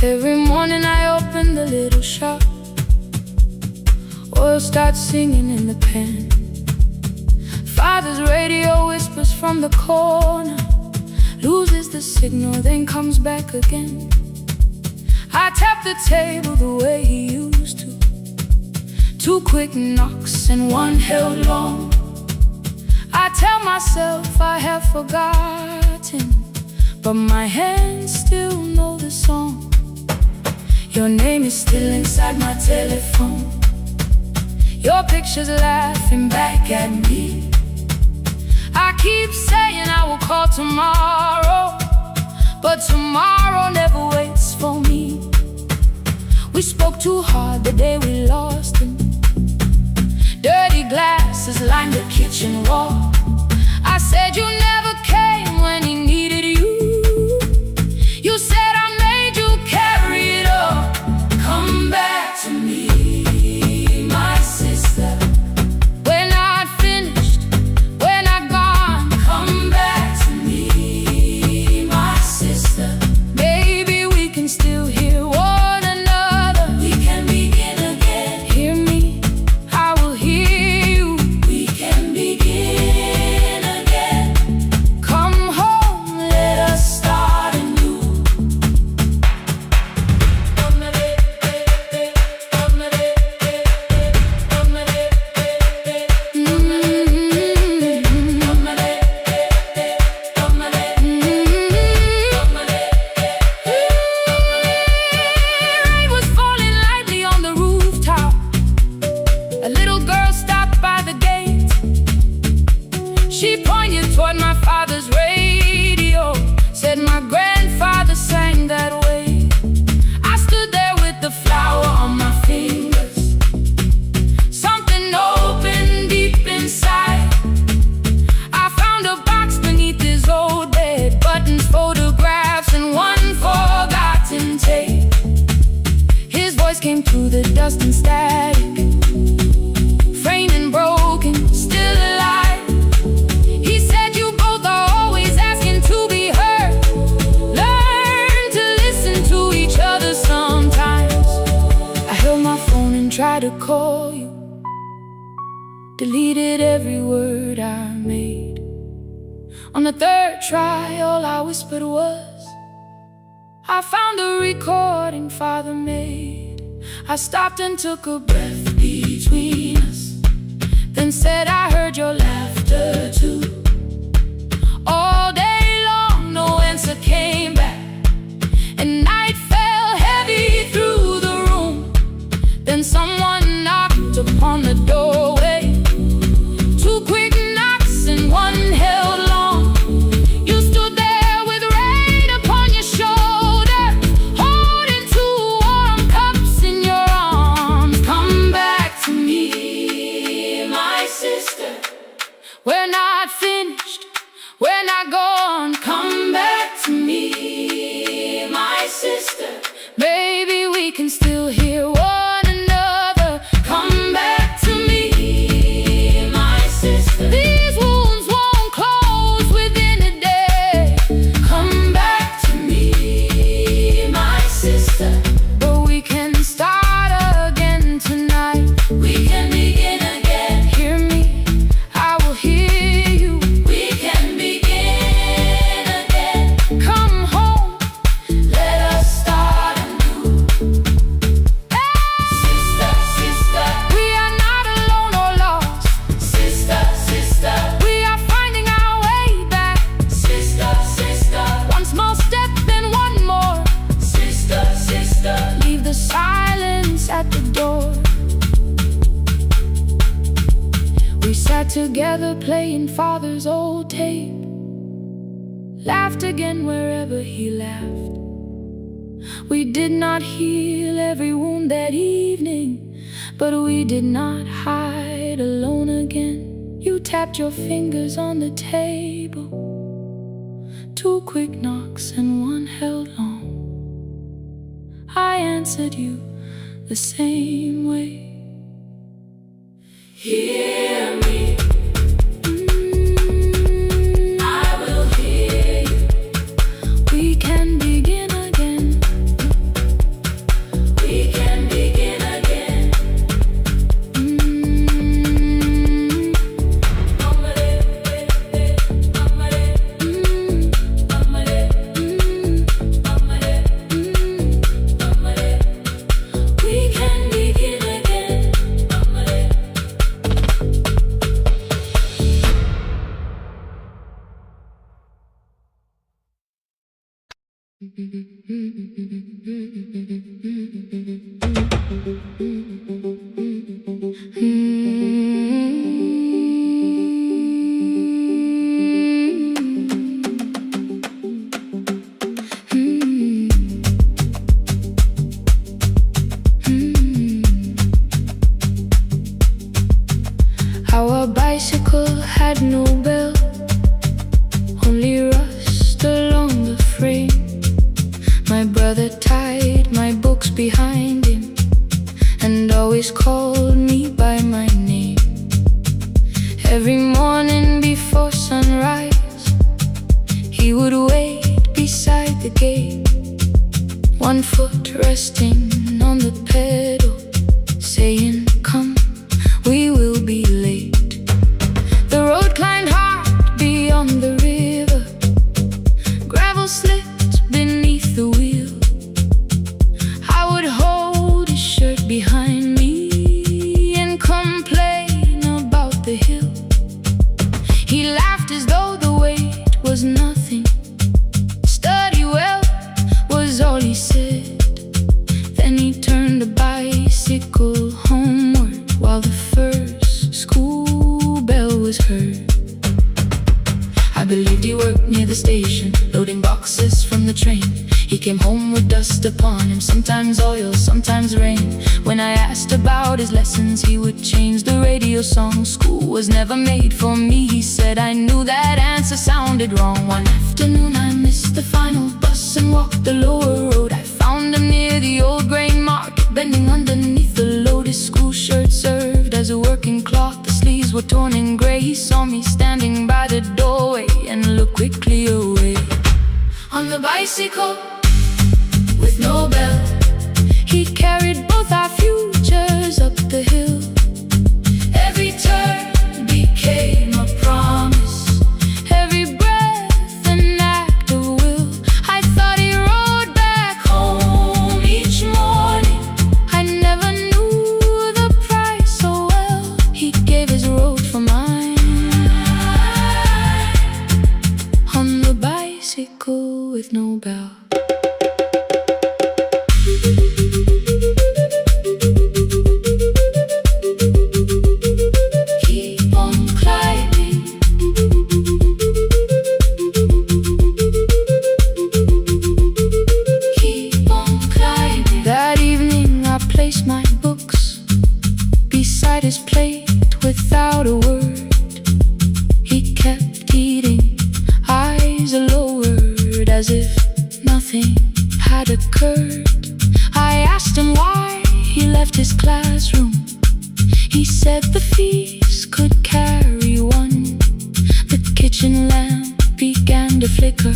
Every morning I open the little shop. Oil starts singing in the pan. Father's radio whispers from the corner, loses the signal, then comes back again. I tap the table the way he used to. 2 quick knocks and 1 held long. I tell myself I have forgotten, but my hands still know the song. Your name is still inside my telephone. Your picture's laughing back at me. I keep saying I will call tomorrow, but tomorrow never waits for me. We spoke too hard the day we lost him. Dirty glasses lined the kitchen wall. I said you never came when he needed you. You said I made you carry it all. Come back to me, my sister. We're not finished, we're not gone. Come back to me, my sister. Maybe we can still hear one another. We can begin again. Hear me, I will hear you. We can begin again. Come home, let us start anew. Rain was falling lightly on the rooftop. A little girl stopped by the gate. She pointed toward my father's radio, said my grandfather sang that way. I stood there with the flower on my fingers. Something opened deep inside. I found a box beneath his old bed, buttons, photographs, and 1 forgotten tape. His voice came through the dust and static, framing broken, still alive. He said you both are always asking to be heard. Learn to listen to each other sometimes. I held my phone and tried to call you, deleted every word I made. On the 3rd try, all I whispered was, I found the recording Father made. I stopped and took a breath between us, then said I heard your laughter too. All day long, no answer came back, and night fell heavy through the room. Then someone knocked upon the doorway. 2 quick knocks and 1 held long. You stood there with rain upon your shoulder, holding 2 warm cups in your arms. Come back to me, my sister. We're not finished, we're not gone. Come back to me, my sister. Maybe we can still hear one another. Come back to me, my sister. These wounds won't close within a day. Come back to me, my sister. But we can start again tonight. We can begin again. Hear me, I will hear you. We can begin again. Come home, let us start anew. Sister, sister, we are not alone or lost. Sister, sister, we are finding our way back. Sister, sister, 1 small step, then 1 more. Sister, sister, leave the silence at the door. We sat together playing Father's old tape, laughed again wherever he laughed. We did not heal every wound that evening, but we did not hide alone again. You tapped your fingers on the table, 2 quick knocks and 1 held long. I answered you the same way. Hear me, I will hear you. We can begin again. Our bicycle had no bell, only rust along the frame. My brother tied my books behind him and always called me by my name. Every morning before sunrise, he would wait beside the gate, one foot resting on the pedal, saying, "Come, we will be late." The road climbed hard beyond the river, gravel slipped beneath the wheel. I would hold his shirt behind me and complain about the hill. He laughed as though the weight was nothing. "Study well," was all he said. Then he turned the bicycle homeward while the first school bell was heard. I believed he worked near the station, loading boxes from the train. He came home with dust upon him, sometimes oil, sometimes rain. When I asked about his lessons, he would change the radio song. "School was never made for me," he said. I knew that answer sounded wrong. One afternoon I missed the final bus and walked the lower road. I found him near the old grain market, bending underneath the load. His school shirt served as a working cloth. The sleeves were torn and gray. He saw me standing by the doorway and looked quickly away. On the bicycle with no bell, he carried both our futures up the hill. Every turn became a promise, every breath an act of will. I thought he rode back home each morning. I never knew the price so well. He gave his road for mine. On the bicycle with no bell. Keep on climbing. Keep on climbing. That evening I placed my books beside his plate without a word. He kept eating, eyes lowered, as if nothing had occurred. I asked him why he left his classroom. He said the fees could carry one. The kitchen lamp began to flicker.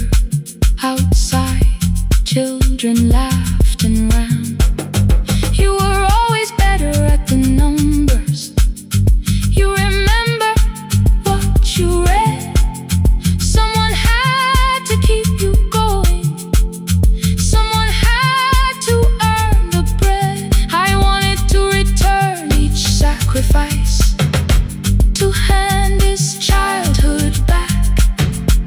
Outside, children laughed and ran. You were always better at the numbers. You remember what you read. Someone had to keep you going. Someone had to earn the bread. I wanted to return each sacrifice, to hand his childhood back.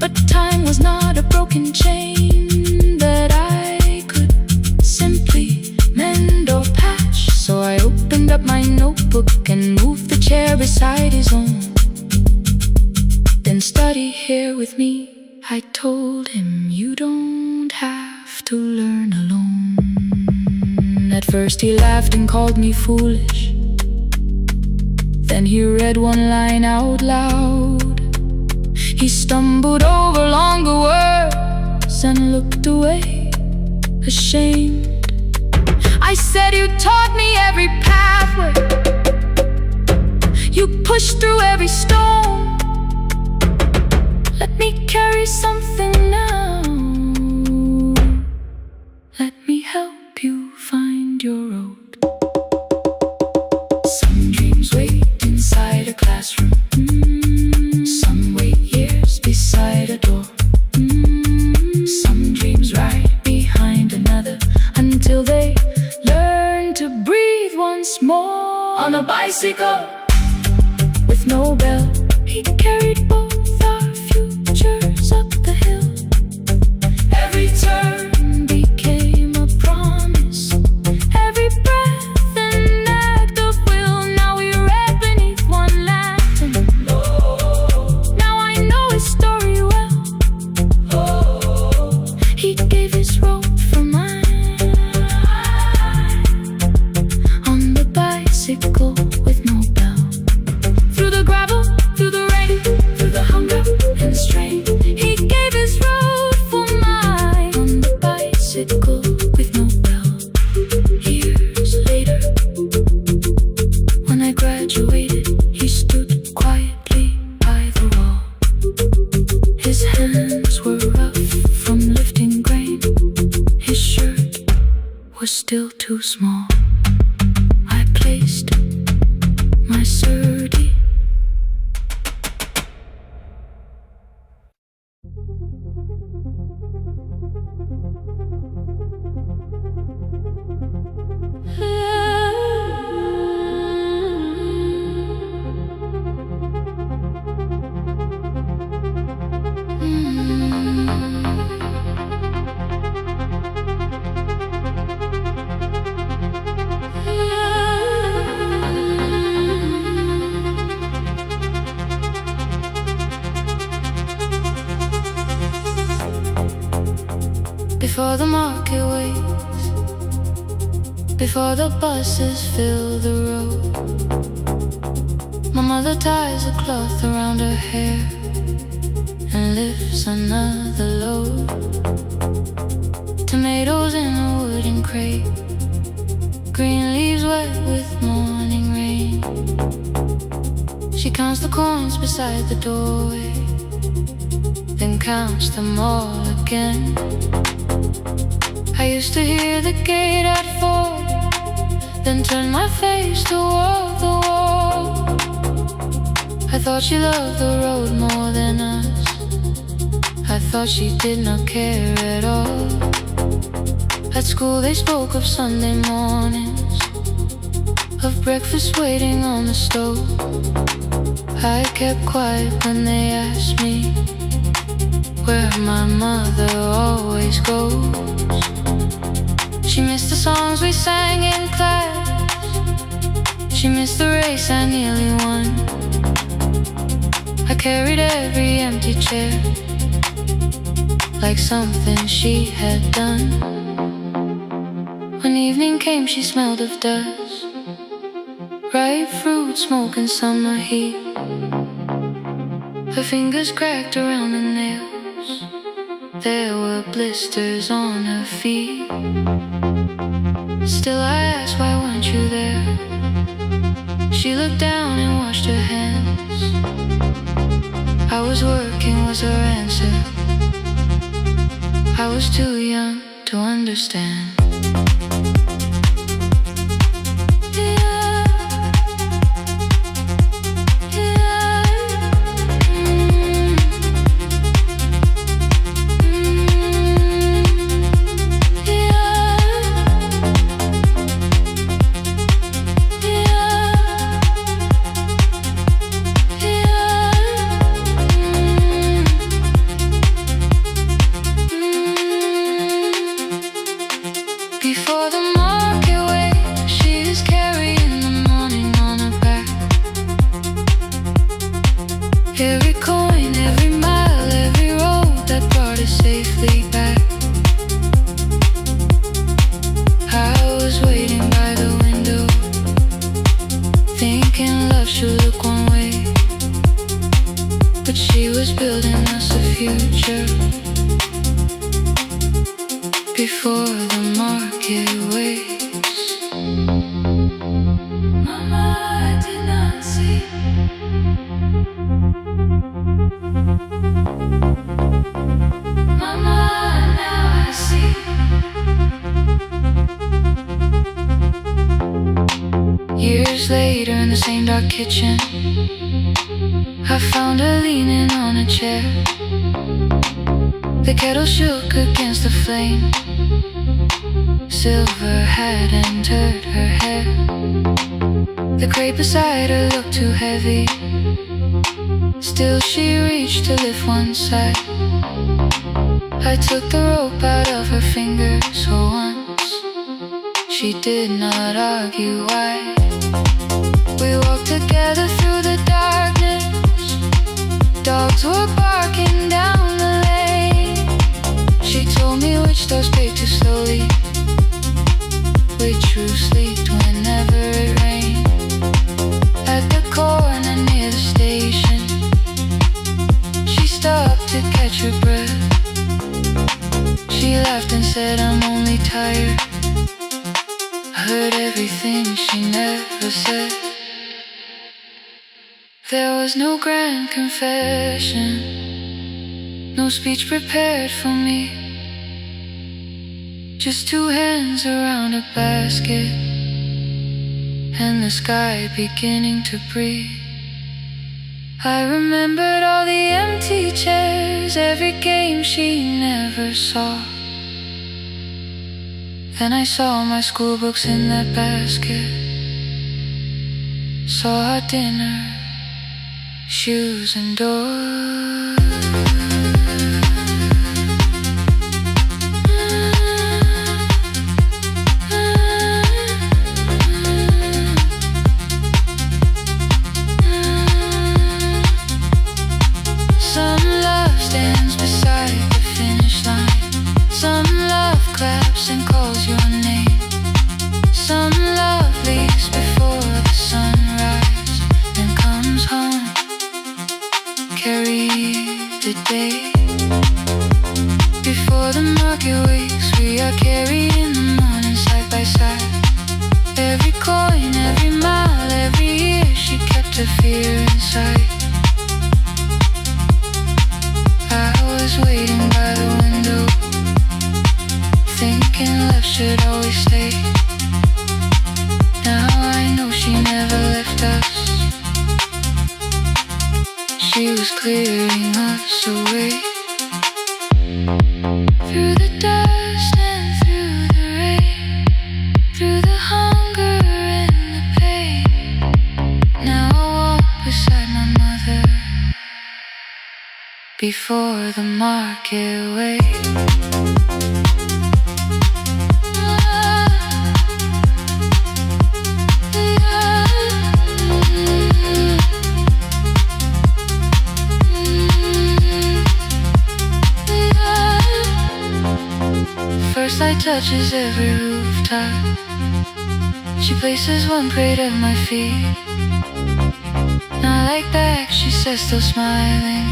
But time was not a broken chain that I could simply mend or patch. So I opened up my notebook and moved the chair beside his own. Then study here with me, I told him. You don't have to learn alone. At first he laughed and called me foolish. Then he read one line out loud. He stumbled over longer words and looked away, ashamed. I said, "You taught me every pathway. You pushed through every stone. Let me carry something now. Let me help you find your road." Some dreams wait inside a classroom. Some wait years beside a door. Some dreams right behind another until they learn to breathe once more. On a bicycle with no bell, he carried both our futures up the hill. Every turn was still too small. I placed my surdie. Before the market waits, before the buses fill the road, my mother ties a cloth around her hair and lifts another load. Tomatoes in a wooden crate, green leaves wet with morning rain. She counts the coins beside the doorway, then counts them all again. I used to hear the gate at 4, then turn my face toward the wall. I thought she loved the road more than us. I thought she did not care at all. At school they spoke of Sunday mornings, of breakfast waiting on the stove. I kept quiet when they asked me where my mother always goes. She missed the songs we sang in class, she missed the race I nearly won. I carried every empty chair like something she had done. When evening came she smelled of dust, ripe fruit, smoke and summer heat. Her fingers cracked around the nails, there were blisters on her feet. Still I asked, why weren't you there? She looked down and washed her hands. I was working was her answer. I was too young to understand. Before the market waits, she is carrying the morning on her back. Every coin, every mile, every road that brought us safely back. I was waiting by the window, thinking love should look one way, but she was building us a future. Before the market waits, Mama, I did not see. Mama, now I see. Years later in the same dark kitchen, I found her leaning on a chair. The kettle shook against the flame, silver had entered her hair. The crate beside her looked too heavy, still she reached to lift one side. I took the rope out of her fingers for once, she did not argue why. We walked together through the darkness, dogs were barking down the lane. She told me which doors paid too slowly, which roofs leaked whenever it rained. At the corner near the station, she stopped to catch her breath. She laughed and said, I'm only tired. I heard everything she never said. There was no grand confession, no speech prepared for me. Just two hands around a basket, and the sky beginning to breathe. I remembered all the empty chairs, every game she never saw. Then I saw my school books in that basket, saw our dinner, shoes and doors. And calls your name. Some love leaves before the sunrise, then comes home, carry the day. Before the market wakes, we are carried in the morning side by side. Every coin, every mile, every year, she kept her fear inside. I was waiting by the window, thinking love should always stay. Now I know she never left us. She was clearing us away. Through the dust and through the rain, through the hunger and the pain. Now I walk beside my mother before the market wakes. First light touches every rooftop. She places one plate at my feet. Now like back, she says, still smiling,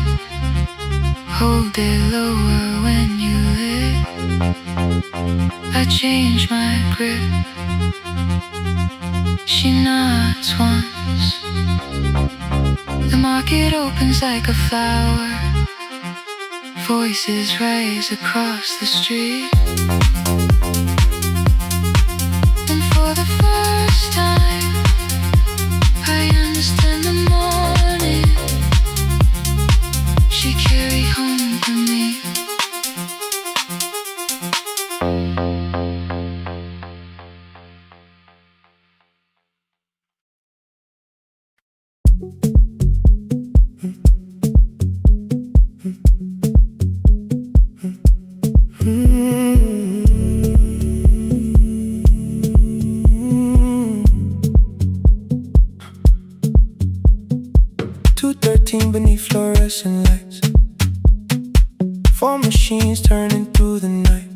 hold it lower when you lit. I change my grip. She nods once. The market opens like a flower. Voices rise across the street. And for the first time, I understand the morning she carried home for me. Beneath fluorescent lights, four machines turning through the night.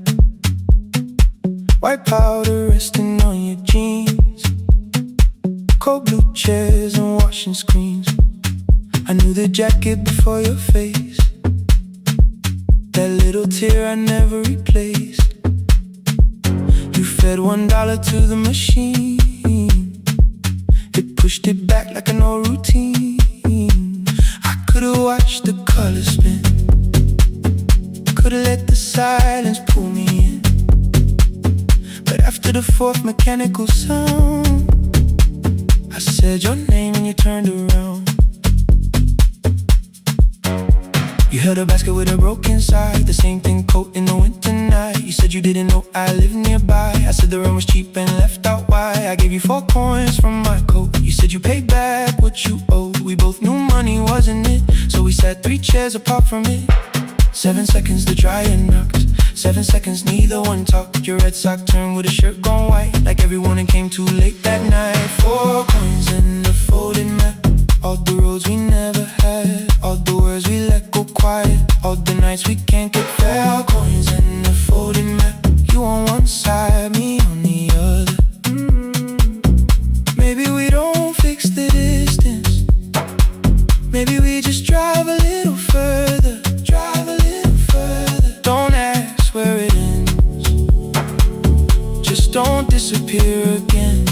White powder resting on your jeans, cold blue chairs and washing screens. I knew the jacket before your face, that little tear I never replaced. You fed $1 to the machine, it pushed it back like an old routine. Could've watched the colors spin, could've let the silence pull me in. But after the fourth mechanical sound, I said your name and you turned around. You held a basket with a broken side, the same thing coat in the winter night. You said you didn't know I lived nearby. I said the rent was cheap and left out why. I gave you 4 coins from my coat. You said you paid back what you owed. We both knew money wasn't it, so we sat 3 chairs apart from it. 7 seconds the dryer knocks, 7 seconds neither one talked. Your red sock turned with a shirt gone white, like everyone it came too late that night. 4 coins and a folded map, all the roads we never had, all the words we let go quiet, all the nights we can't get fair. 4 coins and a folded map, you on one side, me on the other. Maybe we don't fix the distance, maybe we just drive a little further, drive a little further. Don't ask where it ends, just don't disappear again.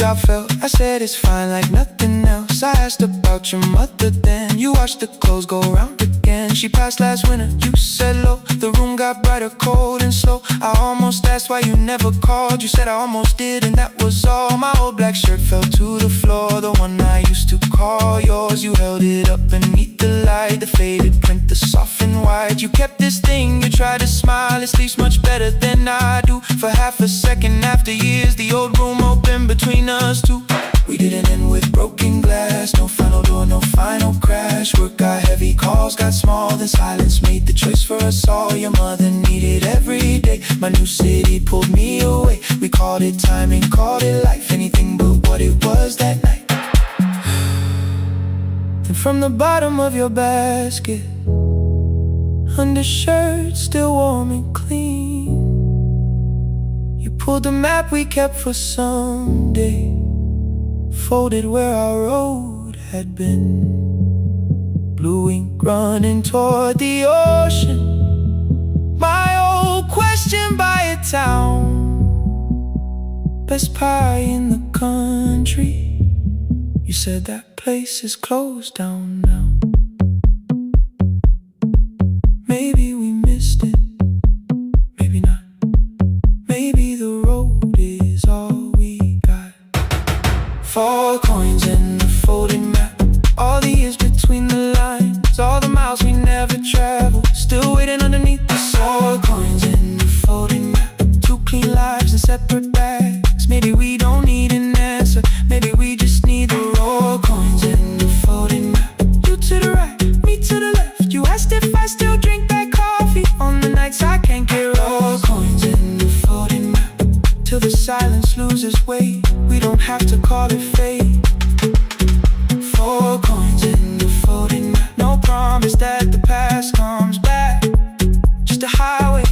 drop fell. I said it's fine like nothing else. I asked about your mother then. You watched the clothes go round again. She passed last winter, you said low. The room got brighter, cold and slow. I almost asked why you never called. You said I almost did and that was all. My old black shirt fell to the floor, the one I used to call yours. You held it up beneath the light, the faded print, the soft and white. You kept this thing, you tried to smile. It sleeps much better than I do. For half a second after years, the old room opened between us two. We didn't end with broken glass. No final door, no final crash. Work got heavy, calls got small. Then silence made the choice for us all. Your mother needed every day. My new city pulled me away. We called it timing, called it life. Anything but what it was that night. Then from the bottom of your basket, undershirt still warm and clean, you pulled the map we kept for someday, folded where our road had been. Blue ink running toward the ocean. My old question by a town. Best pie in the country. You said that place is closed down now. Maybe we missed it, maybe not. Maybe the road is all we got. 4 coins in the folded map. All the years between the lines, all the miles we never traveled, still waiting underneath the sun. 4 coins in the folded map. 2 clean lives in separate bags. Maybe we don't need an answer, maybe we just need the raw coins in the folded map. You to the right, me to the left. You asked if I still drink that coffee on the nights I can't get raw coins in the folded map. Till the silence loses weight, we don't have to call it fate. 4 coins in the folded map. No promise that the past comes back, just a highway,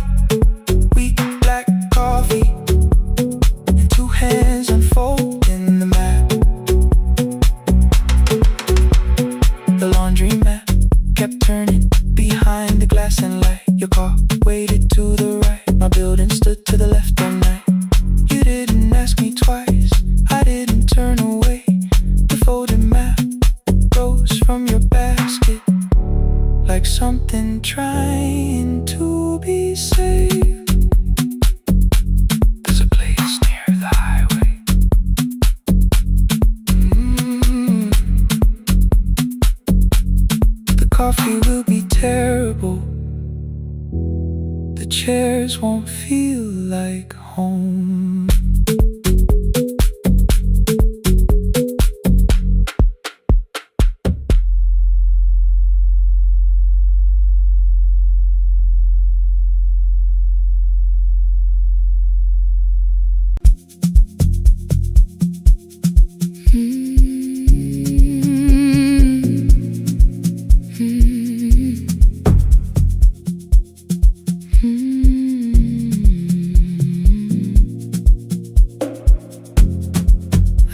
weak black coffee, and 2 hands unfolding the map. The laundry mat kept turning behind the glass and light. Your car waited to the right, my building stood to the left all night. You didn't ask me twice, I didn't turn away. The folded map rose from your basket, like something trying to be saved. There's a place near the highway. The coffee will be terrible, the chairs won't feel like home.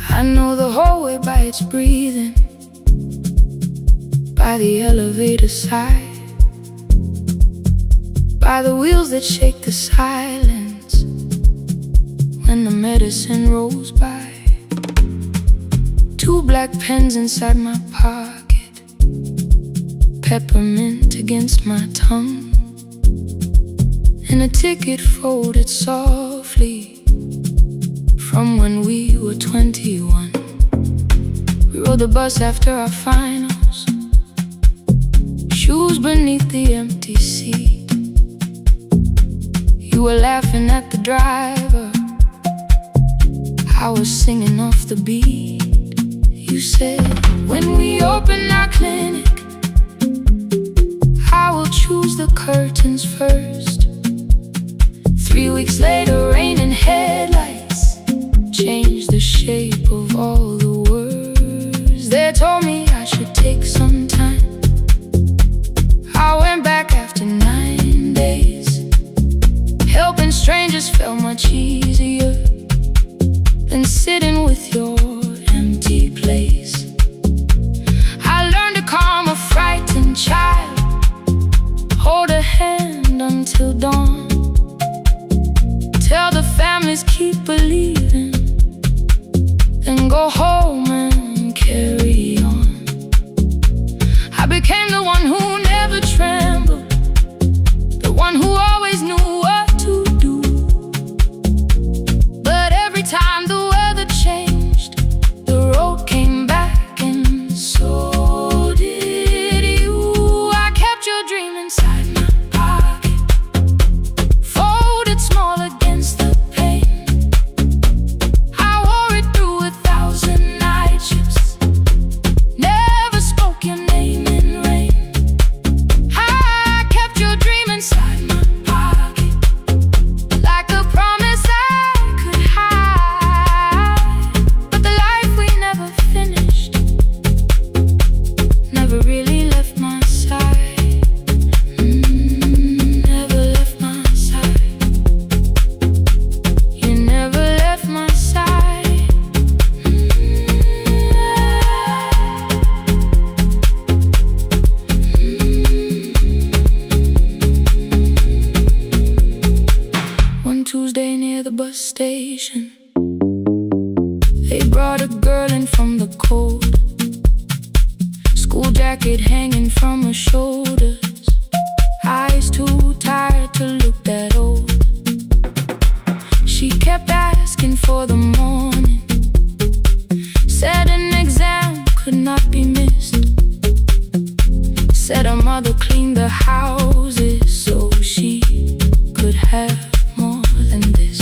I know the hallway by its breathing, by the elevator side, by the wheels that shake the silence when the medicine rolls by. 2 black pens inside my pocket, peppermint against my tongue, and a ticket folded softly from when we were 21. We rode the bus after our finals, shoes beneath the empty seat. You were laughing at the driver, I was singing off the beat. You said, when we open our clinic, I will choose the curtains first. 3 weeks later, rain and headlights changed the shape of all the words. They told me I should take some time. I went back after 9 days. Helping strangers felt much easier than sitting with your empty place. I learned to calm a frightened child, hold a hand until dawn, tell the families keep believing, then go home and carry on. I became the one who never trembled, the one who always knew what to do. But every time the weather changed, the road came back, and so did you. I kept your dream inside my pocket, folded small against the pain. I wore it through 1,000 night shifts, never spoke your name in rain. I kept your dream inside my pocket, like a promise I could hide. But the life we never finished never really left my side. Never left my side. You never left my side. One Tuesday near the bus station, they brought a girl in from the cold, school jacket hanging from her shoulders, eyes too tired to look that old. She kept asking for the morning, said an exam could not be missed, said her mother cleaned the houses so she could have more than this.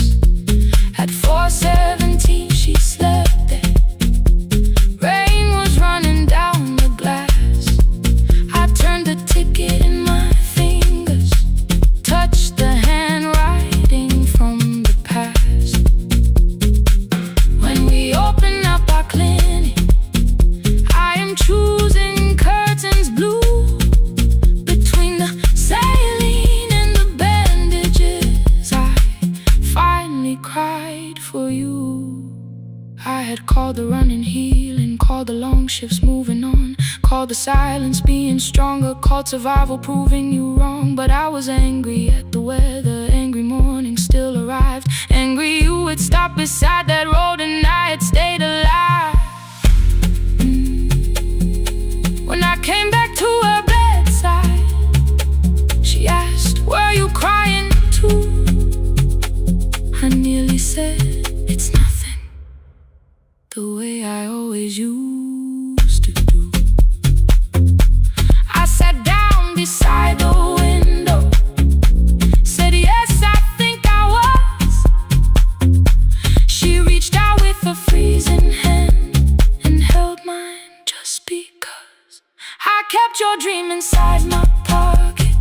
At 4:17 she slept there, rain was running down the glass. I turned the ticket in my fingers, touched the handwriting from the past. When we open up our clinic, I am choosing curtains blue. Between the saline and the bandages, I finally cried for you. I had called the running healing, called the long shifts moving on, called the silence being stronger, called survival proving you wrong. But I was angry at the weather, angry morning still arrived, angry you had stopped beside that road and I had stayed alive. When I came back to her bedside, she asked, "Were you crying too?" I nearly said, "It's nothing," the way I always used to do. I sat down beside the window, said, "Yes, I think I was." She reached out with a freezing hand and held mine just because. I kept your dream inside my pocket,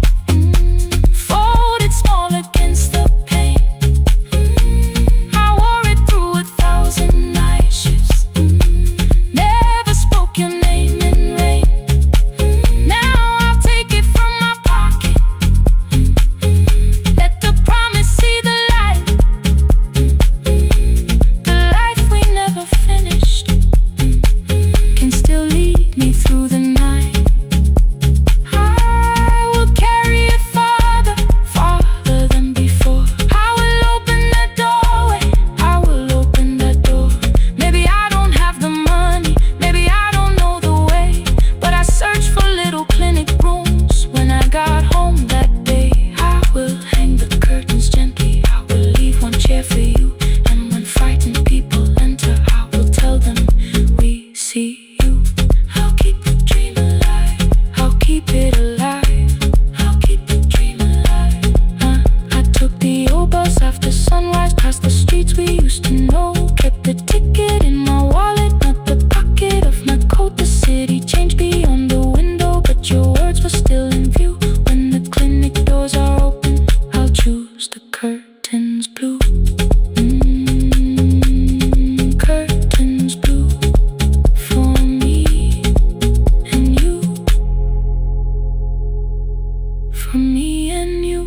folded small against the pain. I wore it through 1,000 night shifts, never spoke your name in rain. Now I'll take it from my pocket, let the promise see the light. The life we never finished can still lead me through the night. I will carry it farther, farther than before. I will open that doorway, I will open that door. Maybe I don't have the money, maybe I don't know the way, but I searched for little clinic rooms when I got home that day. I will hang the curtains gently, I will leave one chair for you, and when frightened people enter, I will tell them, "We see you." I'll keep the dream alive, I'll keep it alive, I'll keep the dream alive. I took the old bus after sunrise, past the streets we used to know, kept the ticket in my wallet, not the pocket of my coat. The city changed beyond the window, but your words were still in view. When the clinic doors are open, I'll choose the curtains blue. Curtains blue for me and you, for me and you.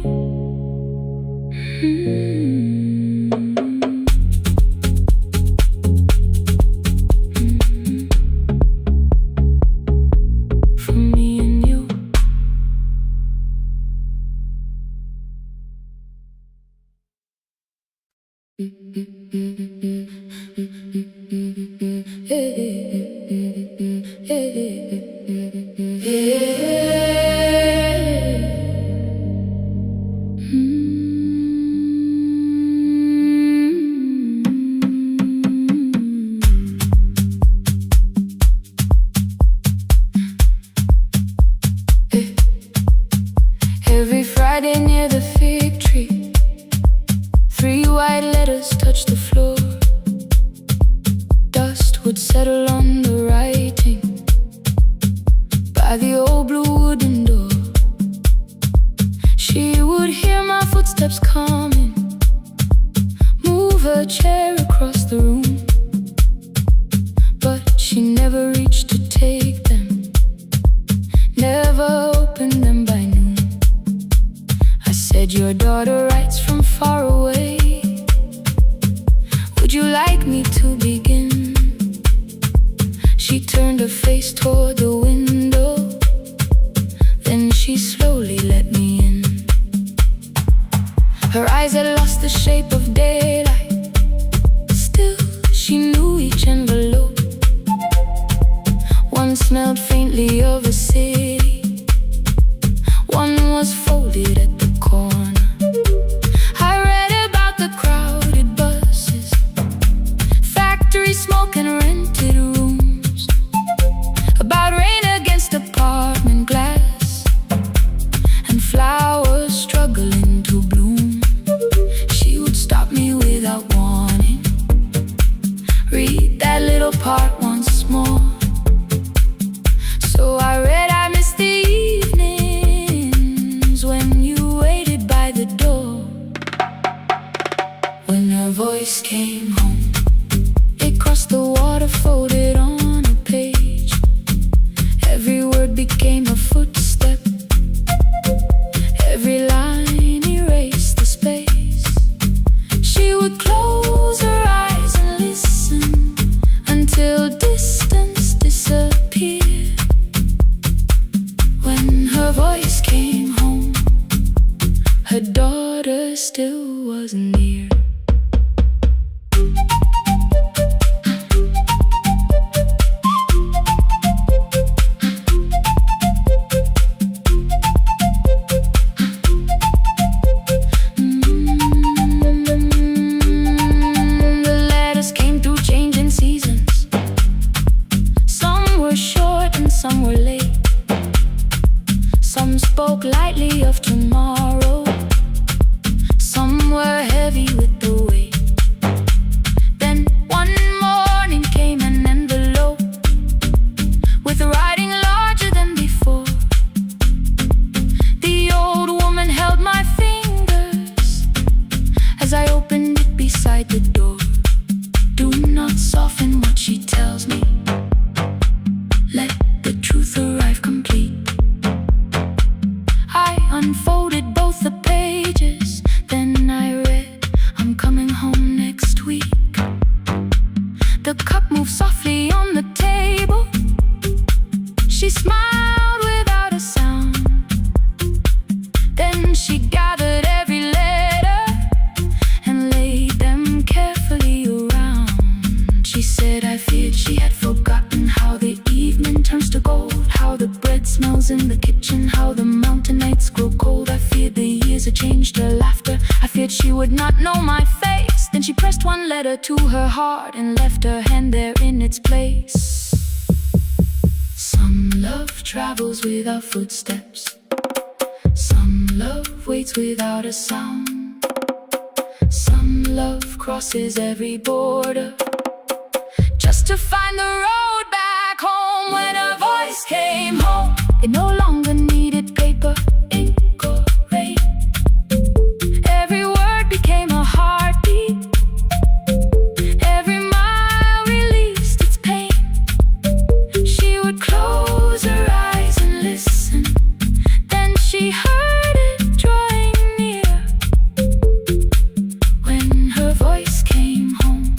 For me and you. Friday near the fig tree, 3 white letters touched the floor. Dust would settle on the writing by the old blue wooden door. She would hear my footsteps coming, move her chair across the room, but she never reached to take them, never opened them by noon. I said, your daughter writes from far away. Would you like me to begin? She turned her face toward the window, then she slowly let me in. Her eyes had lost the shape of daylight, still she knew each envelope. One smelled faintly of a city, one was folded at the corner. I read about the crowded buses, factory smoke and rented rooms, about rain against apartment glass and flowers struggling to bloom. She would stop me without warning, read that little part once more. So I read, I miss the evenings when you waited by the door. When her voice came home, it crossed the water, folded on a page. Every word became a footstep, every line erased the space. She would close her eyes and listen until distance disappeared. When her voice came home, her daughter still wasn't near. The letters came through changing seasons. Some were short and some were late. Some spoke lightly of tomorrow, some were heavy with the weight. Then one morning came an envelope with writing larger than before. The old woman held my fingers as I opened it beside the door. Do not soften what she tells me, let the truth arrive complete. I unfolded both the pages, then I read, I'm coming home next week. The cup moved softly on the table. She smiled without a sound. Then she gathered every letter and laid them carefully around. She said, I feared she had forgotten how the evening turns to gold, how the bread smells in the kitchen, how the mountain nights grow cold. I feared the years had changed her laughter, I feared she would not know my face. Then she pressed one letter to her heart and left her hand there in its place. Some love travels without footsteps, some love waits without a sound, some love crosses every border just to find the road back home. When her voice came home, it no longer needed paper, ink or rain. Every word became a heartbeat, every mile released its pain. She would close her eyes and listen, then she heard it drawing near. When her voice came home,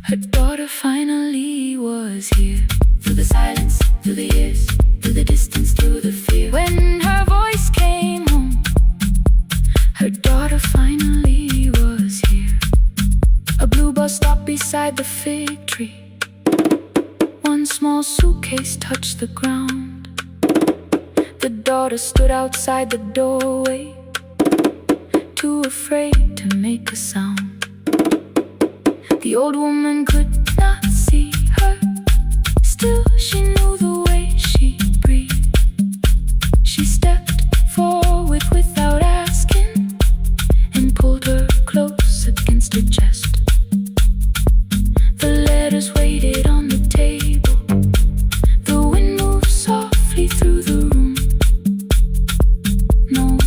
her daughter finally was here. Through the silence, through the years, through the distance, through the fear. When her voice came home, her daughter finally was here. A blue bus stopped beside the fig tree. One small suitcase touched the ground. The daughter stood outside the doorway, too afraid to make a sound. The old woman could not see her, still she knew the way she breathed. She stepped forward with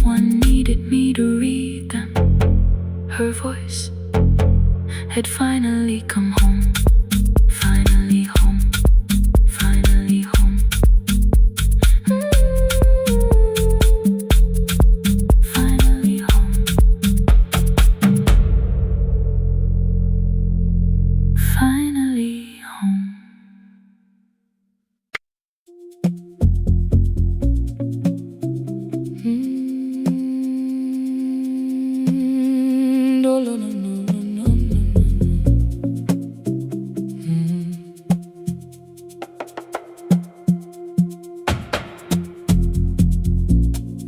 someone needed me to read them. Her voice had finally come home. Finally home. Finally home. Finally home. Finally home. No, no, no, no, no, no,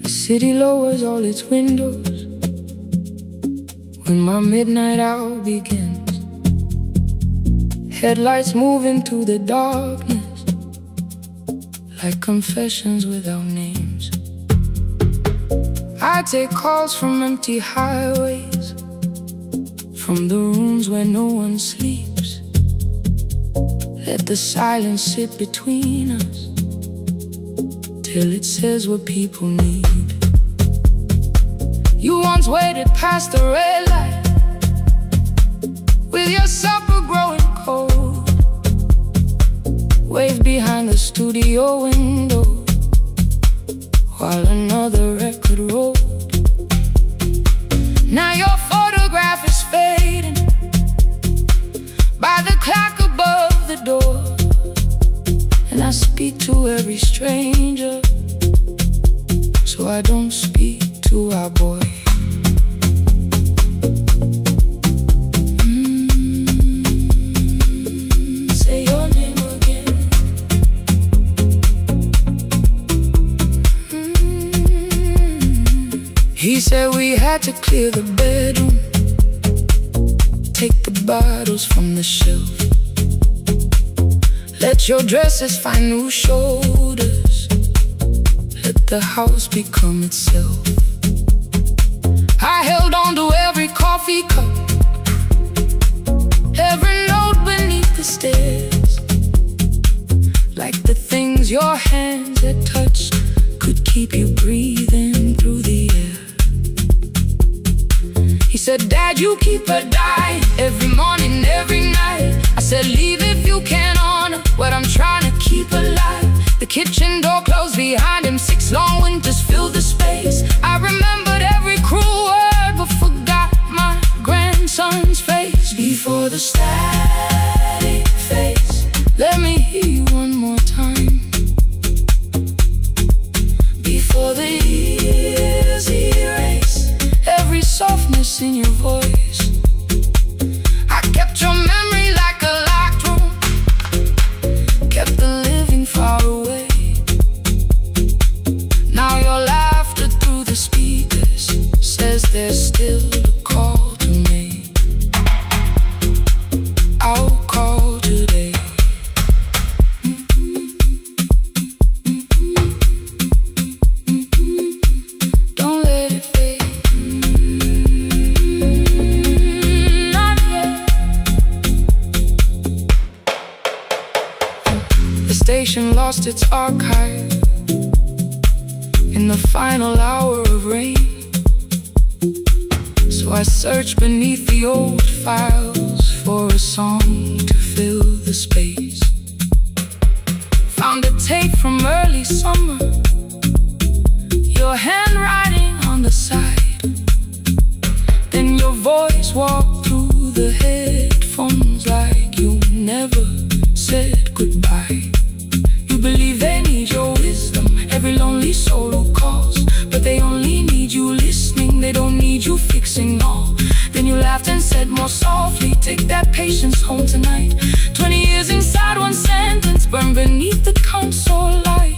The city lowers all its windows when my midnight hour begins. Headlights move into the darkness like confessions without names. I take calls from empty highways, from the rooms where no one sleeps. Let the silence sit between us till it says what people need. You once waited past the red light with your supper growing cold, waved behind the studio window while another record rolled. Now your photograph is fading by the clock above the door, and I speak to every stranger, so I don't speak to our boy. Say your name again. He said we had to clear the bedroom, take the bottles from the shelf, let your dresses find new shoulders, let the house become itself. I held on to every coffee cup, every note beneath the stairs, like the things your hands had touched could keep you breathing through the air. He said, Dad, you keep her dying every morning, every night. I said, leave if you can honor what I'm trying to keep alive. The kitchen door closed behind him, 6 long winters filled the space. I remembered every cruel word but forgot my grandson's face. Before the static fades, let me hear you one more time. Before the years erase every softness in your voice, I kept your memory like a locked room, kept the living far away. Now your laughter through the speakers says there's still a call to me. I'll call today. Don't let it fade. Not yet. The station lost its archive in the final hour of rain, so I searched beneath the old files for a song to fill the space. Found a tape from early summer, your handwriting on the side, then your voice walked through the headphones like you never said goodbye. You believe they need your wisdom, every lonely soul who calls, but they only need you listening, they don't need you fixing all. Then you laughed and said more softly, take that patience home tonight. 20 years inside one sentence, burned beneath the console light.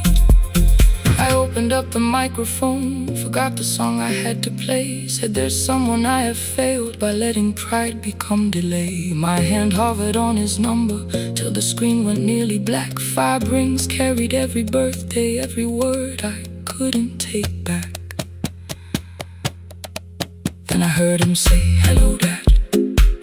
I opened up the microphone, forgot the song I had to play. Said there's someone I have failed by letting pride become delay. My hand hovered on his number till the screen went nearly black. 5 rings carried every birthday, every word I couldn't take back. Then I heard him say, hello, Dad.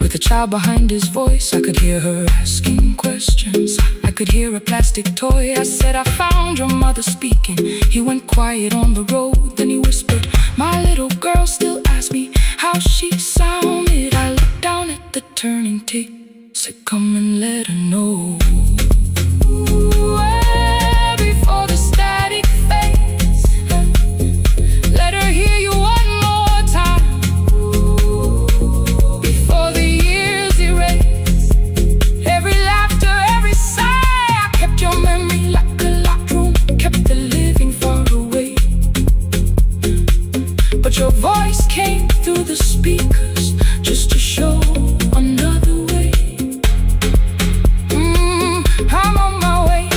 With a child behind his voice, I could hear her asking questions. I could hear a plastic toy. I said, I found your mother speaking. He went quiet on the road, then he whispered, my But your voice came through the speakers just to show another way. I'm on my way.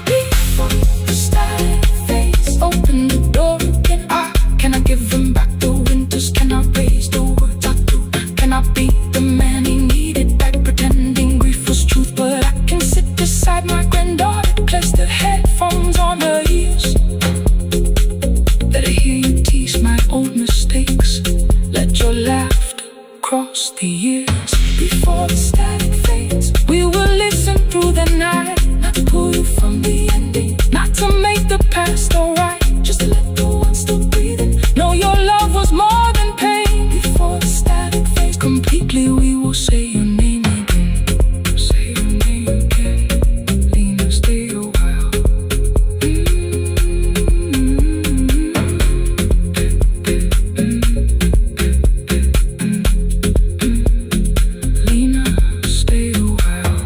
Before the static fades, open the door again. Can I give him back the winters? Can I raise the words I do? Can I be the man he needed back, pretending grief was truth? But I can sit beside my granddaughter, place the headphones on her ears. Let her hear you tease my old mistakes. Let your laughter cross the years. Before the static fades, we will listen through the night. Not to pull you from the ending, not to make the past alright, just to let the one still breathing know your love was more than pain. Before the static fades completely, we will say your name again. Say your name again. Lena, stay a while. Lena, stay a while.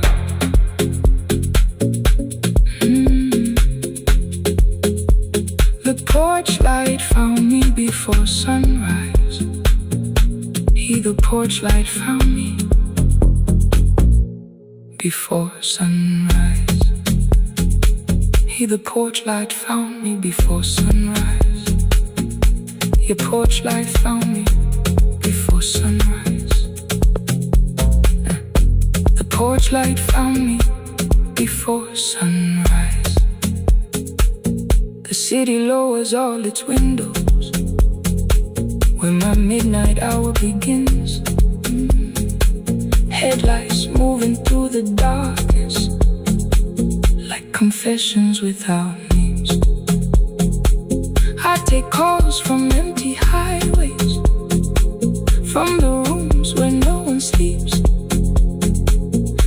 The porch light found me before sunrise. The porch light found me before sunrise. The porch light found me before sunrise. Your porch light found me before sunrise. The porch light found me before sunrise. The city lowers all its windows when my midnight hour begins. Headlights moving through the darkness like confessions without names. I take calls from empty highways, from the rooms where no one sleeps.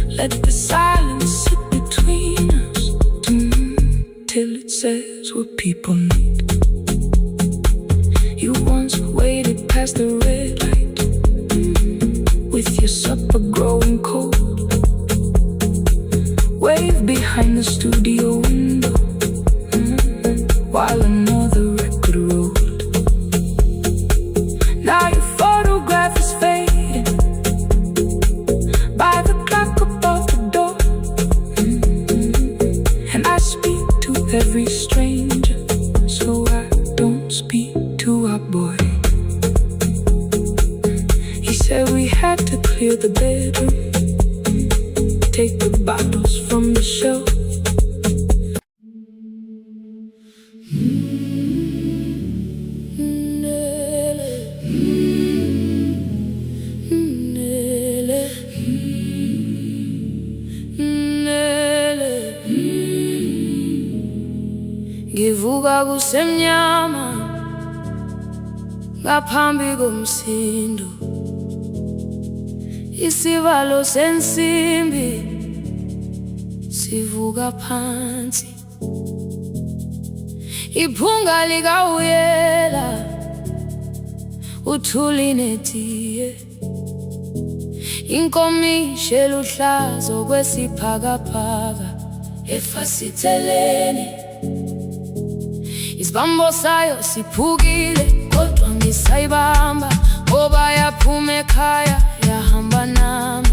Let the silence sit between us till it says what people need. You once waited past the red light with your supper growing cold. Wave behind the studio window while another record rolled. Now your photograph is fading by the clock above the door. And I speak to every stranger, so I don't speak to our boy. He said we had to clear the bedroom, take the bottles from the shelf. Ngivuka kusemnyama ngaphambi komsindo, isivalo sensimbi sivuka phansi. Iphunga likawuyela uthuli netiye, inkomishi eluhlaza okwesiphakapaka efasiteleni. Isibambo sayo siphukile kodwa ngisayibamba, ngoba yaphuma ekhaya yahamba nami.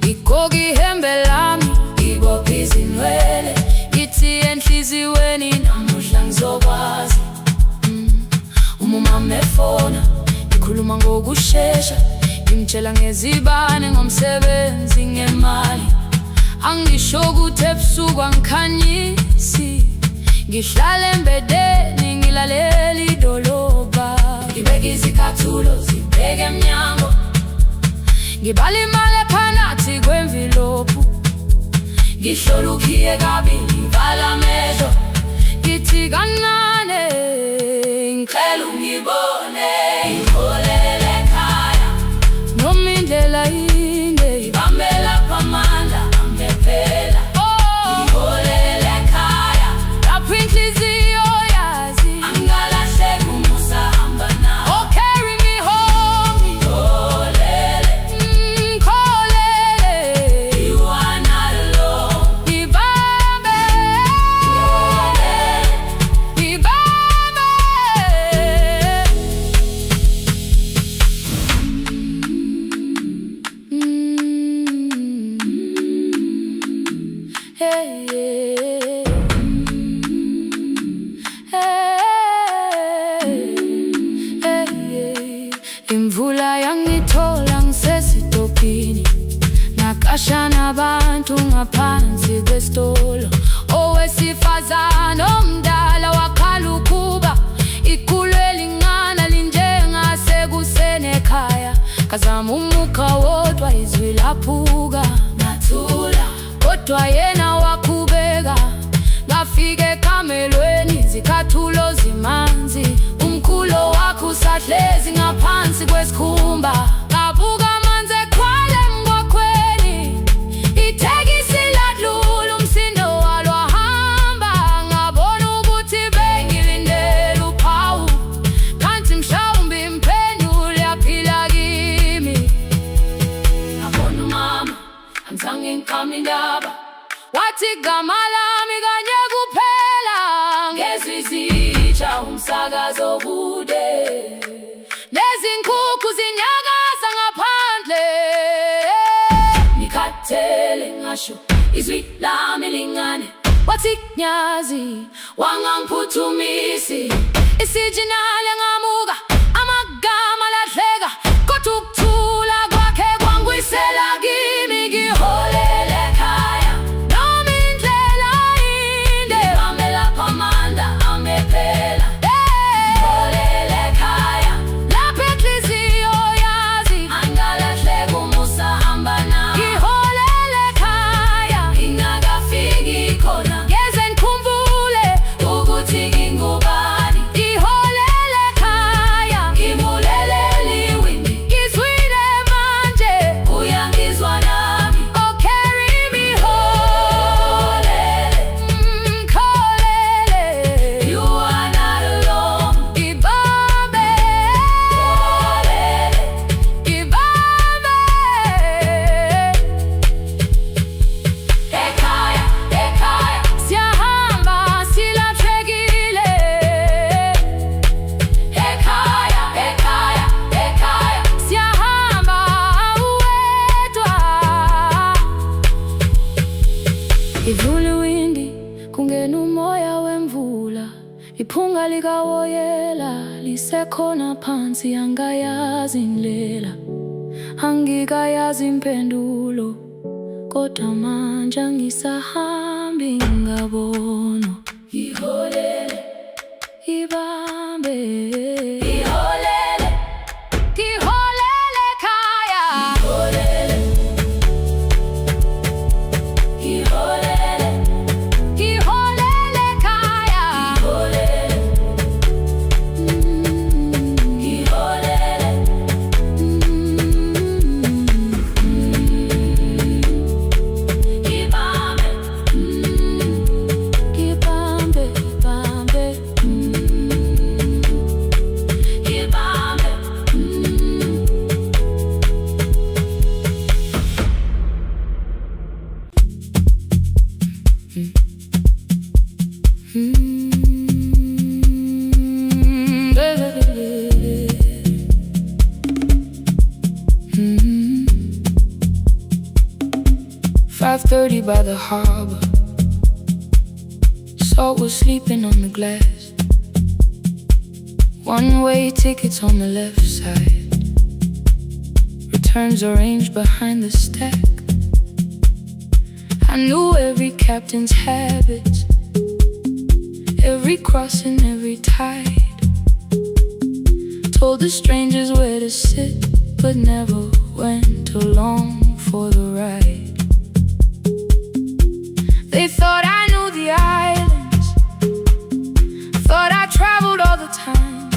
Igoga ihembe lami, ibopha izinwele, ithi enhliziyweni namuhla ngizokwazi. Umama efona, ikhuluma ngokushesha, imtshela ngezibane, ngomsebenzi, ngemali. Angisho ukuthi ebusuku angikhanyisi, ngihlala embedeni ngilalela idolobha. Ngibeka izicathulo zibheke emnyango, ngibala imali ephakathi kwemvilophu. Ngihlola ukhiye kabili, ngivala amehlo, ngithi kancane ngicela ungibone. Ngikholele ekhaya noma indlela inde, ngibambela phamandla angephela. Ngikholele ekhaya lapho inhliziyo yazi angalahleki umusa hamba nawe. Oh, carry me home. Ngikholele, ngikholele, you are not alone. Ngibambe, ngikholele, ngibambe. Imvula yangithola ngisesitopini, nakasha nabantu ngaphansi kwesitolo. Owesifazane omdala wakhala ukuba ikhulu elingana linjengasekuseni ekhaya. Ngazama umukha wodwa izwi laphuka, ngathula kodwa yena waqhubeka. Ngafika ekamelweni izicathulo zimanzi, umkhulo wakhe usahlezi ngaphansi kwesikhumba. Ngabuka amanzi eqhwala emgwaqweni, itekisi ladlula umsindo walo wahamba. Ngabona ukuthi bengilindele uphawu, kanti mhlawumbe impendulo yaphila kimi. Ngabona umama angizange ngiqame indaba, wathi igama lami kanye kuphela. Ngezwi zitsha umsakazo kude, nezinkukhu zinyakaza ngaphandle. Ngikhathele ngasho izwi lami lingane, wathi nyazi wangangiphuthumisi. Isijinali ngamuka, amagama lahleka, kodwa ukuthula kwakhe kwangwisela kimi. Ngiholele ekhaya noma indlela inde, ngihamba lapho amandla amephela. Ngiholele ekhaya lapho inhliziyo yazi angalahleka umusa hamba nami. Ngiholele ekhaya ingakafiki khona, ngeze ngikhumbule ukuthi ngingubani. Ngiholele ekhaya ngimulelele iwindi, ngizwile manje uyangizwa nami. Oh carry me holele, kholele, you are not alone. Ibambe holele, ibambe. Ekhaya, ekhaya siyahamba silahlekile. Ekhaya, ekhaya, ekhaya siyahamba uwedwa. Ivule iwindi kungena umoya wemvula, iphunga likawoyela lisekhona phansi. Angayazi indlela, angikayazi impendulo, kodwa manje angisahambi ngabona. Ngiholele, ibambe, ngiholele, ngiholele ekhaya. Ngiholele, ngiholele, ngiholele ekhaya. Ngiholele, ngiholele, ibambe, ibambe, ibambe, ibambe. Mm. 5:30 by the harbor, salt was sleeping on the glass. One-way tickets on the left side, returns arranged behind the stack. I knew every captain's habits, every crossing, every tide. Told the strangers where to sit, but never went along for the ride. They thought I knew the islands, thought I traveled all the time.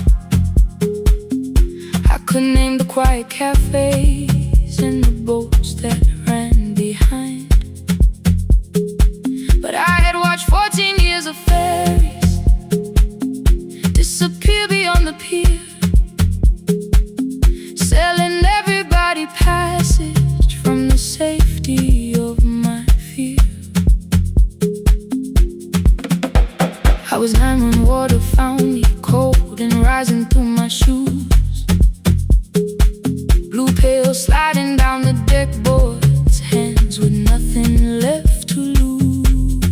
I could name the quiet cafes and the boats that ran behind. But I had watched 14 years of ferries disappear beyond the pier, selling everybody passage from the safety of my fear. I was 9 when water found me, cold and rising through my shoes. Blue pail sliding down the deck boards, hands with nothing left to lose.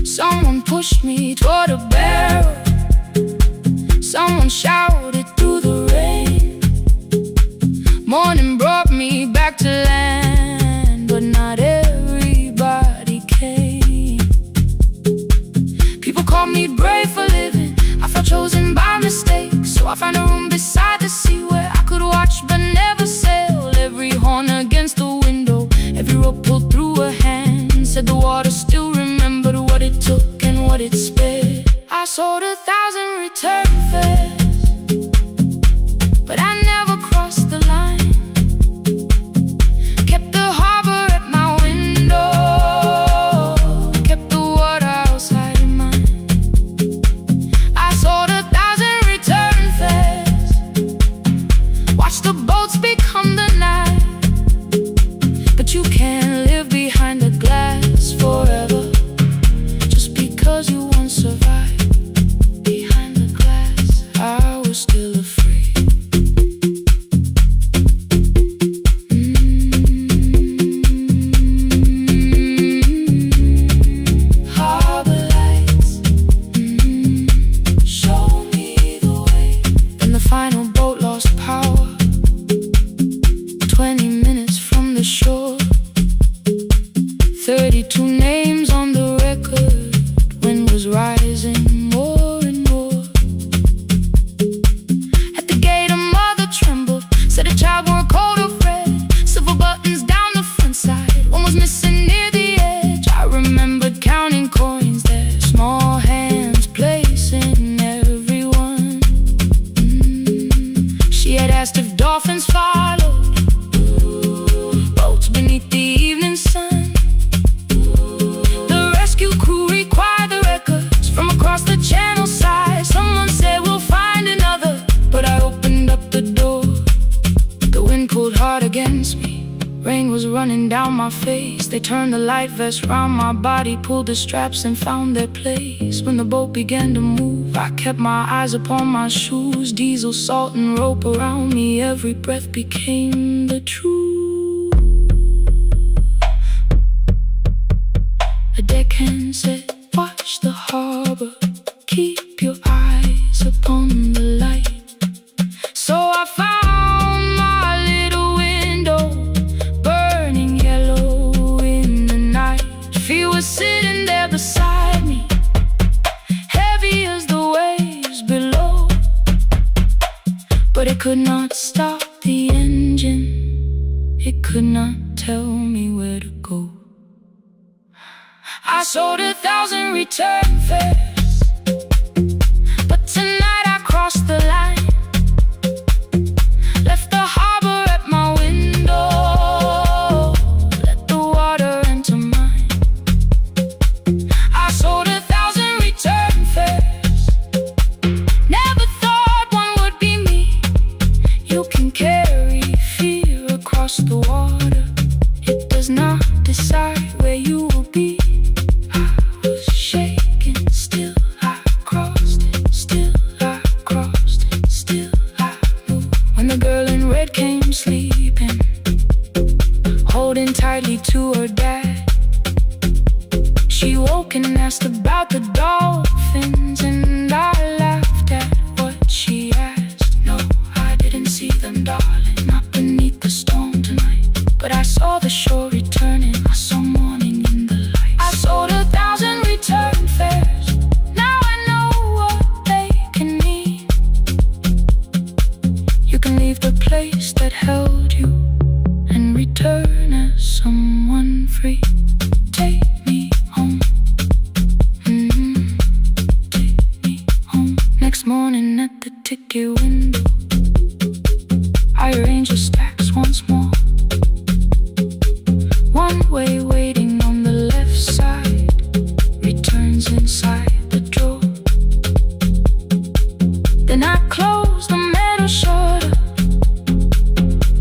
Someone pushed me toward a barrel, someone shouted through the rain. morning brought me back to land, but not everybody came. People called me brave for living. I felt chosen by mistake, so I found a room beside the sea where I could watch but never sail. Every horn against the window, every rope pulled through a hand, said the water still remembered what it took and what it spared. I sold 1,000 return fares, but I never crossed the line. Kept the harbor at my window, kept the water outside of mine. I sold 1,000 return fares, watched the boats become the night. But you can't live behind the glass forever, just because you once survived. Behind the glass, I was still afraid. Harbor lights, show me the way. Then the final boat lost power, 20 minutes from the shore. 32 names on the record, wind was rising more and more. At the gate a mother trembled, said a child wore a coat of red, silver buttons down the front side, one was missing near the edge. I remembered counting coins there, small hands placing everyone. She had asked if dolphins followed, boats beneath the evening sun. The rescue crew required the records from across the channel side. Someone said we'll find another, but I opened up the door. The wind pulled hard against me, rain was running down my face. They turned the life vest round my body, pulled the straps and found their place. When the boat began to move, I kept my eyes upon my shoes. Diesel, salt and rope around me, every breath became the truth. A deckhand said, watch the harbor, keep your eyes upon the light. So I found my little window, burning yellow in the night. She was sitting there beside me, heavy as the waves below, but it could not stop the engine, it could not tell me where to go. I sold 1,000 return fares, but tonight I crossed the line. Left the harbor at my window, let the water enter mine. I sold 1,000 return fares, never thought one would be me. You can carry fear across the water, it does not decide where you will be. Shaking, still I crossed it, still I crossed it, still I moved. When the girl in red came sleeping, holding tightly to her dad, she woke and asked about the dolphins, and I laughed at what she asked. No, I didn't see them, darling, not beneath the storm tonight, but I saw the shore returning, I saw morning in the light. I sold 1,000 return fares, now I know what they can mean. You can leave the place that held you and return as someone free. Take me home, take me home. Next morning at the ticket window, I arranged the stacks once more. One way waiting on the left side, returns inside the drawer. Then I closed the metal shutter,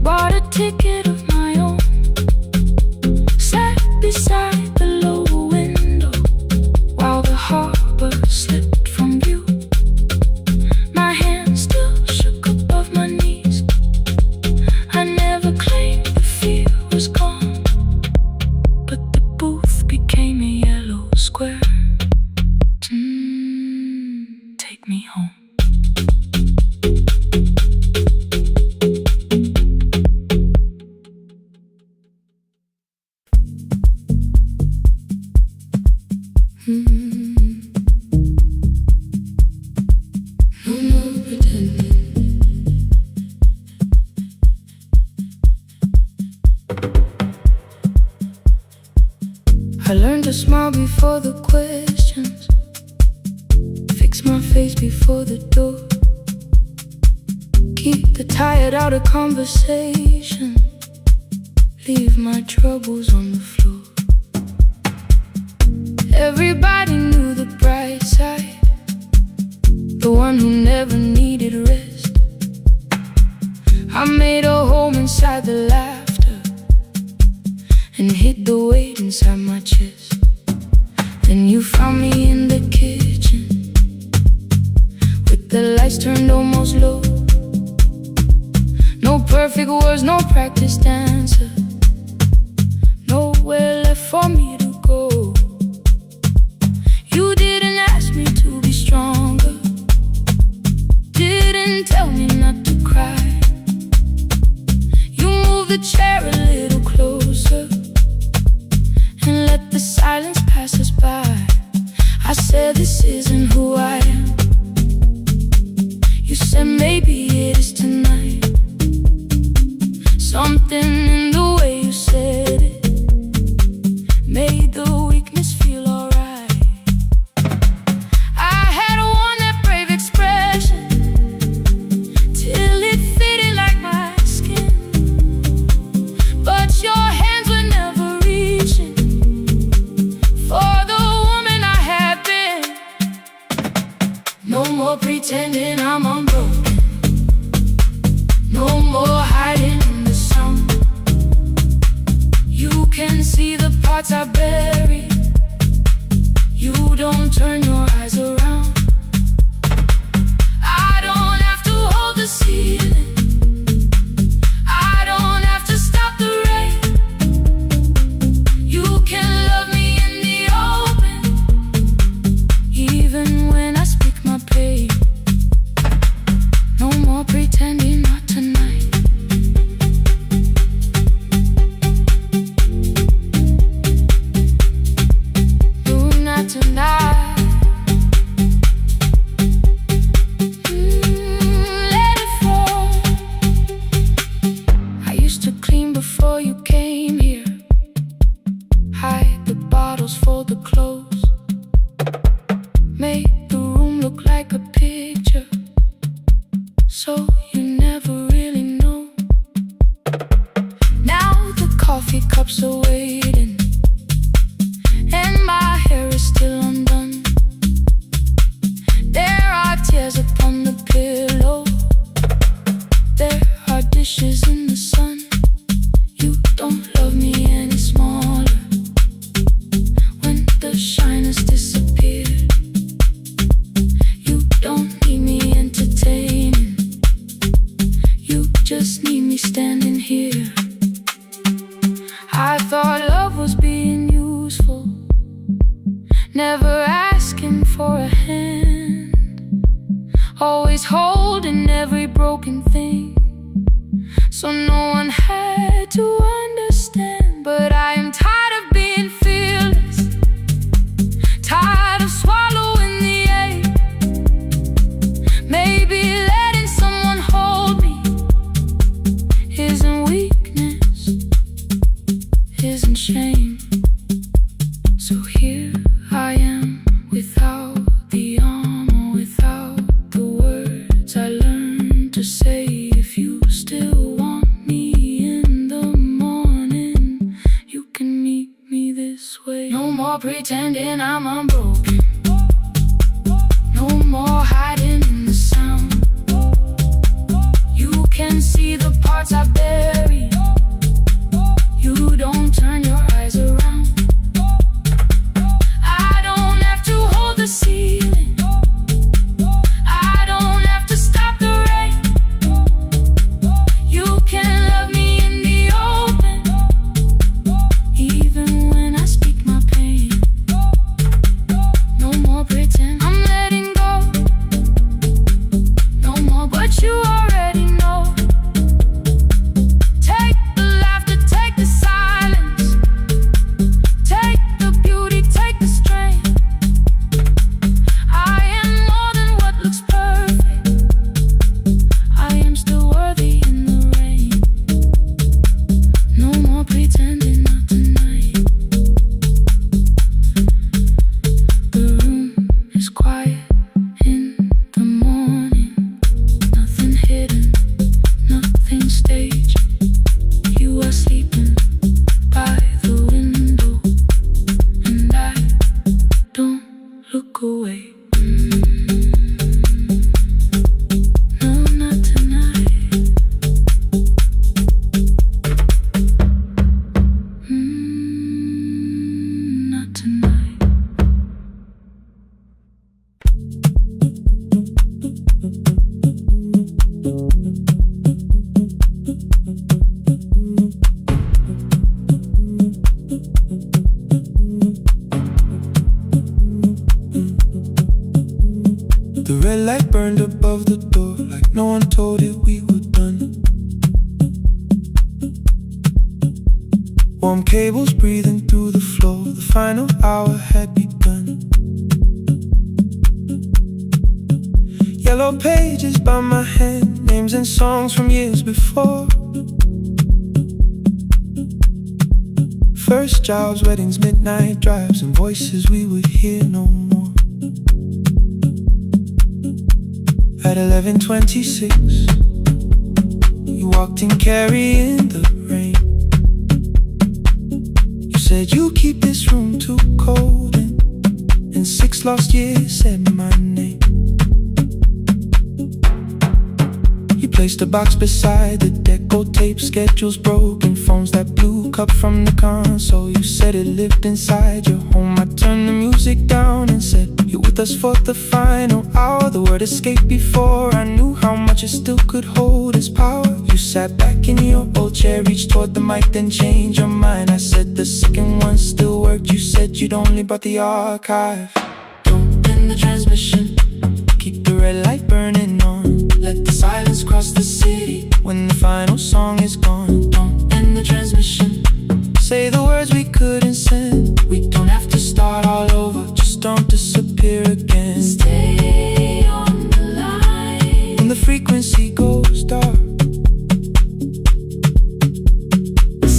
bought a ticket of my own, sat beside the low window while the harbor slipped from view. My hands still shook above my knees, I never claimed the fear was gone, but the booth became a yellow square. Take me home. to smile before the questions, fix my face before the door, keep the tired out of conversation, leave my troubles on the floor. Everybody knew the bright side, the one who never needed rest. I made a home inside the laughter and hid the weight inside my chest. Then you found me in the kitchen with the lights turned almost low. No perfect words, no practice dancer, nowhere left for me to go. You didn't ask me to be stronger, didn't tell me not to cry. You moved the chair a little closer and let the silence pass us by. I said, this isn't who I am. You said, maybe it is tonight. Something in the way you said it made the weakness feel alright. I had worn that brave expression till it fitted like my skin, but your hands were never reaching for the woman I had been. No more pretending I'm unbroken, no more hiding in the sound. You can see the parts I bury, you don't turn your eyes around. I don't have to hold the ceiling, I don't have to stop the rain. You can love me in the open, even when I speak my pain. No more pretending, not tonight. No, not tonight. Let it fall. I used to clean before you came here, hide the bottles, fold the clothes, make the room look like a picture, so you never really know. Now the coffee cups are waiting and my hair is still undone. There are tears upon the pillow, there are dishes in the sun. You don't love me any smaller when the shine has disappeared. You don't need me entertaining, you just need me standing here. I thought love was being useful, never asking for a hand, always holding every broken thing, so no one had to understand. But I am tired of being fearless, tired of swallowing the ache. Maybe letting someone hold me isn't weakness, isn't shame. So here I am, without the armor, without the words I learned to say. If you still want me in the morning, you can meet me this way. No more pretending I'm unbroken, no more hiding in the sound. You can see the parts I bury, you don't turn your eyes around. I don't have to hold the ceiling, I don't have to stop the rain. You can love me in the open, even when I speak my pain. burned above the door, like no one told it we were done. Warm cables breathing through the floor, the final hour had begun. Yellow pages by my hand, names and songs from years before. First jobs, weddings, midnight drives, and voices we would hear no more. At 11:26, you walked in carrying the rain. You said you keep this room too cold, and in 6 lost years said my name. You placed a box beside the deco tape, schedules broken, phones that blew, cup from the console. You said it lived inside your home. I turned the music down and said, you're with us for the final hour. The word escaped before I knew how much it still could hold its power. You sat back in your old chair, reached toward the mic, then changed your mind. I said the second one still worked. You said you'd only brought the archive. Don't end the transmission, keep the red light burning on. Let the silence cross the city when the final song is gone. Don't end the transmission, say the words we couldn't send. We don't have to start all over, just don't disappear again. Stay on the line when the frequency goes dark.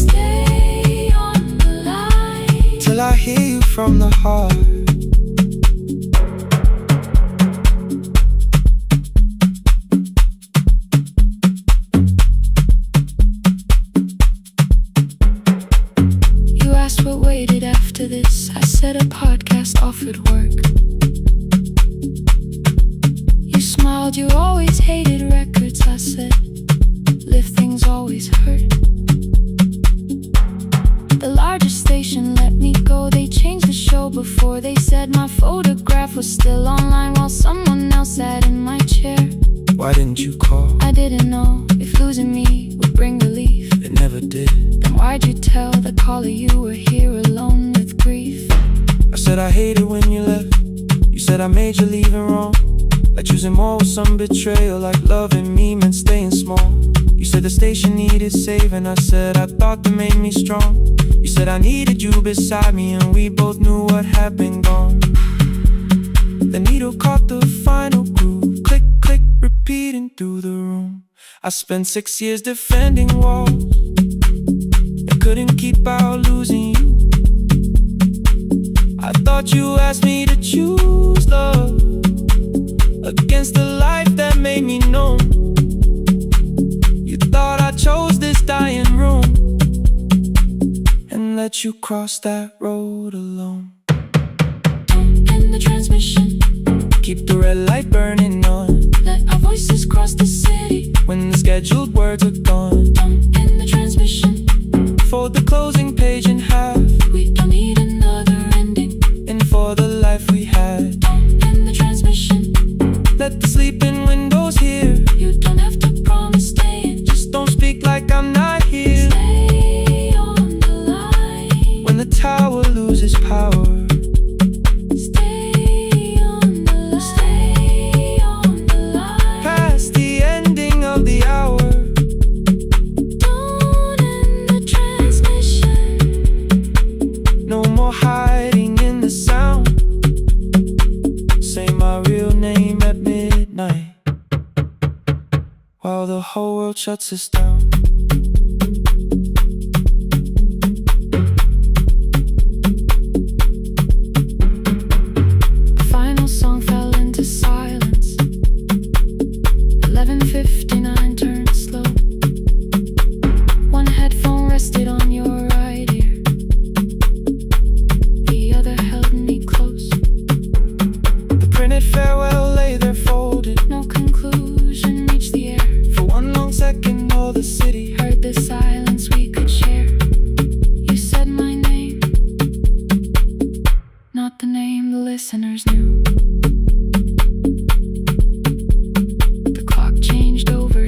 Stay on the line till I hear you from the heart. What waited after this? I said a podcast offered work. You smiled, you always hated records. I said, live things always hurt. The largest station let me go. They changed the show before they said my photograph was still online while someone else sat in my chair. Why didn't you call? I didn't know if losing me would bring relief. It never did. Then why'd you tell the caller you were here alone with grief? I said I hated when you left. You said I made you leaving wrong, like choosing more with some betrayal, like loving me meant staying small. You said the station needed saving. I said I thought that made me strong. You said I needed you beside me, and we both knew what had been gone. The needle caught the final groove, click, click, repeating through the room. I spent 6 years defending walls that couldn't keep out losing you. I thought you asked me to choose love against the life that made me known. You thought I chose this dying room and let you cross that road alone. Don't end the transmission, keep the red light burning on. let our voices cross the city when the scheduled words are gone. Don't end the transmission, fold the closing page in half. we don't need another ending. And for the life we had, Don't end the transmission, let the sleeping windows hear. you don't have to promise staying. Just don't speak like I'm not here. Stay on the line When the tower loses power, stay on the line. Stay on the line past the ending of the hour. Don't end the transmission, No more hiding in the sound. Say my real name at midnight while the whole world shuts us down. the final song fell into silence. 11:59 turned slow. One headphone rested on your right ear, the other held me close. The printed farewell lay there folded. No conclusion reached the air. For one long second all the city Heard the silence we could share. You said my name, not the name the listeners knew. The clock changed over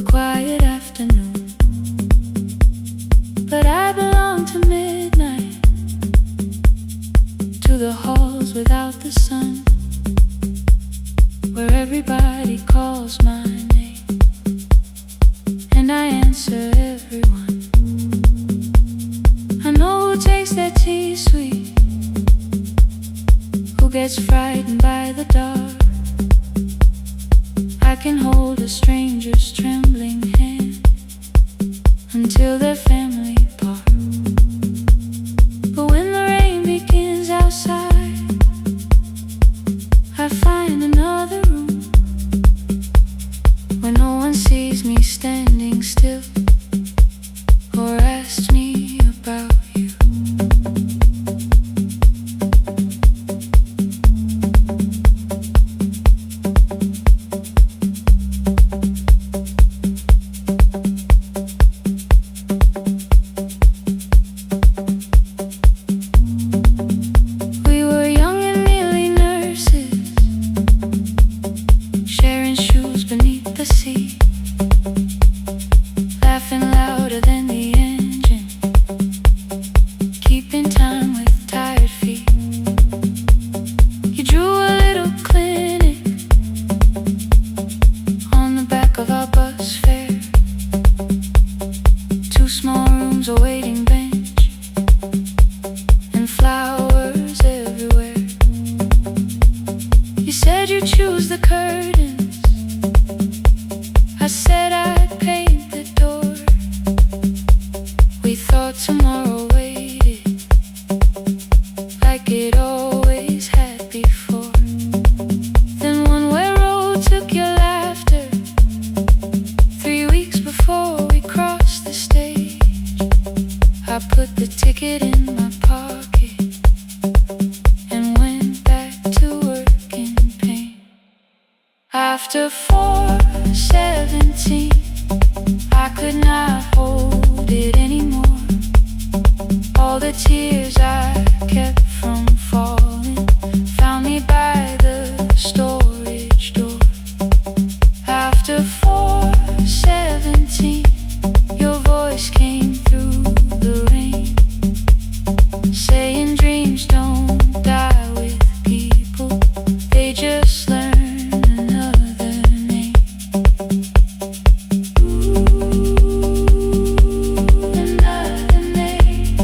a quiet afternoon. But I belong to midnight, to the halls without the sun, where everybody calls my name, and I answer everyone. I know who takes their tea sweet, who gets frightened by the dark. I can hold a stranger's trembling hand until their family part. But when the rain begins outside, I find another room where no one sees me standing still or asks me about you. We were young and nearly nurses, sharing shoes beneath the sea, laughing louder than the engine, keeping time with tired feet. You drew a little clinic on the back of our bus fare, 2 small rooms, a waiting bench, and flowers everywhere. You said you'd choose the curtains, I said I'd paint the door. We thought tomorrow waited, like it always had before. Then one-way road took your laughter, 3 weeks before we crossed the stage. I put the ticket in my pocket and went back to work in pain. After 4:17, I could not hold it anymore. All the tears I kept from falling found me by the storage door. After 4:17, your voice came through the rain, saying dreams don't die with people, they just learn another name. Another name.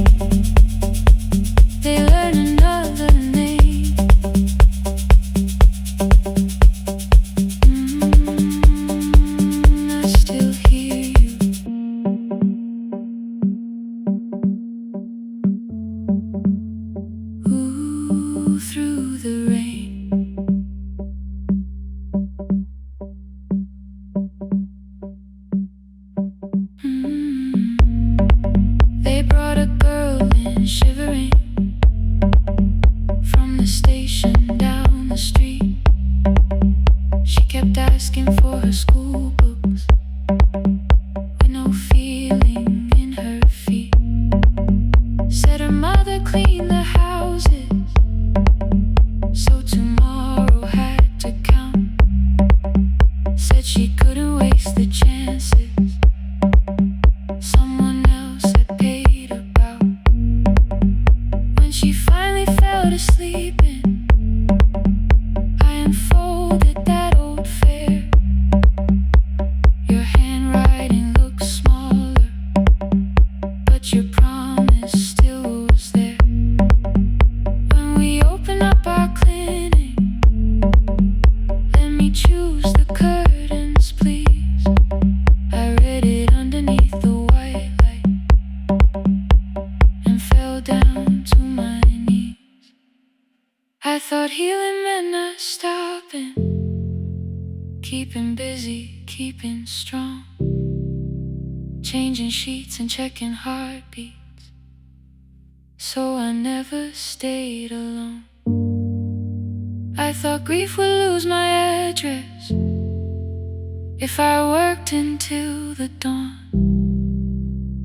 They learn another name. I still hear you. Ooh, through the rain. They brought a girl in shivering from the station down the street. She kept asking for her school books with no feeling in her feet. Said her mother cleaned the houses, so tomorrow had to count. Said she couldn't waste the chances someone else had paid about. When she finally fell to sleeping, I unfolded that old fare. Your handwriting looks smaller, but your promise still was there. When we open up our clinic, let me choose the curtains, please. I read it underneath the white light and fell down to my knees. I thought healing meant not stopping, keeping busy, keeping strong, changing sheets and checking heartbeats, so I never stayed alone. I thought grief would lose my address if I worked until the dawn.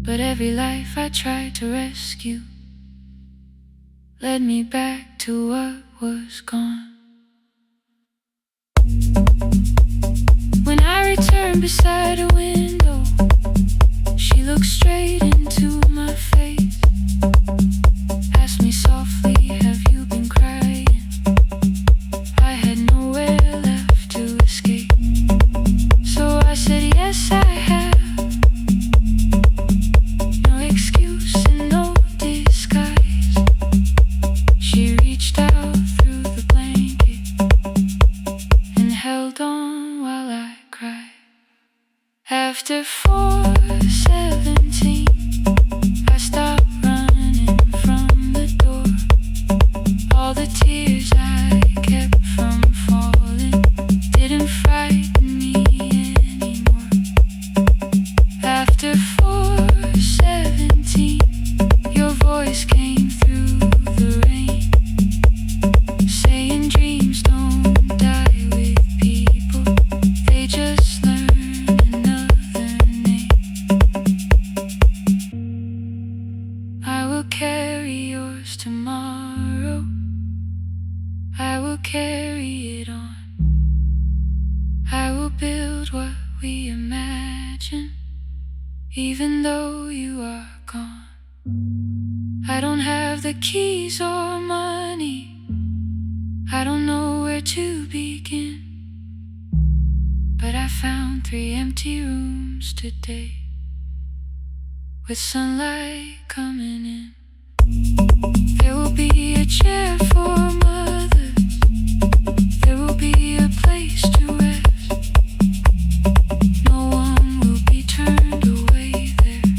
But every life I tried to rescue led me back to what was gone. When I returned beside a window, After 4:17, I stopped running from the door. All the tears I kept from falling didn't frighten me anymore. After 4:17, your voice came through the rain, saying dreams don't die with people, they just learn another name. I will carry yours tomorrow, I will carry it on. I will build what we imagine, even though you are gone. I don't have the keys or money, I don't know where to begin, but I found 3 empty rooms today, with sunlight coming in. There will be a chair for mothers, there will be a place to rest. No one will be turned away there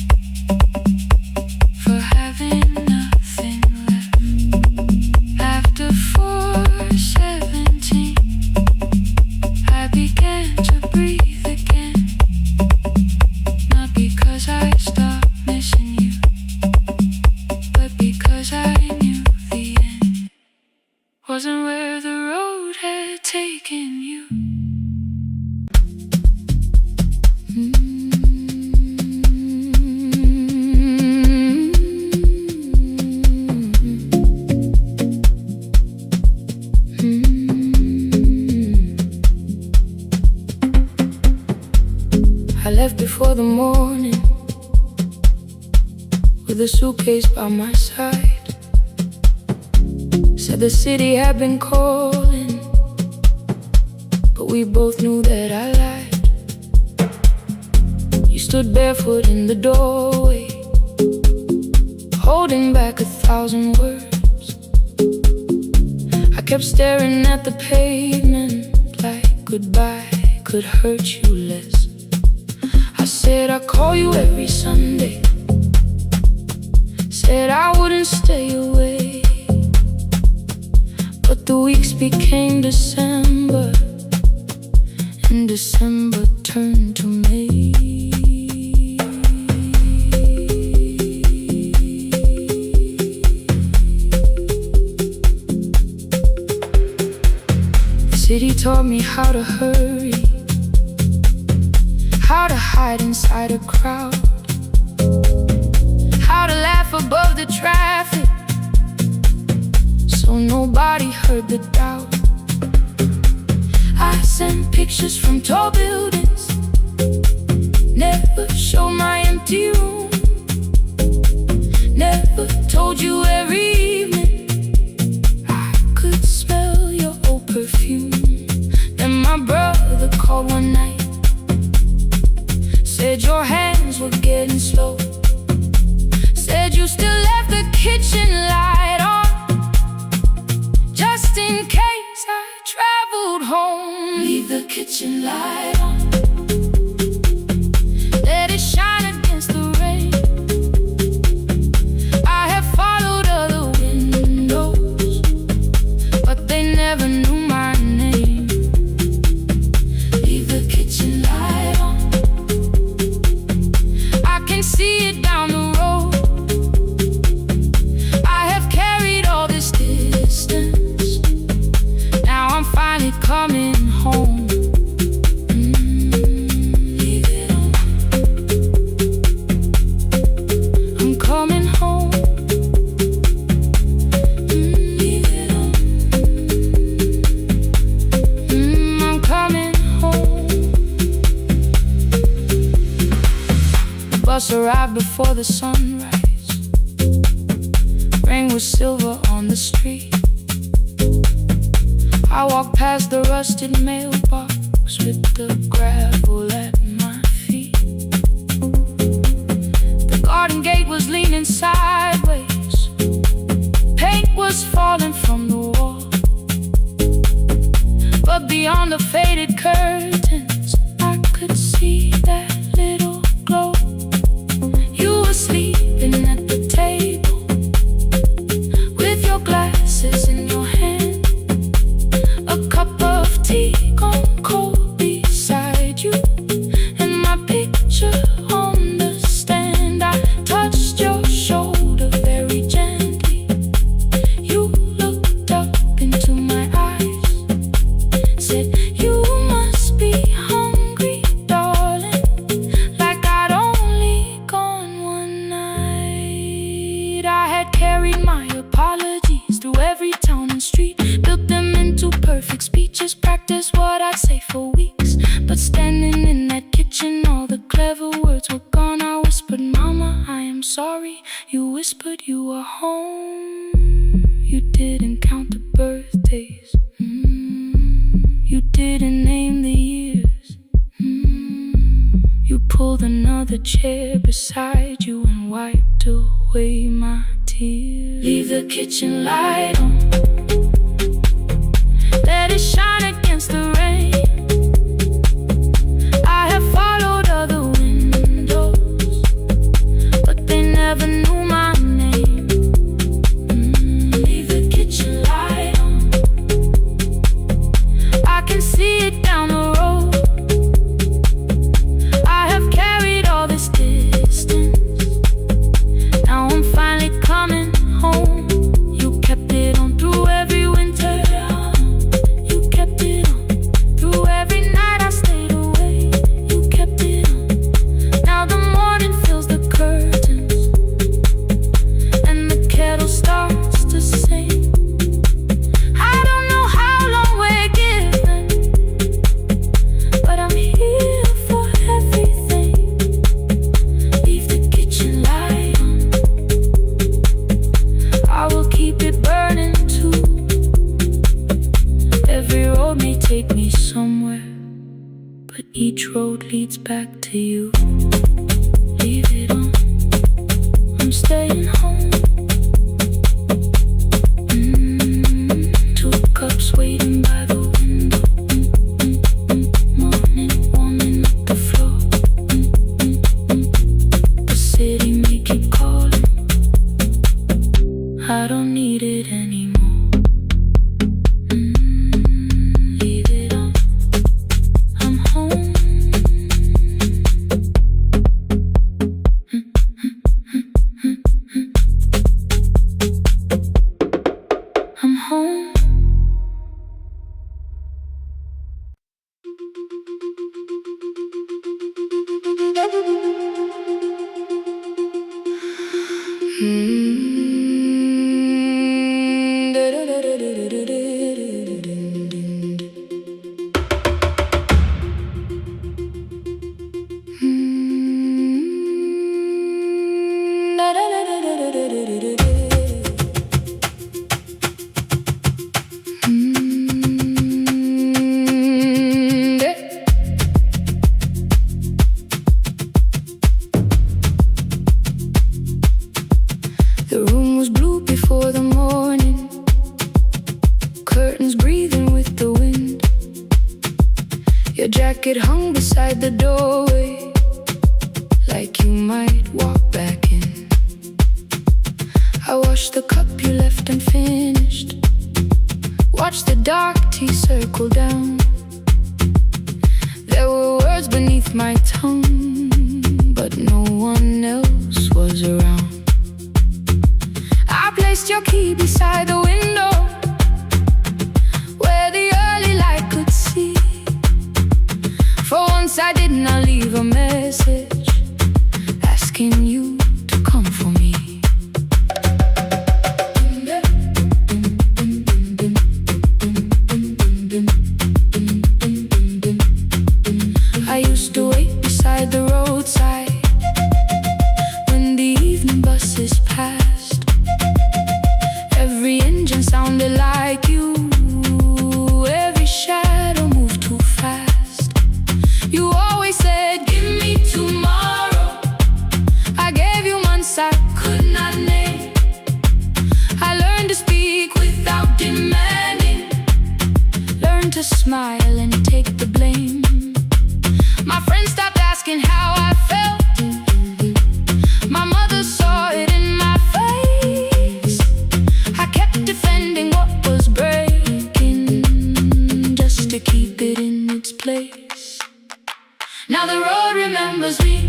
for having nothing left. After 4:17, I began to breathe again, not because I stopped missing you, but because I knew the end wasn't where the road had taken you. I left before the morning, with a suitcase by my side. Said the city had been calling, but we both knew that I lied. You stood barefoot in the doorway, holding back 1,000 words. I kept staring at the pavement, like goodbye could hurt you less. I said I'd call you every Sunday, said I wouldn't stay away, but the weeks became December, and December turned to May. The city taught me how to hurry, how to hide inside a crowd, how to laugh above the traffic, so nobody heard the doubt. I sent pictures from tall buildings, never showed my empty room, never told you every evening I could smell your old perfume. Then my brother called one night, said your hands were getting slow, said you still left the kitchen light on, just in case I traveled home. Leave the kitchen light on, let it shine against the rain. I have followed other windows, but they never knew my name. Leave the kitchen light on, I can see it down the road. I have carried all this distance, now I'm finally coming home. Leave it on, I'm coming home. Leave it on, I'm coming home. The bus arrived before the sunrise, rain was silver on the street. I walked past the rusted mailbox with the gravel at my feet. The garden gate was leaning sideways, paint was falling from the wall, but beyond the faded curtains I could see that little whispered you were home. You didn't count the birthdays. You didn't name the years. You pulled another chair beside you and wiped away my tears. Leave the kitchen light on, let it shine against the rain. I have followed other windows, but they never knew my name. Leave the kitchen light on, I can see it down the road. I have carried all this distance, now I'm finally coming home. You kept it on through every winter. You kept it on through every night I stayed away. You kept it on. Now the morning fills the curtains and the kettle starts to sing. I don't know how long we're given, but I'm here for everything. Leave the kitchen light on, I will keep it burning too. Every road may take me somewhere, but each road leads back to you. Leave it on, I'm staying home. Two cups waiting by the window. Morning warming up the floor. The city may keep calling, I don't need it anymore. Leave it on, I'm home. I'm home. The room was blue before the morning, curtains breathing with the wind. Your jacket hung beside the doorway, like you might walk back in. I washed the cup you left unfinished, watched the dark tea circle down. There were words beneath my tongue, but no one else was around. I placed your key beside the window, where the early light could see. For once I did not leave a message asking you to come for me. I used to wait beside the roadside when the evening buses passed. Every engine sounded like you, every shadow moved too fast. You always said, give me tomorrow. I gave you months I could not name. I learned to speak without demanding, learned to smile and take the blame. My friends stopped asking how I felt. My mother saw it in my face. I kept defending what was breaking, just to keep it in its place. Now the road remembers me.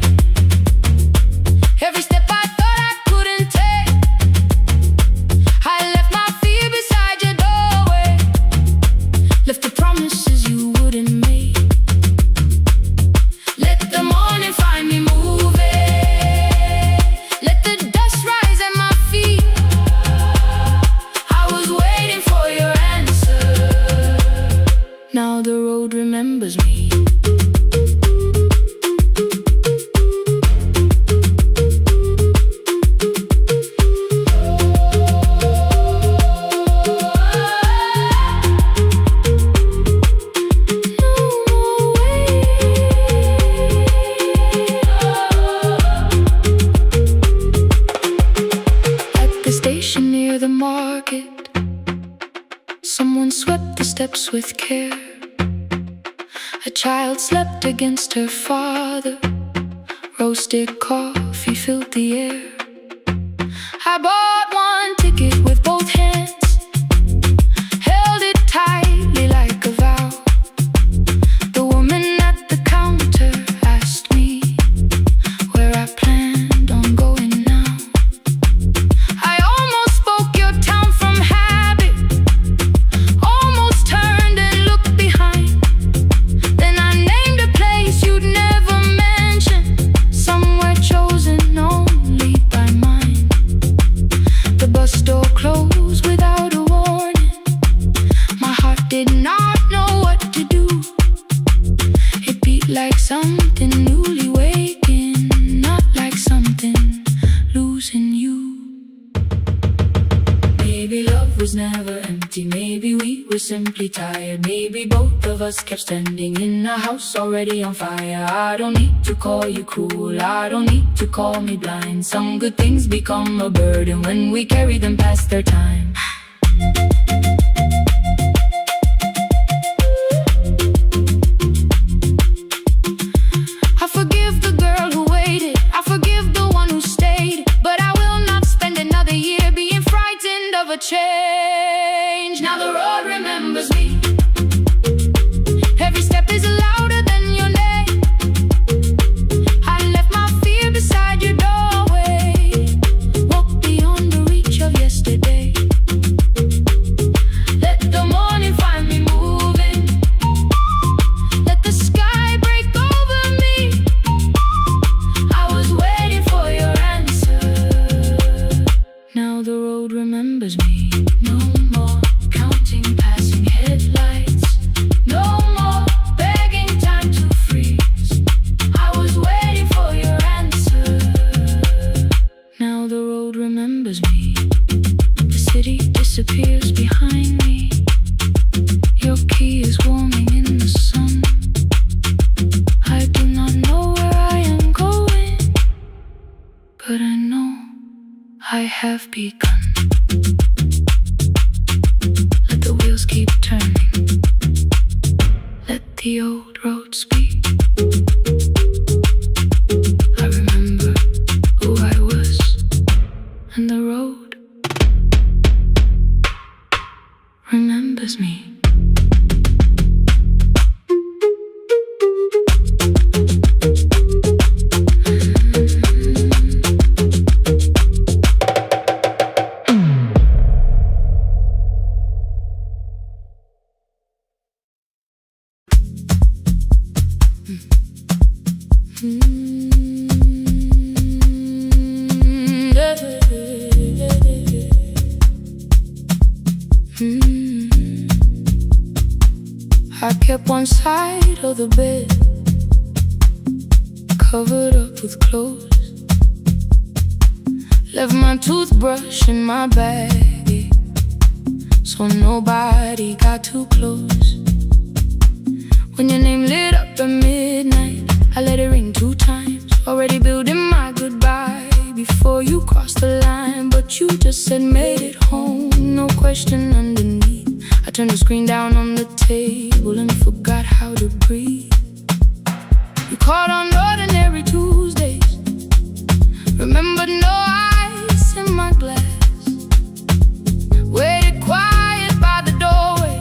Every step I thought I couldn't take, I left my fear beside your doorway, left the promises you wouldn't make. Let the morning find me moving, let the dust rise at my feet. I was waiting for your answer. Now the road remembers me. steps with care. A child slept against her father. Roasted coffee filled the air. I bought one ticket with both hands, held it tightly like a vow. The woman at the counter asked me where I planned on going now. I almost spoke your town from habit, almost turned and looked behind. Then I named a place you'd never mention, somewhere chosen only by mine. The bus door closed without a warning. My heart did not know what to do. It beat like something newly waking, not like something losing you. Maybe love was never empty, maybe we were simply tired. Maybe both of us kept standing in a house already on fire. I don't need to call you cruel, I don't need to call me blind. Some good things become a burden when we carry them past their time. I forgive the girl who waited, I forgive the one who stayed, but I will not spend another year being frightened of a change. Now the road remembers me. Every step is louder than your name. I left my fear beside your doorway, walked beyond the reach of yesterday. Let the morning find me moving, let the sky break over me. I was waiting for your answer. Now the road remembers me. No more counting passing headlights, no more begging time to freeze. I was waiting for your answer. Now the road remembers me. The city disappears behind me. Your key is warming in the sun. I do not know where I am going, but I know I have begun. Let the wheels keep turning, let the old road speak. I remember who I was, and the road remembers me. I kept one side of the bed covered up with clothes, left my toothbrush in my bag so nobody got too close. When your name lit up at midnight, I let it ring 2 times, already building my goodbye before you crossed the line. But you just said made it home, no question underneath. I turned the screen down on the table and forgot how to breathe. You called on ordinary Tuesdays, remembered no ice in my glass, waited quiet by the doorway,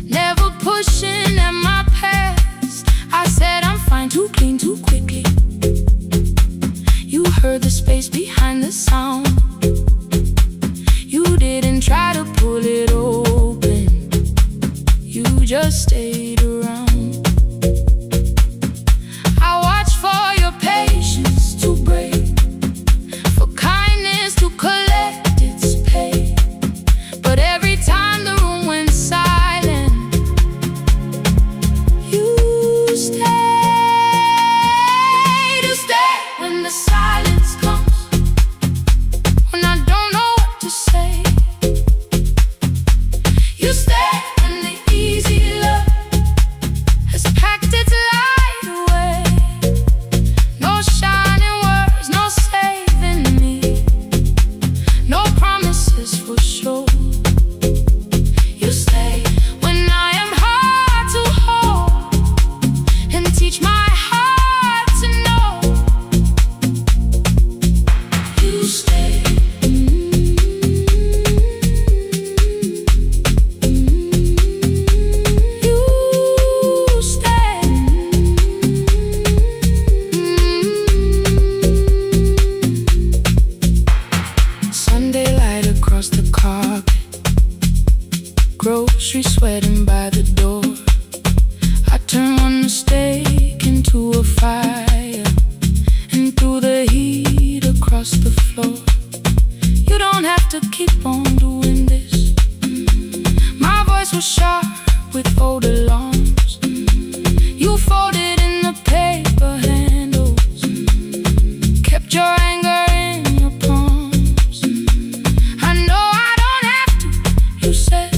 never pushing at my past. I said I'm fine, too clean, too quickly. You heard the space behind the sound. You didn't try to pull it open, you just stayed around. I watched for your patience to break, for kindness to collect its pay. But every time the room went silent, you stayed. You stay when the silence comes. teach my heart to know you stay. You stay. Sunday light across the carpet, grocery sweating by the door. I turn one mistake into a fire, and through the heat across the floor. You don't have to keep on doing this. My voice was sharp with old alarms. You folded in the paper handles, kept your anger in your palms. I know I don't have to, you said.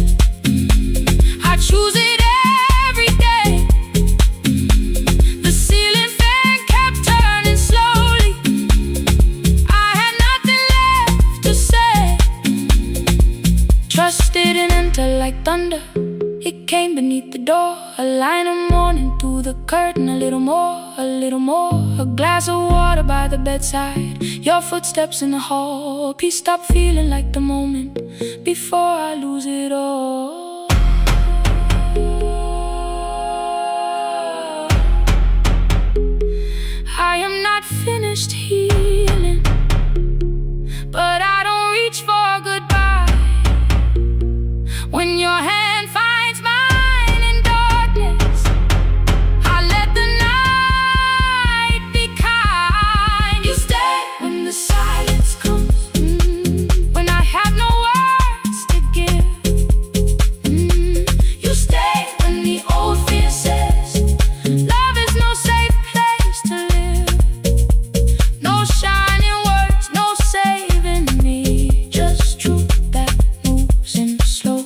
I choose it every day. The ceiling fan kept turning slowly. I had nothing left to say. Trust didn't enter like thunder. It came beneath the door, a line of mourning through the curtain. A little more, a little more. A glass of water by the bedside, your footsteps in the hall. Peace stopped feeling like the moment before I lose it all. I am not finished healing, but I don't reach for goodbye. When your hand finds mine in darkness, I let the night be kind. You stay when the silence comes, when I have no words to give. You stay when the old fear says love is no safe place to live. No shining words, no saving me, just truth that moves in slow.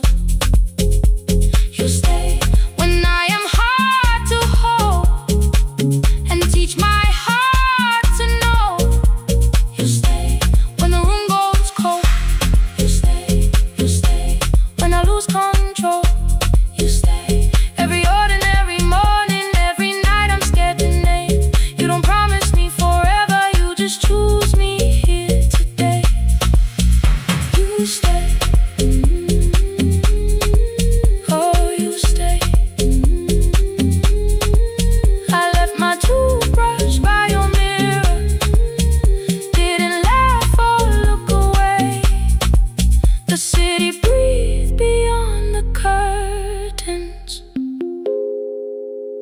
You stay when I am hard to hold, and teach my heart to know. You stay when the room goes cold. You stay when I lose control. You stay every ordinary morning, every night I'm scared to name. You don't promise me forever, you just choose me here today. You stay. Oh, you stay. I left my toothbrush by your mirror, didn't laugh or look away. The city breathed beyond the curtains,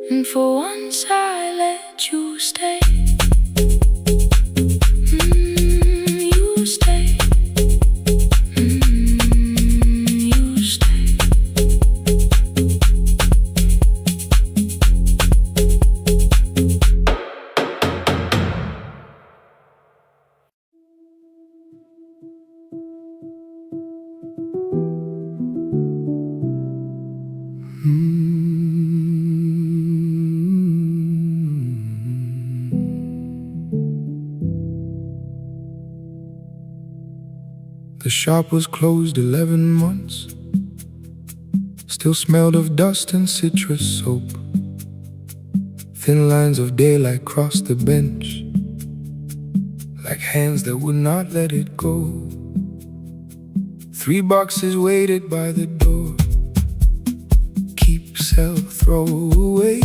and for once I let you stay. You stay. You stay. The shop was closed 11 months. Still smelled of dust and citrus soap. Thin lines of daylight crossed the bench, like hands that would not let it go. 3 boxes waited by the door. Keep, sell, throw away.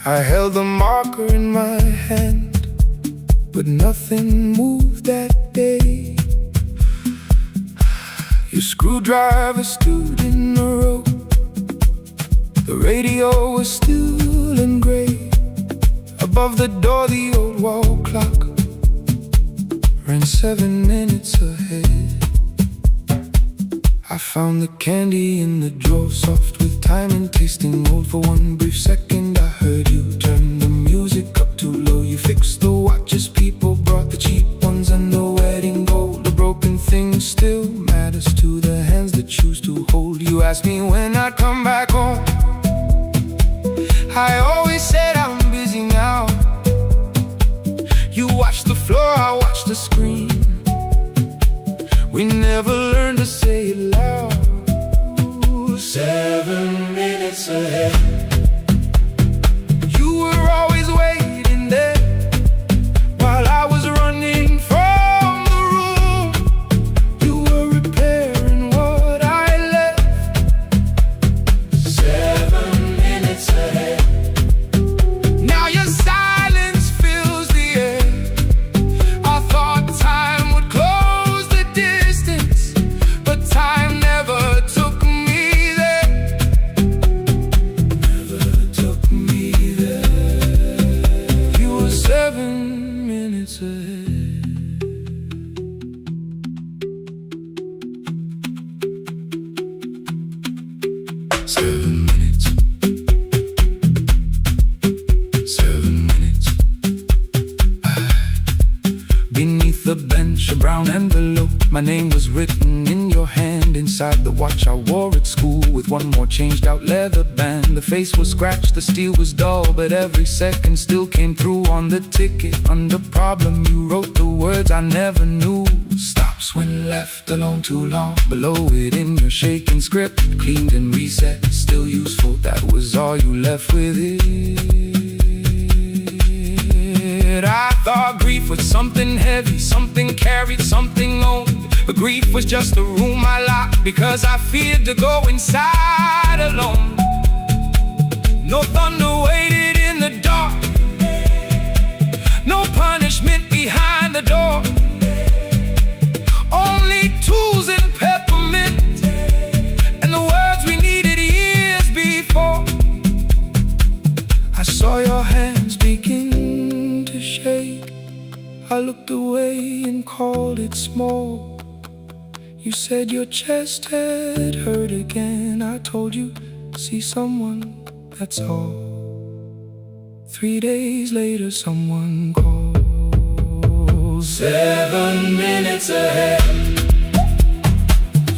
I held the marker in my hand, but nothing moved that day. Your screwdriver stood in a row. The radio was still and gray. Above the door the old wall clock ran 7 minutes ahead. I found the candy in the drawer, soft with time and tasting old. For one brief second I heard you turn the music up too low. You fixed the watches, people brought the cheap ones and the wedding gold. The broken thing still matters to the hands that choose to hold. You asked me when I'd come back home. I always said I'm busy now. You watched the floor, I watched the screen. We never learned to say it loud. 7 minutes ahead. My name was written in your hand inside the watch I wore at school, with one more changed out leather band. The face was scratched, the steel was dull, but every second still came through on the ticket. Under problem you wrote the words I never knew. Stops when left alone too long. Below it in your shaking script, cleaned and reset, still useful. That was all you left with it. I thought grief was something heavy, something carried, something owned. But grief was just a room I locked because I feared to go inside alone. No thunder waited in the dark, no punishment behind the door. Only tools and peppermint, and the words we needed years before. I saw your hands begin to shake. I looked away and called it small. You said your chest had hurt again. I told you, see someone, that's all. 3 days later someone called. 7 minutes ahead.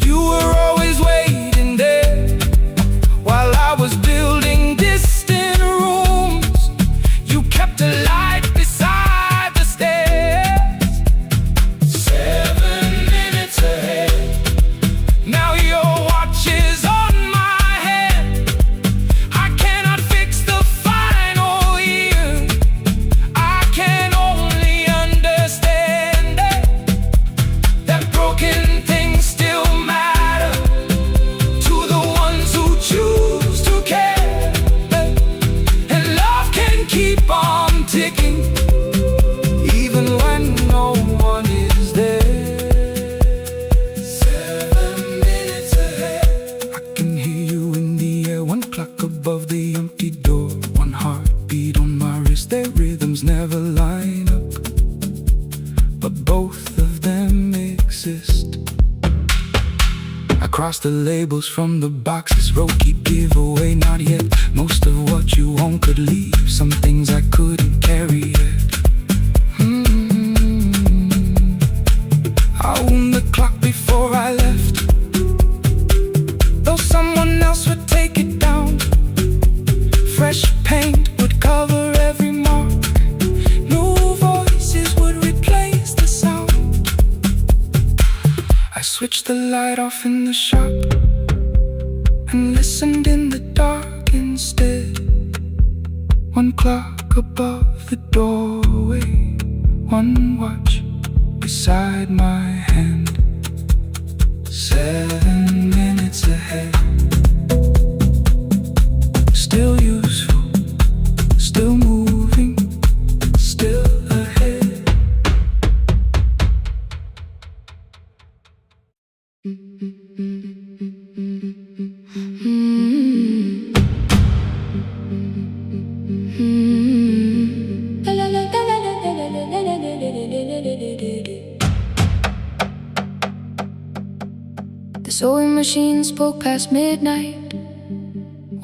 You were always waiting there while I was building distant rooms. You kept a light beside the stairs. 7 minutes ahead. Now your watch is on my head. I cannot fix the final year. I can only understand that broken things still matter to the ones who choose to care. And love can keep on ticking even when no one is there. 7 minutes ahead. I can hear you in the air, one clock above the empty door, one heartbeat on my wrist. Their rhythms never line up, but both of them exist. I crossed the labels from the boxes, wrote keep, give away, not yet. Most of what you own could leave, some things I couldn't carry yet. I wound the clock before I left, though someone else would take it down. Fresh paint would cover every mark, new voices would replace the sound. I switched the light off in the shop and listened in the dark instead. One clock above the doorway, one watch beside my hand. 7 minutes ahead. Still useful, still moving, still ahead. The sewing machine spoke past midnight,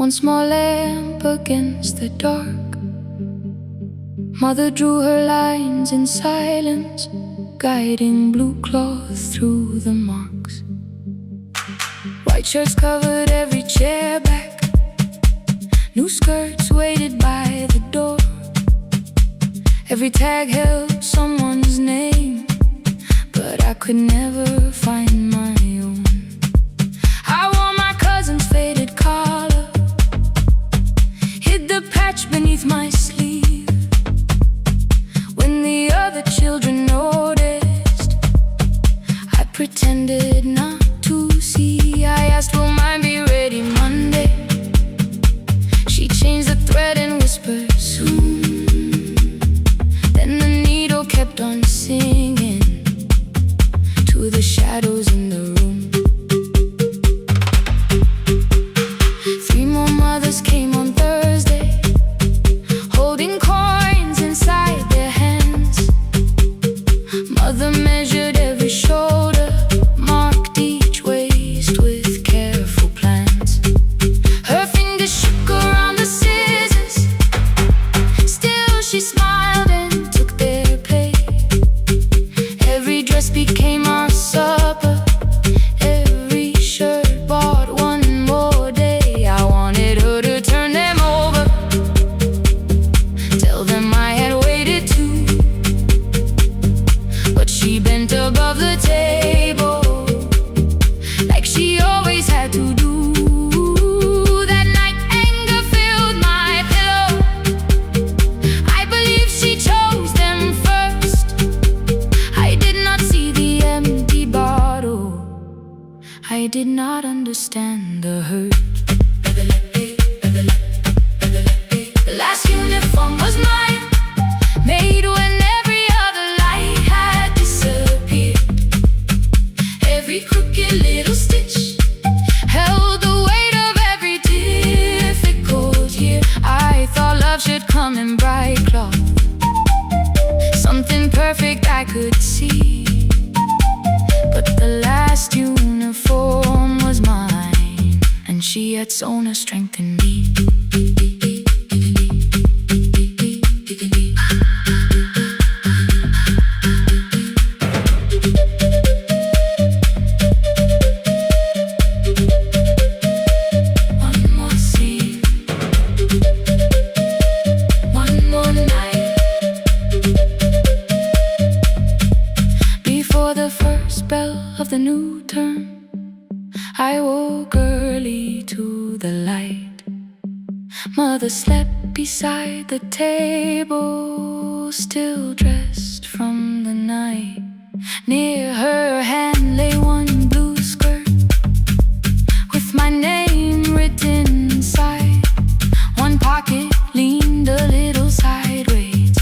one small lamp against the dark. Mother drew her lines in silence, guiding blue cloth through the marks. White shirts covered every chair back, new skirts waited by the door. Every tag held someone's name, but I could never find my own. I wore my cousin's faded collar, hid the patch beneath my sleeve. When the other children noticed, I pretended not to see. I asked, will mine be ready Monday? She changed the thread and whispered, soon. Then the needle kept on singing to the shadows in the room. 3 more mothers came on Thursday, holding coins inside their hands. Mother measured every shoulder, marked each waist with careful plans. Her fingers shook around the scissors, still she smiled and took their place. I did not understand the hurt. The last uniform was mine, made when every other light had disappeared. Every crooked little stitch held the weight of every difficult year. I thought love should come in bright cloth, something perfect I could see. But the last uniform was mine, and she had sewn her strength in me. One more scene, one more night. Before the first bell of the new term, I woke early to the light. Mother slept beside the table, still dressed from the night. Near her hand lay one blue skirt with my name written inside. One pocket leaned a little sideways,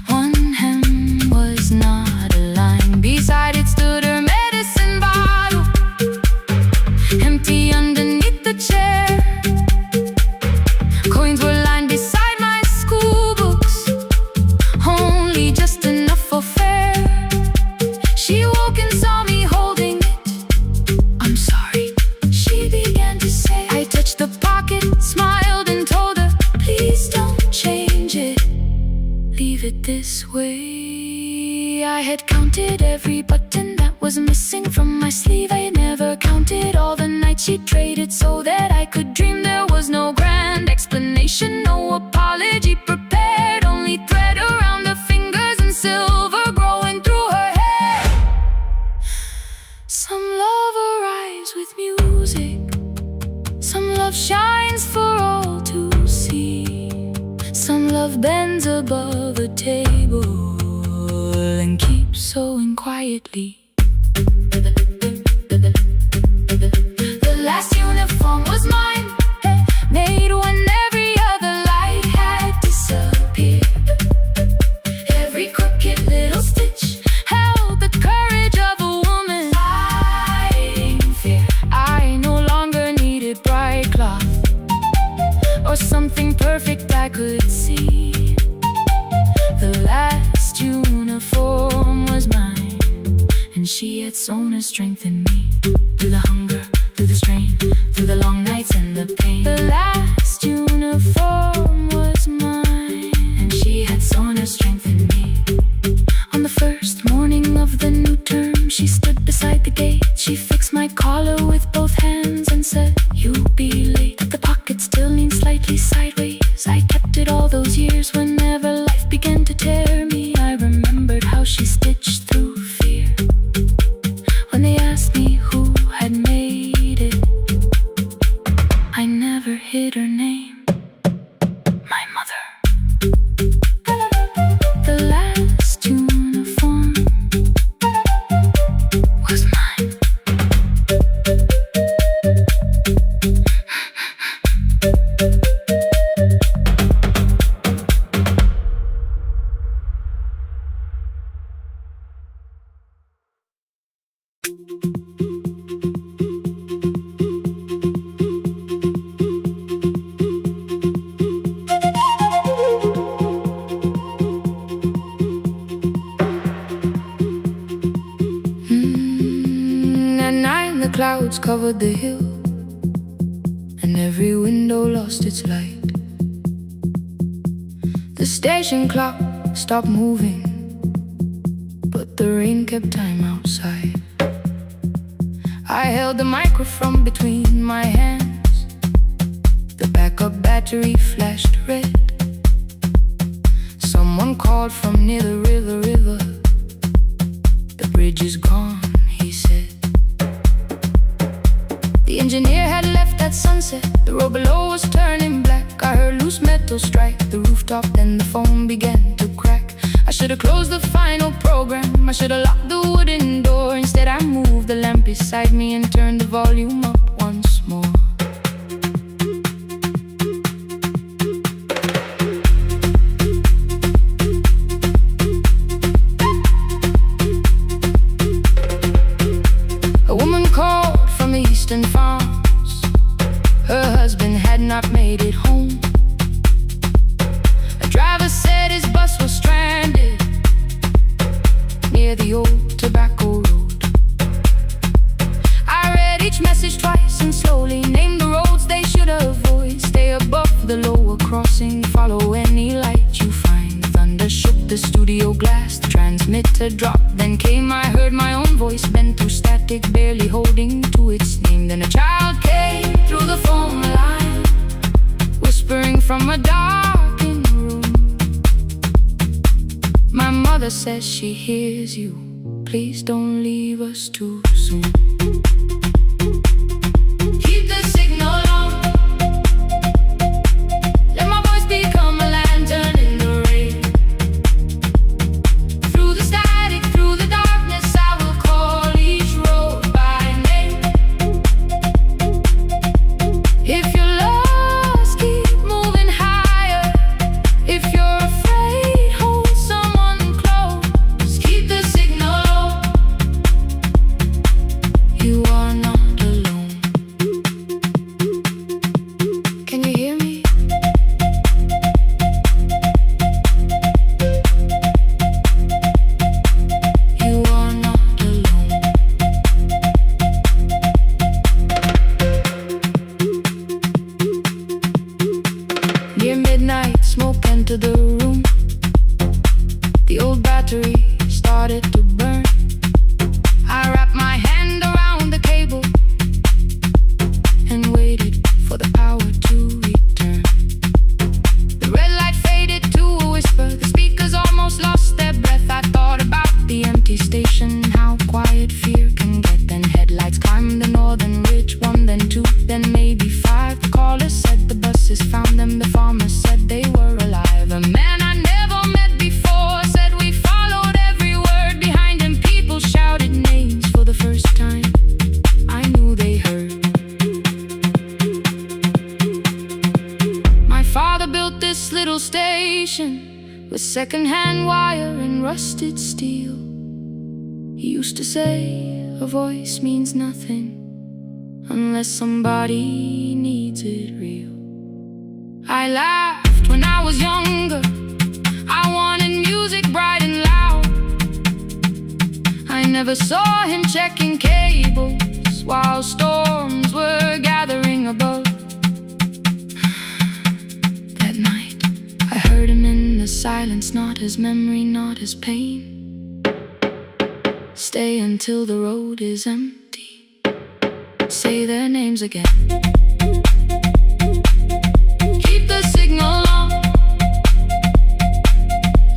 one hem was not aligned. Beside it stood her medicine bottle, empty underneath the chair. Coins were lined beside my school books, only just enough for fare. She woke and saw me holding it. "I'm sorry," she began to say. I touched the pocket, smiled and told her, "Please don't change it, leave it this way." I had counted every button that was missing from my sleeve. I never counted all the nights she traded so that I could dream. There was no grand explanation, no apology prepared, only thread around her fingers and silver growing through her hair. Some love arrives with music, some love shines for all to see. Some love bends above a table and keeps sewing quietly. The last uniform was mine, made when every other light had disappeared. Every crooked little stitch held the courage of a woman fighting fear. I no longer needed bright cloth or something perfect I could see. The last uniform was mine, and she had sewn her strength in me. Through the hunger, through the strain, through the long nights and the pain. The last uniform was mine, and she had sewn her strength in me. On the first morning of the new term, she stood beside the gate. She fixed my collar with both hands and said, "You'll be late." The pocket still leaned slightly sideways. I kept it all those years. Whenever life began to tear me, I remembered how she stitched through fear. When they asked me who had made it, I never hid her name, my mother. The last uniform was mine. At night the clouds covered the hill, and every window lost its light. The station clock stopped moving, but the rain kept time outside. I held the microphone between my hands. The backup battery flashed red. Someone called from near the river. The bridge is gone, he said. The engineer had left at sunset. The road below was turning black. I heard loose metal strike the rooftop, then the phone began to crack. I should've closed the final program, I should've locked the wooden door. Instead I moved the lamp beside me and turned the volume up once more. A woman called from the eastern farms. Her husband had not made it home. A driver said his bus was stranded near the old tobacco road. I read each message twice and slowly named the roads they should avoid. Stay above the lower crossing, follow any light you find. Thunder shook the studio glass, the transmitter dropped. Then came, I heard my own voice bent through static, barely holding to its name. Then a child came through the phone line, whispering from a darkened room. My mother says she hears you, please don't leave us too soon. Keep the signal on, let my voice become a lantern in the rain. Through the static, through the darkness, I will call each road by name. If you're lost, keep moving higher. If you're afraid, hold someone close. Keep the signal on, you are not alone. Can you hear me? You are not alone. Near midnight, smoke entered the room. The old battery started to burn. I wrapped my hand around the cable and waited for the power to return. The red light faded to a whisper. The speakers almost lost their breath. I thought about the empty station, how quiet fear can get. Then headlights climbed the northern ridge, one, then two, then maybe five. The caller said the buses found them. The farmer said they were alive. A man I never met before said we followed every word. Behind him people shouted names for the first time. I knew they heard. My father built this little station with second-hand wire and rusted steel. He used to say a voice means nothing unless somebody needs it real. I laughed when I was younger, I wanted music bright and loud. I never saw him checking cables while storms were gathering above. That night I heard him in the silence, not his memory, not his pain. Stay until the road is empty, say their names again. Keep the signal on,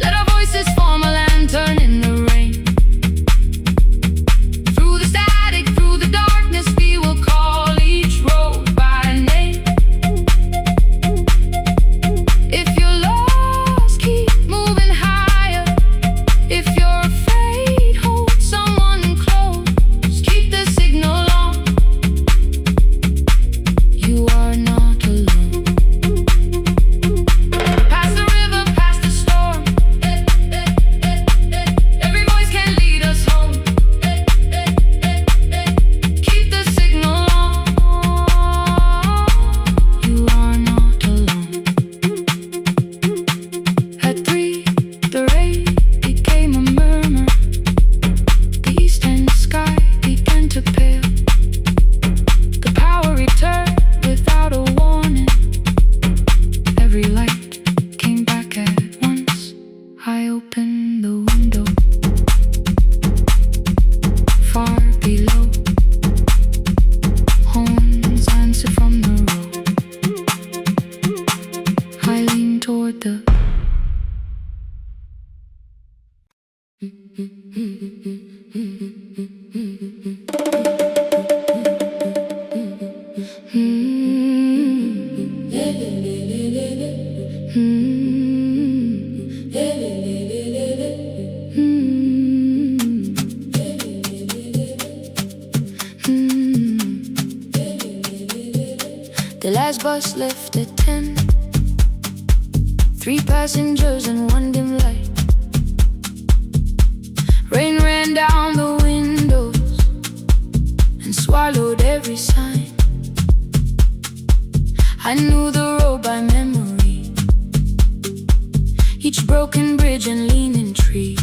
let our voices form a lantern in the rain. Through the static, through the darkness, we will call each road by name. If you're lost, keep moving higher. If you're afraid, hold someone close. Keep the signal on, you are not alone. Past the river, past the storm, every voice can lead us home. Keep the signal on, you are not alone. At 3, the rain became a murmur. The eastern sky began to pale. The power returned without a warning. Every light came back at once. I opened the window. Far below, horns answer from the road. I leaned toward the us left at 10. 3 passengers and 1 dim light. Rain ran down the windows and swallowed every sign. I knew the road by memory, each broken bridge and leaning tree.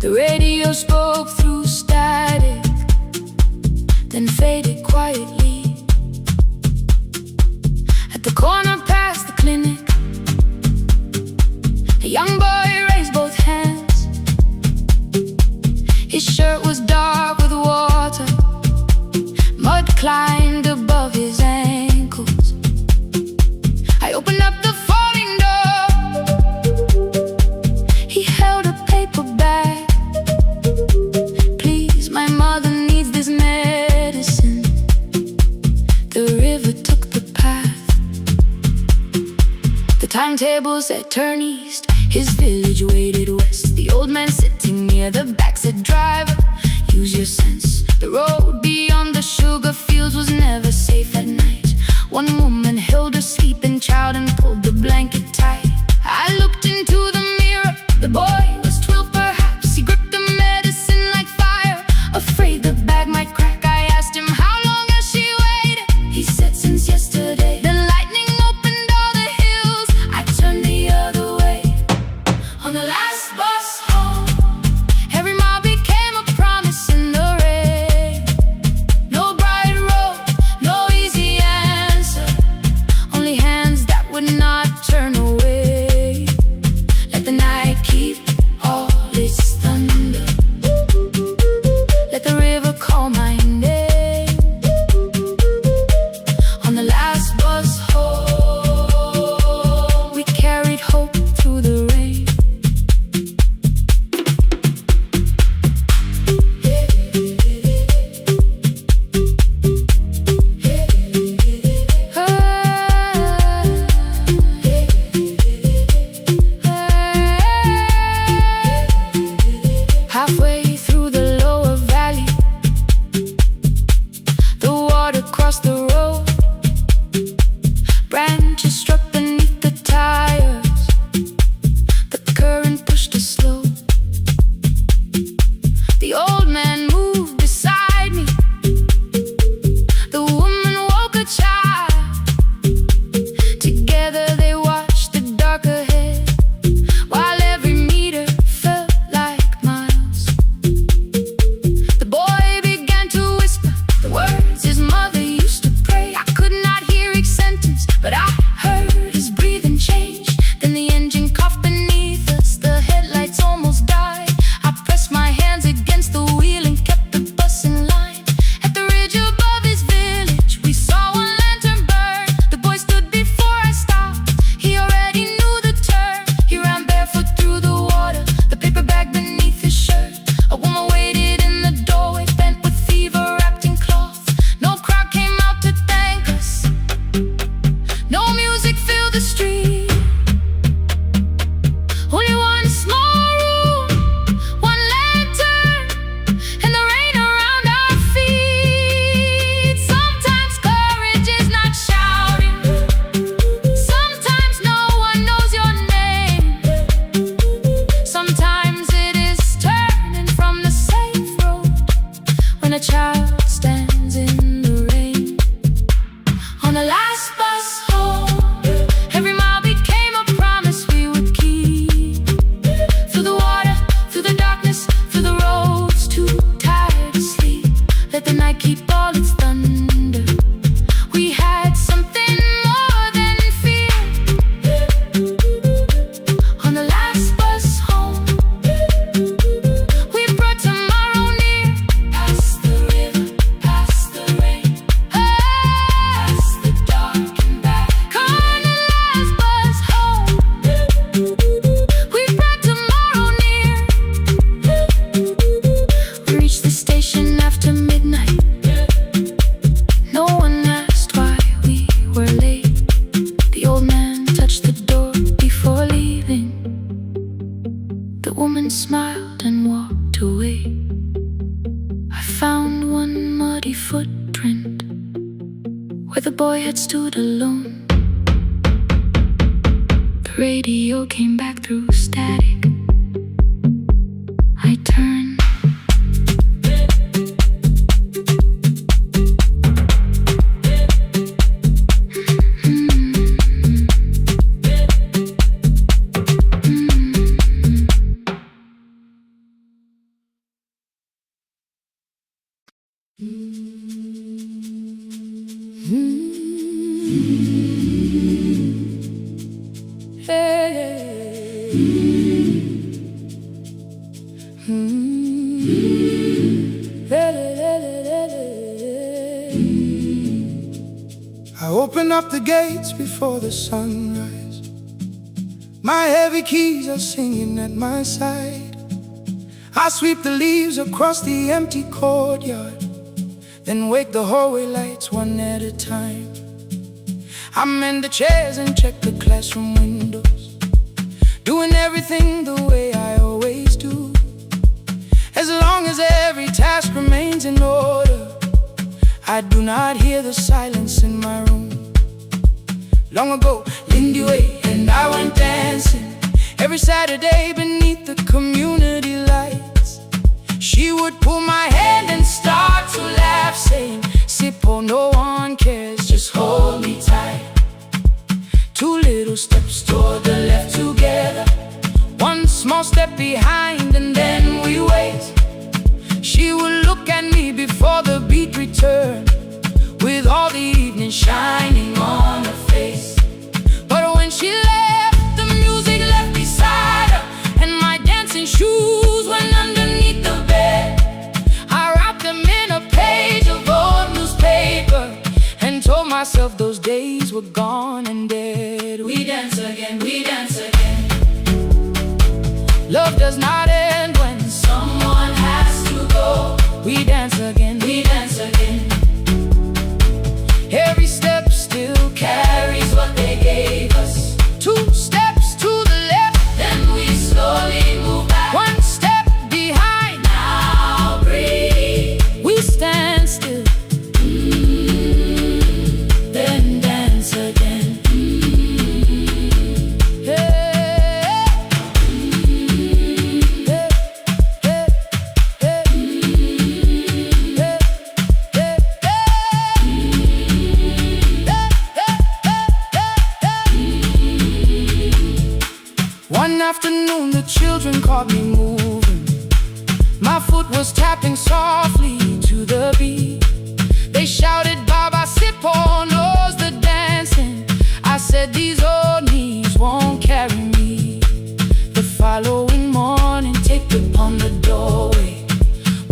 The radio spoke through static, then faded quietly. At the corner past the clinic, a young boy raised both hands. His shirt was dark with water, mud climbed above his ankles. I opened up the folding door. He held a paper bag. Please, my mother needs this medicine. The river took the path. The timetable said turn east. His village waited west. The old man sitting near the back said, driver, use your sense. The road beyond the sugar fields was never safe at night. One woman held her sleeping child and pulled the blanket tight. I looked into the mirror. The boy was 12 perhaps. He gripped the medicine like fire, afraid the bag might crack. I asked him, how long has she waited? He said, since yesterday. Then lightning opened all the hills. I turned the other way. On the last bus home, every mile became a promise in the rain. No bright road, no easy answer, only hands that would not turn away. Let the night keep all its thunder. Let the river call my name. On the last bus home, we carried hope through the rain. Halfway through the lower valley, the water crossed the road. Branches struck beneath the tires. The current pushed us slow. The old man moved beside me. The woman woke a child. Together they watched the dark ahead, while every meter felt like miles. The boy began to whisper the words his mother used to pray. I could not hear each sentence, but I heard his breathing change. Then the engine coughed beneath us. The headlights almost died. I pressed my hands against the wheel and kept the bus in line. At the ridge above his village, we saw one lantern burn. The boy stood before I stopped. He already knew the turn. He ran barefoot through the water, the paper bag beneath his shirt. A woman waited in the doorway, bent with fever, wrapped in cloth. No crowd came out to thank us. No music filled the street. Only one small room, one lantern, and the rain around our feet. Sometimes courage is not shouting. Sometimes no one knows your name. Sometimes it is turning from the safe road when a child stands in the rain. On the last bus home, every mile became a promise we would keep. Through the water, through the darkness, through the roads too tired to sleep. Let the night keep all its thunder. We had something more than fear. On the last bus home, we brought tomorrow near. Past the river, past the rain, past the dark and back. On the last bus home, we brought tomorrow near. We reached the station after midnight. No one asked why we were late. The old man touched the door before leaving. The woman smiled and walked away. I found one muddy footprint where the boy had stood alone. The radio came back through static. I turned. I open up the gates before the sunrise. My heavy keys are singing at my side. I sweep the leaves across the empty courtyard, then wake the hallway lights one at a time. I mend the chairs and check the classroom windows, doing everything the way I always do. As long as every task remains in order, I do not hear the silence in my room. Long ago, Lindy Way and I went dancing every Saturday beneath the community lights. She would pull my hand and start to laugh, saying, "Sippo, no one cares, just hold me tight." Two little steps toward the left together, one small step behind, and then we wait. She would look at me before the beat returned, with all the evening shining on her face. But when she left, the music left beside her, and my dancing shoes went underneath the bed. I wrapped them in a page of old newspaper and told myself those days were gone and dead. We dance again, we dance again. Love does not end when someone has to go. We dance again, we dance again. Every step still carries what they gave us. Two steps to the left, then we slowly move back. One step behind, now breathe. We stand still, then dance again. One afternoon the children caught me moving. My foot was tapping softly to the beat. They shouted, "Baba Sippo knows the dancing." I said, "These old knees won't carry me." The following morning, taped upon the doorway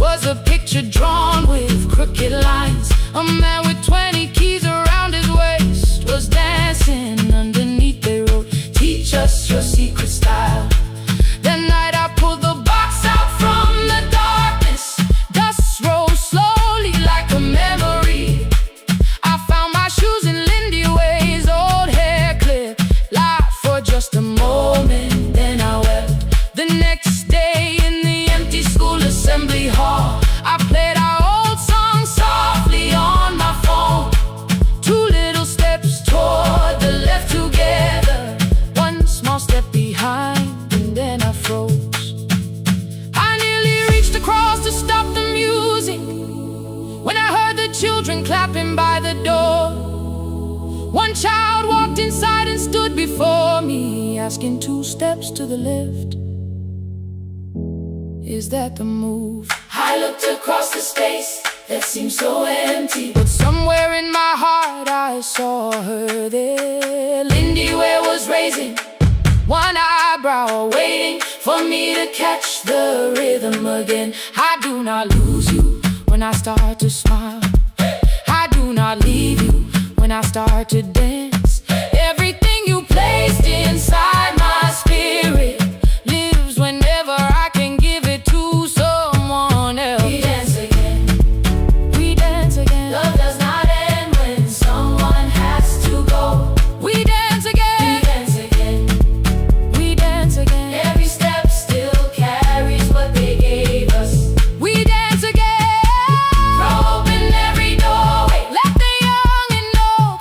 was a picture drawn with crooked lines. A man with 20 keys around his waist was dancing. Underneath they wrote, "Teach us your secret style." That night I pulled the box out from the darkness. Dust rose slowly like a memory. I found my shoes in Lindy Way's old hair clip. Laughed for just a moment, then I wept. The next day in the empty school assembly hall, I played our old song softly on my phone. Two little steps toward the left together, one small step behind, and then I froze. I nearly reached across to stop the music when I heard the children clapping by the door. One child walked inside and stood before me, asking, "Two steps to the left, is that the move?" I looked across the space that seemed so empty, but somewhere in my heart I saw her there. Lindy Ware was raising one eyebrow, waiting for me to catch the rhythm again. I do not lose you when I start to smile. I do not leave you when I start to dance. Everything you placed inside my spirit lives whenever I can give it to someone else. We dance again, we dance again. Love does not end when someone has to go. We dance again, we dance again. We dance again. Every step still carries what they gave us. We dance again. Throw open every doorway, let the young and old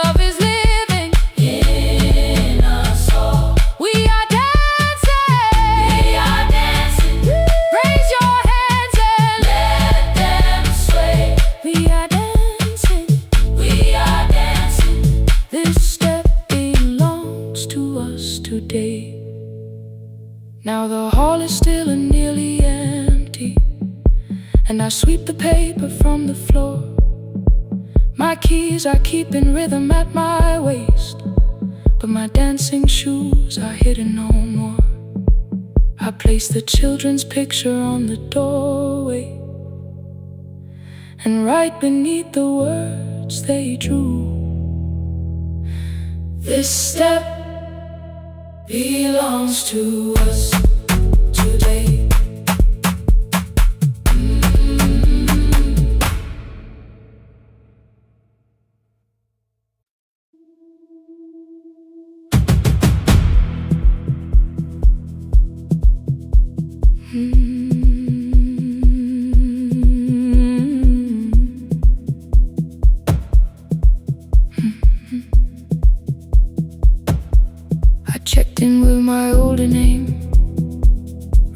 love is living in us all. We are dancing. We are dancing. Raise your hands and let them sway. We are dancing. We are dancing. This step belongs to us today. Now the hall is still and nearly empty, and I sweep the paper from the floor. My keys are keeping rhythm at my waist, but my dancing shoes are hidden no more. I place the children's picture on the doorway, and right beneath the words they drew, this step belongs to us today. I checked in with my older name,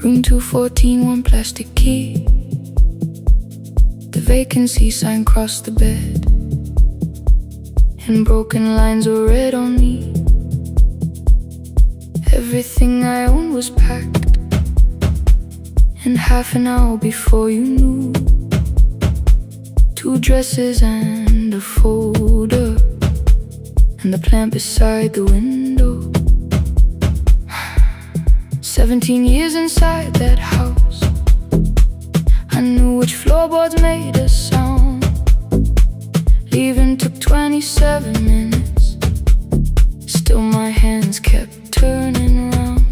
room 214, one plastic key. The vacancy sign crossed the bed, and broken lines were read on me. Everything I owned was packed, and half an hour before you knew, 2 dresses and a folder, and the plant beside the window. 17 years inside that house, I knew which floorboards made a sound. Leaving took 27 minutes, still my hands kept turning round.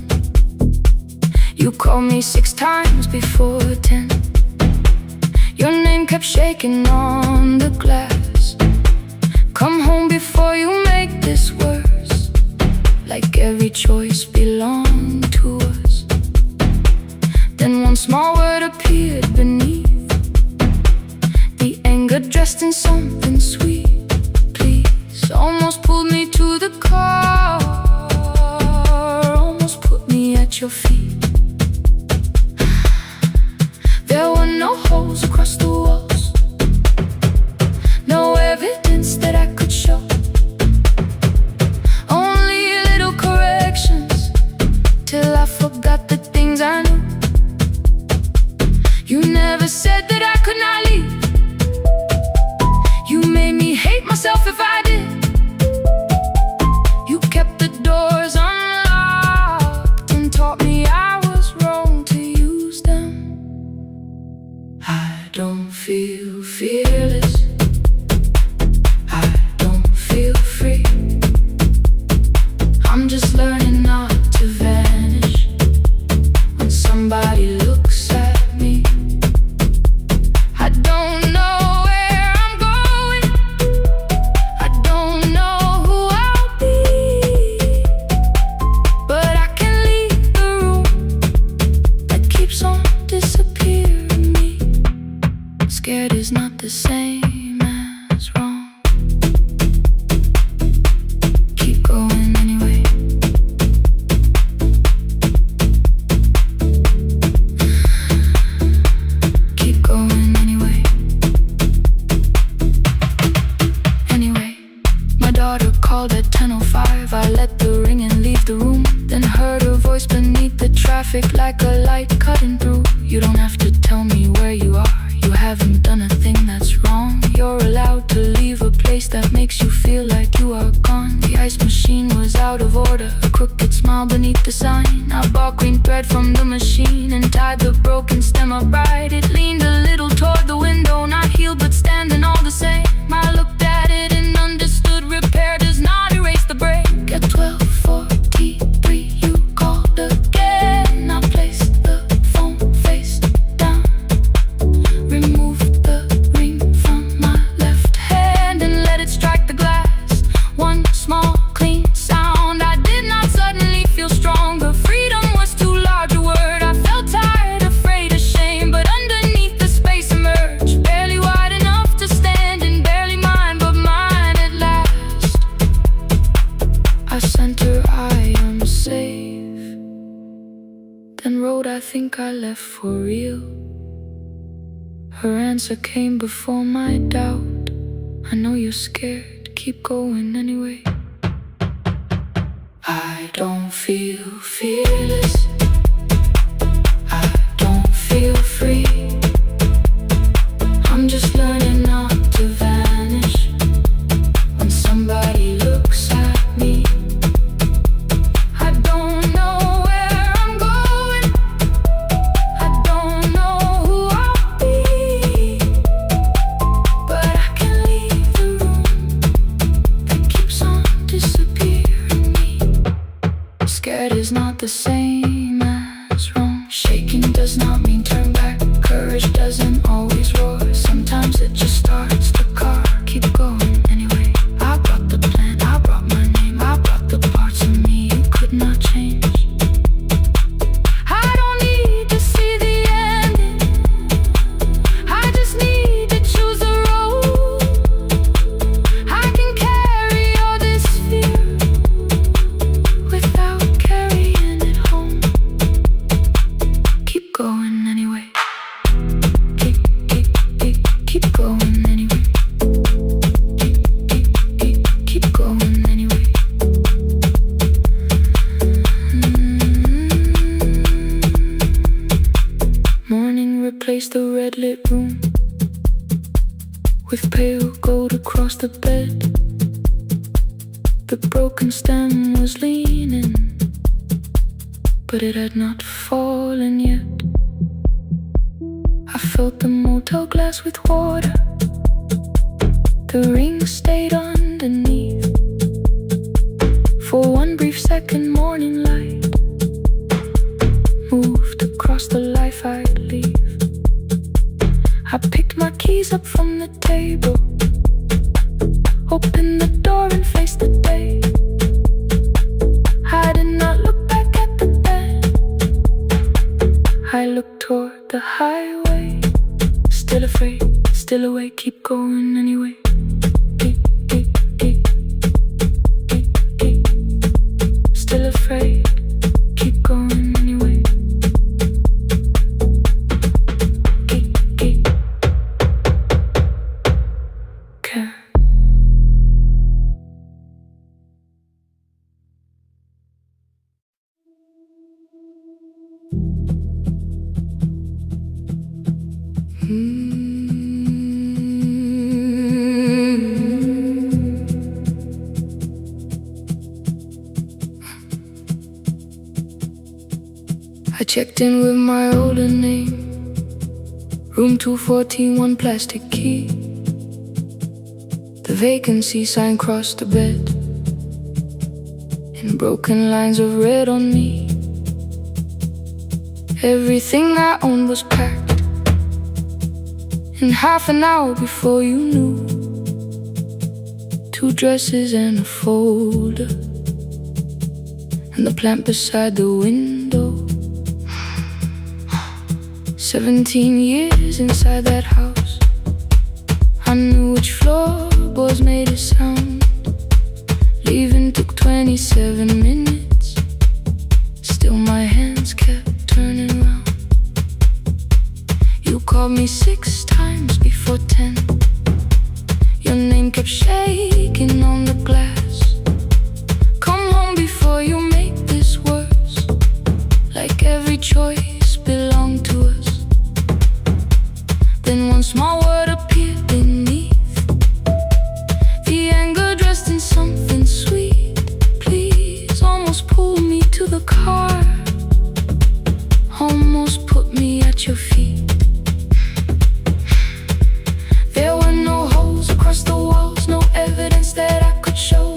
You called me 6 times before 10. Your name kept shaking on the glass. Come home before you make this worse, like every choice belonged to us. Then one small word appeared beneath, the anger dressed in something sweet. Please, almost pulled me to the car, almost put me at your feet. There were no holes across the walls, no evidence that I could show, only little corrections, till I forgot the things I knew. You never said that I could not leave. You made me hate myself if I did. You kept the doors unlocked and taught me I was wrong to use them. I don't feel fearless, I don't feel free. I'm just learning not to vanish when somebody looks at me. I don't know where I'm going, I don't know who I'll be, but I can leave the room that keeps on disappearing me. Scared is not the same as wrong. Keep going anyway. Keep going anyway. Anyway, my daughter called at 10:05. I let the ring and leave the room, then heard her voice beneath the traffic like a light cutting through. You don't have to tell me where you are, you haven't done a thing that's wrong. You're allowed to leave a place that makes you feel like you are gone. The ice machine was out of order, a crooked smile beneath the sign. I bought green thread from the machine and tied the broken stem upright. It leaned a little toward the window, not healed but standing all the same. I looked at it and understood repair does not erase the break. At 12:43 you called again. I placed the phone face down, removed the ring from my left hand and let it strike the glass. One think I left for real? Her answer came before my doubt. I know you're scared, keep going anyway. I don't feel fearless, I don't feel free. I'm just learning not to vanish when somebody looks at me. I don't know where I'm going, I don't know who I'll be, but I can leave the room that keeps on disappearing me. Scared is not the same as wrong. Shaking does not mean turn back. Courage doesn't always roar. Sometimes it just starts the car. Keep going anyway. I brought the plan, I brought my name, I brought the parts of me you could not change. I don't need to see the ending, I just need to choose the road. I can carry all this fear without carrying it home. Keep going anyway. Keep going anyway. Keep going anyway. Morning replaced the red lit room with pale gold across the bed. The broken stem was leaning, but it had not fallen yet. I filled the motel glass with water, the ring stayed underneath. For one brief second, morning light moved across the life I'd leave. I picked my keys up from the table, opened the door and faced the day. I did not look back at the bed, I looked toward the highway. Still afraid, still awake, keep going anyway. Still afraid, keep going anyway. Care. I checked in with my older name, room 214, one plastic key. The vacancy sign crossed the bed in broken lines of red on me. Everything I owned was packed in half an hour before you knew. 2 dresses and a folder, and the plant beside the window. 17 years inside that house, I knew which floorboards made a sound. Leaving took 27 minutes, still my hands kept turning round. You called me 6 times before 10, your name kept shaking on the glass. Come home before you make this worse, like every choice belonged to us. Then one small word appeared beneath, the anger dressed in something sweet. Please, almost pulled me to the car, almost put me at your feet. There were no holes across the walls, no evidence that I could show.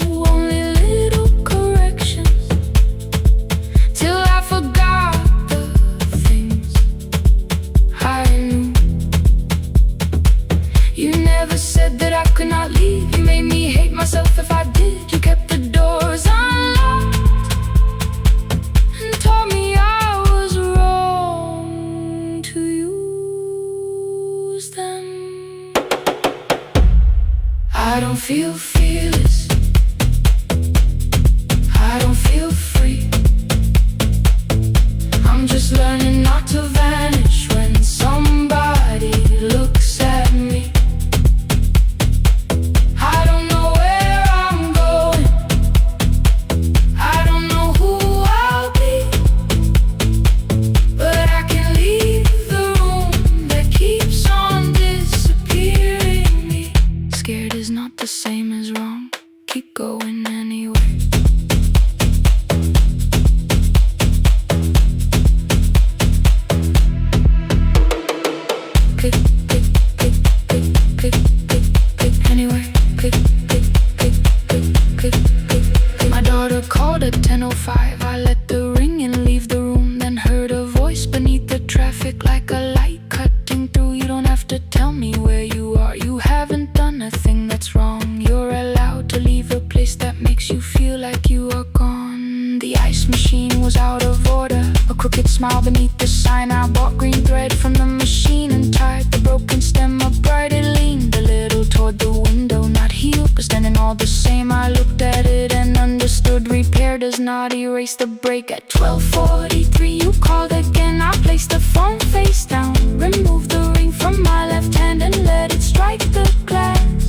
called at 10:05. I let the ring and leave the room, then heard a voice beneath the traffic like a light cutting through. You don't have to tell me where you are. You haven't done a thing that's wrong. You're allowed to leave a place that makes you feel like you are gone. The ice machine was out of order, a crooked smile beneath the sign. I bought green thread from the machine and tied the broken stem upright. It leaned a little toward the window, not healed but standing all the same. I looked at it and understood repair does not erase the break. At 12:43 you called again. I placed the phone face down, removed the ring from my left hand and let it strike the glass.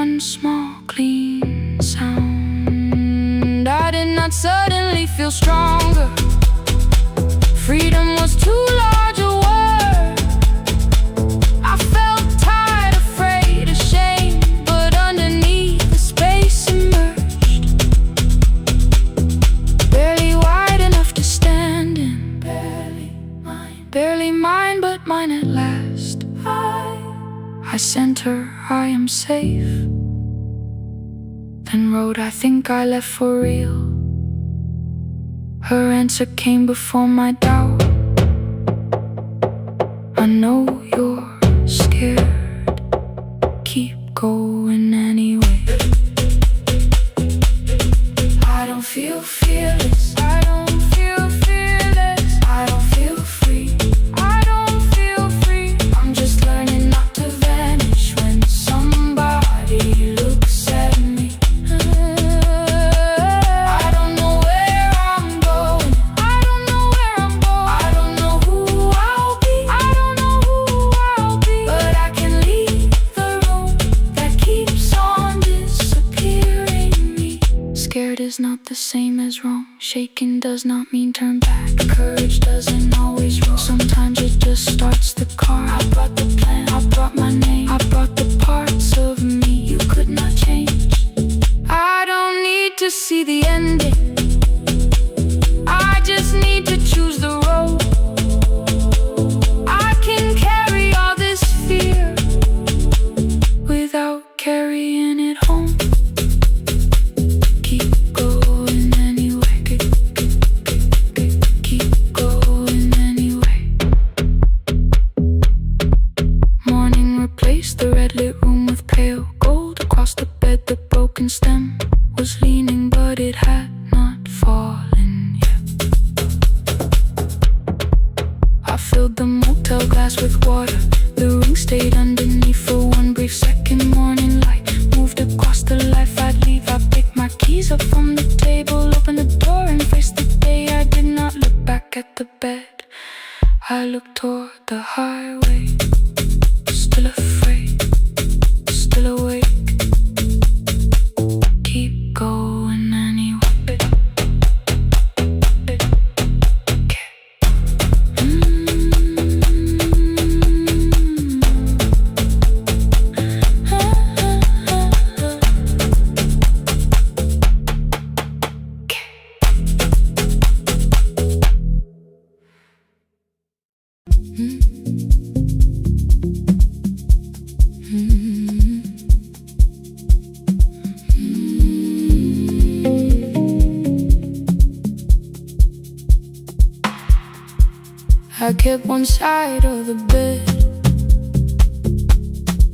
One small clean sound. I did not suddenly feel stronger. Freedom was too large a word. I felt tired, afraid, ashamed, but underneath the space immersed, barely wide enough to stand in. Barely mine, but mine at last. I sent her, I am safe, then wrote, I think I left for real. Her answer came before my doubt. I know you're scared, keep going anyway. I don't feel fearless, I don't feel fearless, I don't feel free, I don't feel free. I'm just learning not to vanish when somebody looks at me. I don't know where I'm going, I don't know where I'm going, I don't know who I'll be, I don't know who I'll be. But I can leave the room that keeps on disappearing me. Scared is not the same as wrong. Shaken does not mean turn back. Courage doesn't always roll. Sometimes it just starts the car. I brought the plan, I brought my name, I brought the parts of me you could not change. I don't need to see the ending, I just need to choose the road. I can carry all this fear without carrying it home. Keep going anyway, keep going anyway. Morning replaced the red lit room with pale gold. Across the bed the broken stem was leaning, but it had not fallen yet. I filled the motel glass with water. The ring stayed underneath for one brief second. Morning light moved across the life I'd leave. I picked my keys up from the table, opened the door and faced the day. I did not look back at the bed, I looked toward the highway. Still afraid, still awake, keep going anyway. I kept one side of the bed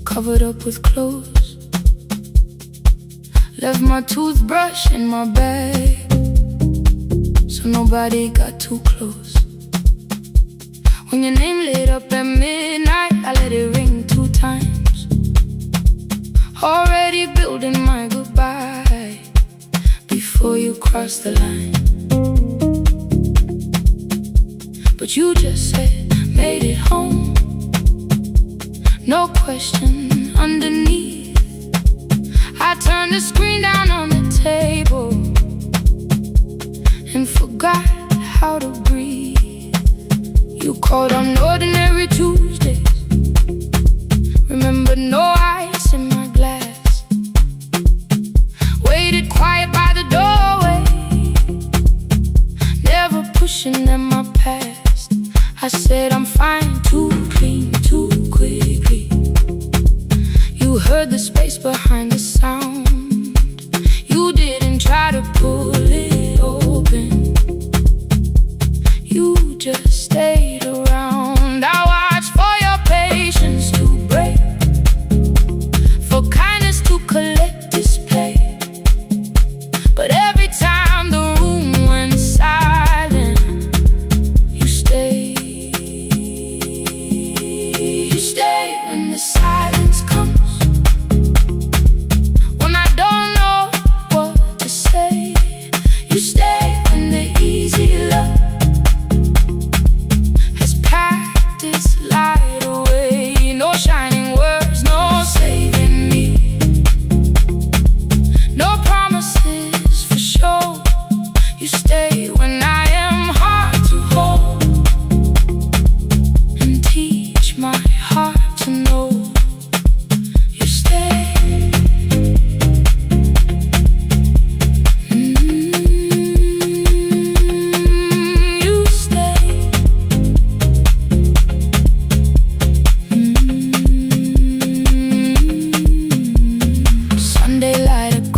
covered up with clothes, left my toothbrush in my bag so nobody got too close. When your name lit up at midnight, I let it ring 2 times, already building my goodbye before you crossed the line. But you just said, made it home, no question underneath. I turned the screen down on the table and forgot how to breathe. You called on ordinary Tuesdays, remember no ice in my glass. Waited quiet by the doorway, never pushing at my past. I said I'm fine, too clean, too quickly. You heard the space behind the sound. You didn't try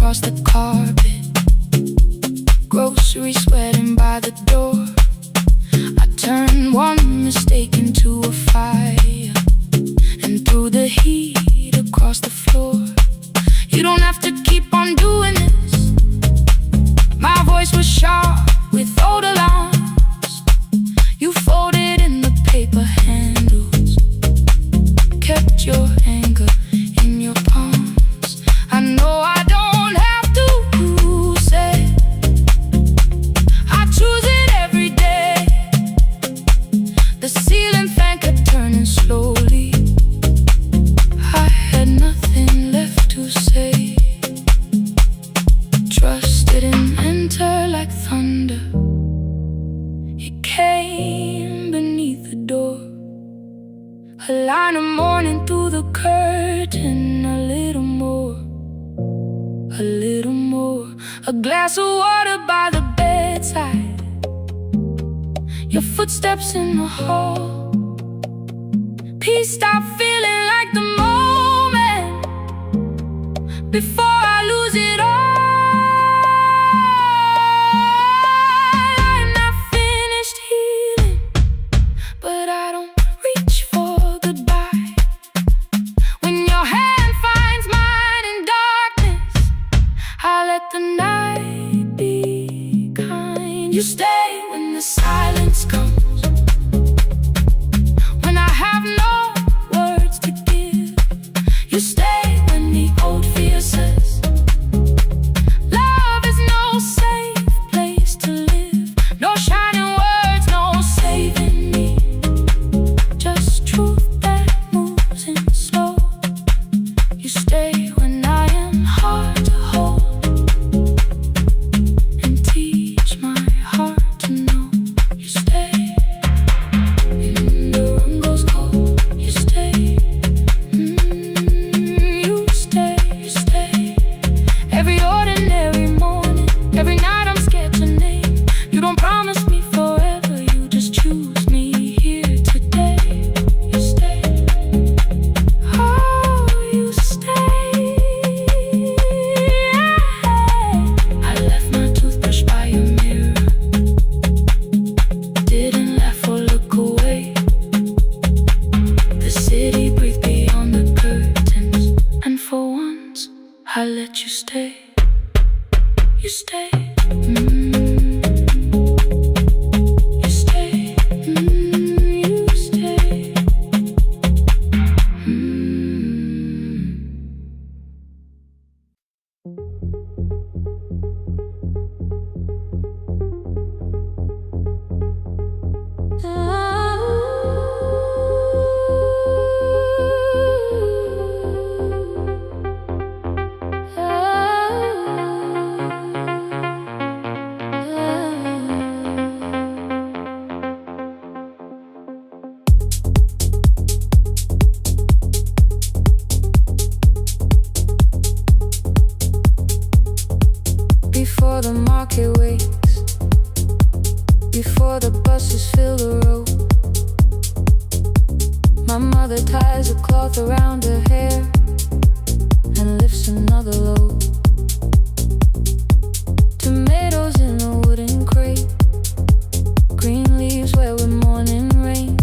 across the carpet, groceries sweating by the door. I turned one mistake into a fire and threw the heat across the floor. You don't have to keep on doing this. My voice was sharp with old alarms. You folded in the paper handles, kept your anger in your palms. I know I don't have to say I choose it every day. The ceiling fan kept turning slowly. I had nothing left to say. Trust didn't enter like thunder. It came beneath the door. A line of morning through the curtain. A little more, a little more. A glass of water by the bedside. Your footsteps in the hall. Peace stopped feeling like the moment before I lose it all. I'm not finished healing, but I don't reach for goodbye. When your hand finds mine in darkness, I let the night be kind. You stay when the silence comes, when I have no words to give. You stay when the old fear says love is no safe place to live. No shining words, no saving me, just truth that moves in slow. You stay when I am hard to hold and teach my heart to know. You stay when the room goes cold. You stay, you stay, you stay. Every ordinary morning, every night I'm scared to name. You don't promise me forever, you just choose me here today. You stay, oh, you stay. I left my toothbrush by your mirror, didn't laugh or look away. The city breathed beyond the curtains, and for once I let you stay. You stay, you stay, you stay. Before the market wakes, before the buses fill the road, my mother ties a cloth around her hair and lifts another load. Tomatoes in a wooden crate, green leaves where we're mourning rain.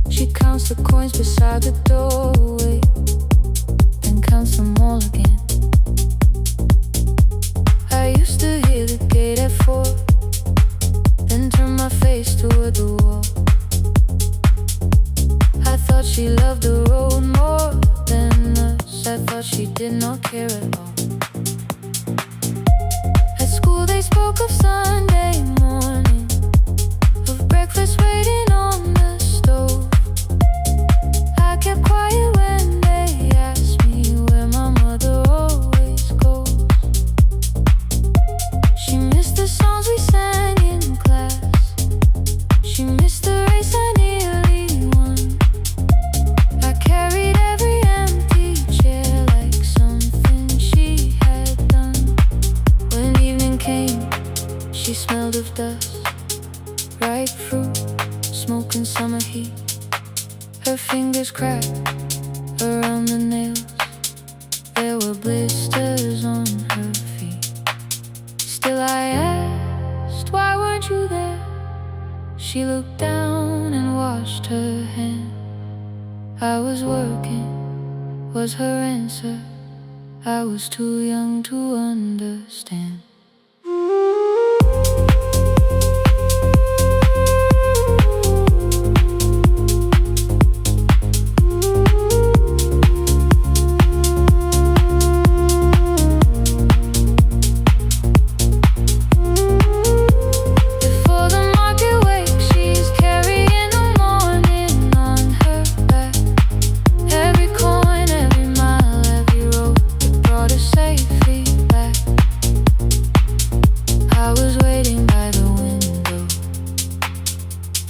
She counts the coins beside the doorway, then counts them all again. I used to hear the gate at 4, then turn my face toward the wall. I thought she loved the road more than us. I thought she did not care at all. At school they spoke of Sunday morning, of breakfast waiting on the stove. I kept quiet when they asked me where my mother always goes. She missed the songs we sang in class. She missed the race I nearly won. I carried every empty chair like something she had done. When evening came, she smelled of dust, ripe fruit, smoke and summer heat. Her fingers cracked around the nails. There were blisters she looked down and washed her hand. I was working, was her answer. I was too young to understand.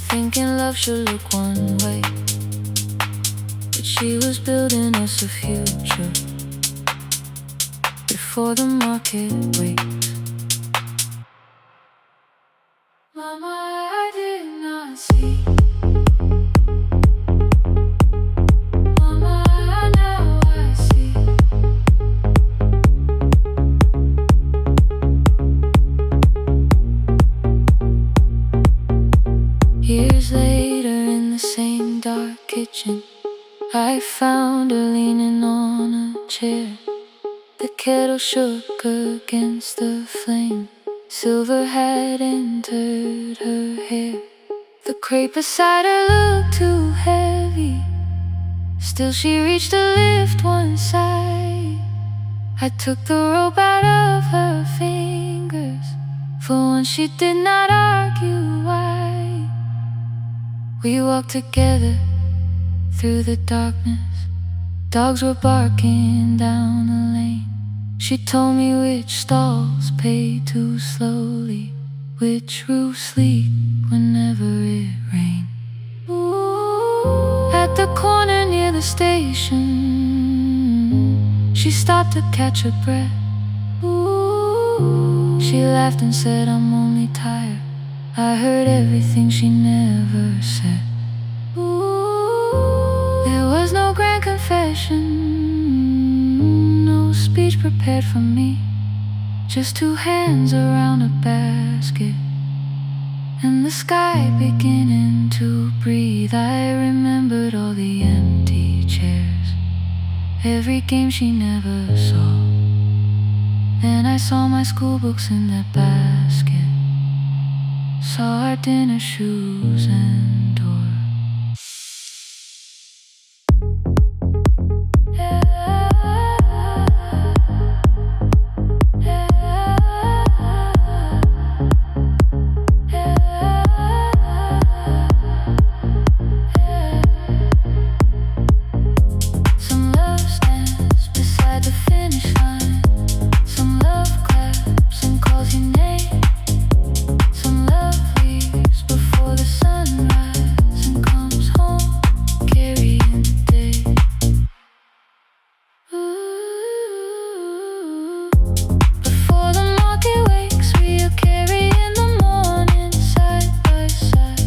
Thinking love should look one way, but she was building us a future before the market waits. Mama, I did not see. Mama, now I see. Years later in the same dark kitchen, I found her leaning on a chair. The kettle shook against the flame. Silver had entered her hair. The crepe beside her looked too heavy. Still she reached to lift one side. I took the rope out of her fingers. For once she did not argue why. We walked together through the darkness. Dogs were barking down the lane. She told me which stalls pay too slowly, which roofs leak whenever it rains. At the corner near the station, she stopped to catch her breath. She laughed and said, I'm only tired. I heard everything she never said. There was no grand confession, no speech prepared for me. Just two hands around a basket and the sky beginning to breathe. I remembered all the empty chairs, every game she never saw. Then I saw my school books in that basket, saw our dinner shoes and door. Some love stands beside the finish line. Some love claps and calls your name. Some love leaves before the sunrise and comes home carrying the day. Ooh. Before the market wakes, we are carrying the morning side by side.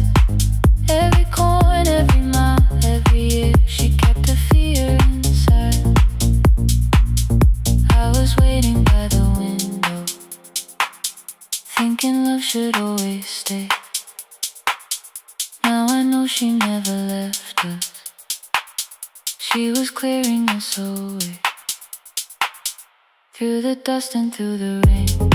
Every coin, every mile, every year, she kept her fear inside. I was waiting by the window, thinking love should always stay. Now I know she never left us. She was clearing us away, through the dust and through the rain.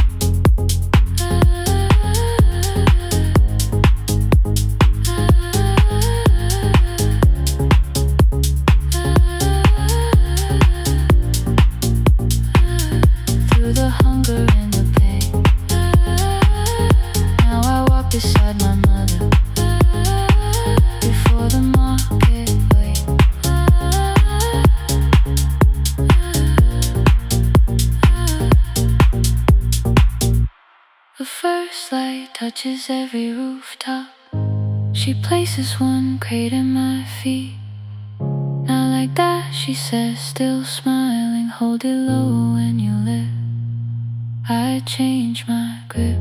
Through the hunger and the pain. Now I walk beside my mother before the market waits. The first light touches every rooftop. She places one crate at my feet. Not like that, she says, still smiling. Hold it low when you lift. I change my grip.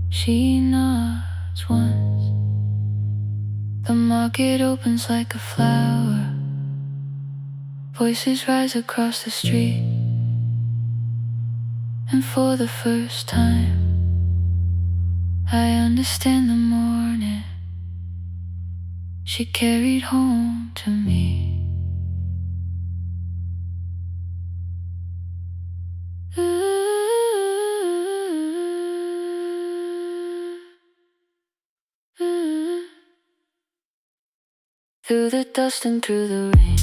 She nods once. The market opens like a flower. Voices rise across the street. And for the first time, I understand the morning she carried home to me. Through the dust and through the rain.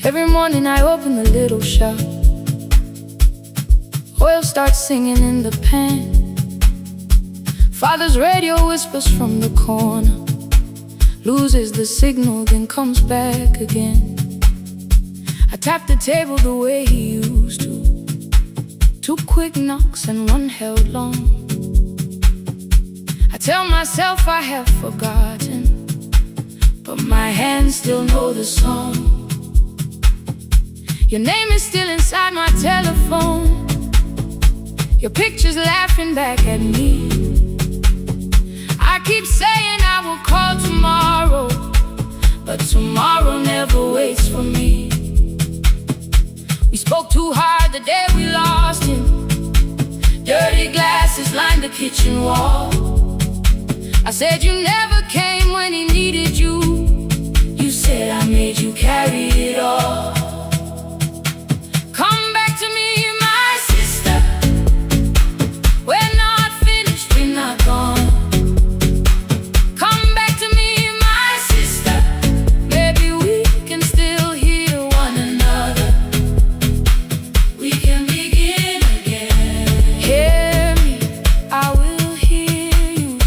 Every morning I open the little shop. Oil starts singing in the pan. Father's radio whispers from the corner, loses the signal, then comes back again. I tap the table the way he used to. 2 quick knocks and 1 held long. I tell myself I have forgotten, but my hands still know the song. Your name is still inside my telephone. Your picture's laughing back at me. I keep saying I will call tomorrow, but tomorrow never waits for me. We spoke too hard the day we lost him. Dirty glasses lined the kitchen wall. I said you never came when he needed you. You said I made you carry it all. Come back to me, my sister. We're not finished, we're not gone. Come back to me, my sister. Maybe we can still hear one another. We can begin again. Hear me, I will hear you.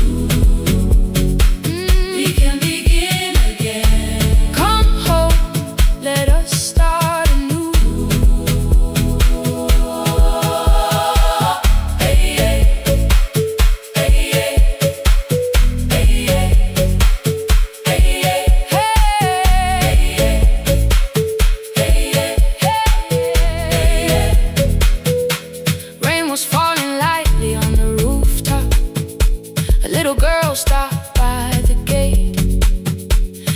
We can begin again. Come home, let us start anew. Rain was falling lightly on the rooftop. A little girl stopped by the gate.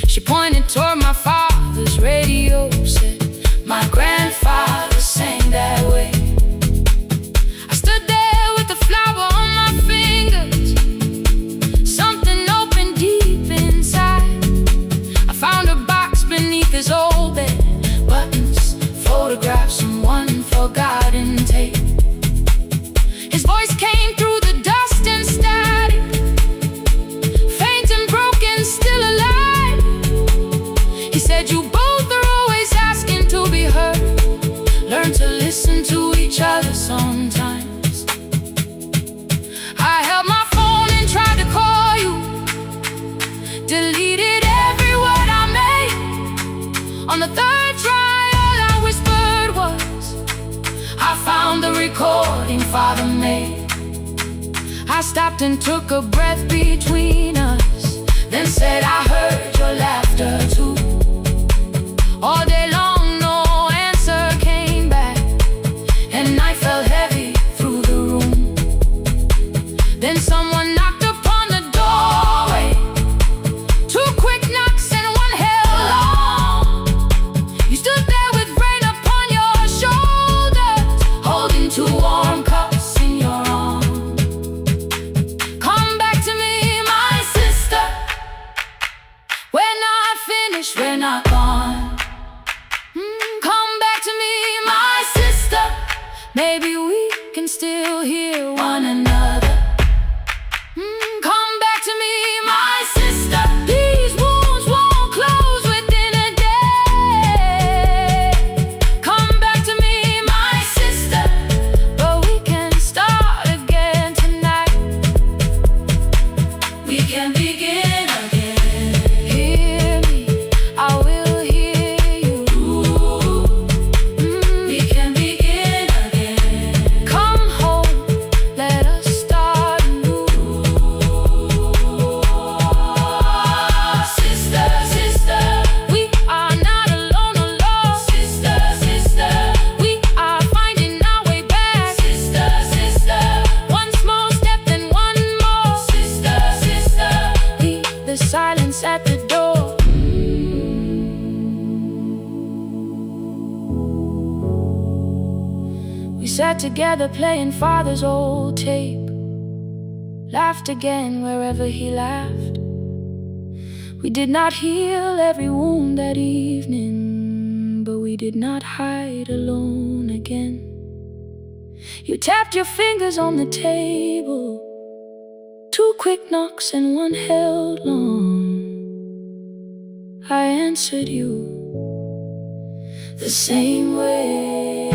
She pointed toward my father's radio, said, my grandfather sang that way. I stood there with the flower on my fingers. Something opened deep inside. I found a box beneath his old bed. Buttons, photographs, and 1 forgotten tape. His voice came through the dust and static, faint and broken, still alive. He said, you both are always asking to be heard. Learn to listen to each other sometimes. I held my phone and tried to call you, deleted every word I made. On the 3rd try, all I whispered was, I found the recording Father made. I stopped and took a breath between us, then said, I heard your laughter too. All day long, no answer came back, and night fell heavy through the room. Then someone knocked upon the doorway. 2 quick knocks and 1 held long. You stood there with rain upon your shoulders, holding 2 warm cups in your arms. Come back to me, my sister. We're not finished, we're not gone. Come back to me, my sister. Maybe we can still hear one another. Come back to me, my sister. These wounds won't close within a day. Come back to me, my sister. But we can start again tonight. We sat together playing father's old tape, laughed again wherever he laughed. We did not heal every wound that evening, but we did not hide alone again. You tapped your fingers on the table, 2 quick knocks and 1 held long. I answered you the same way.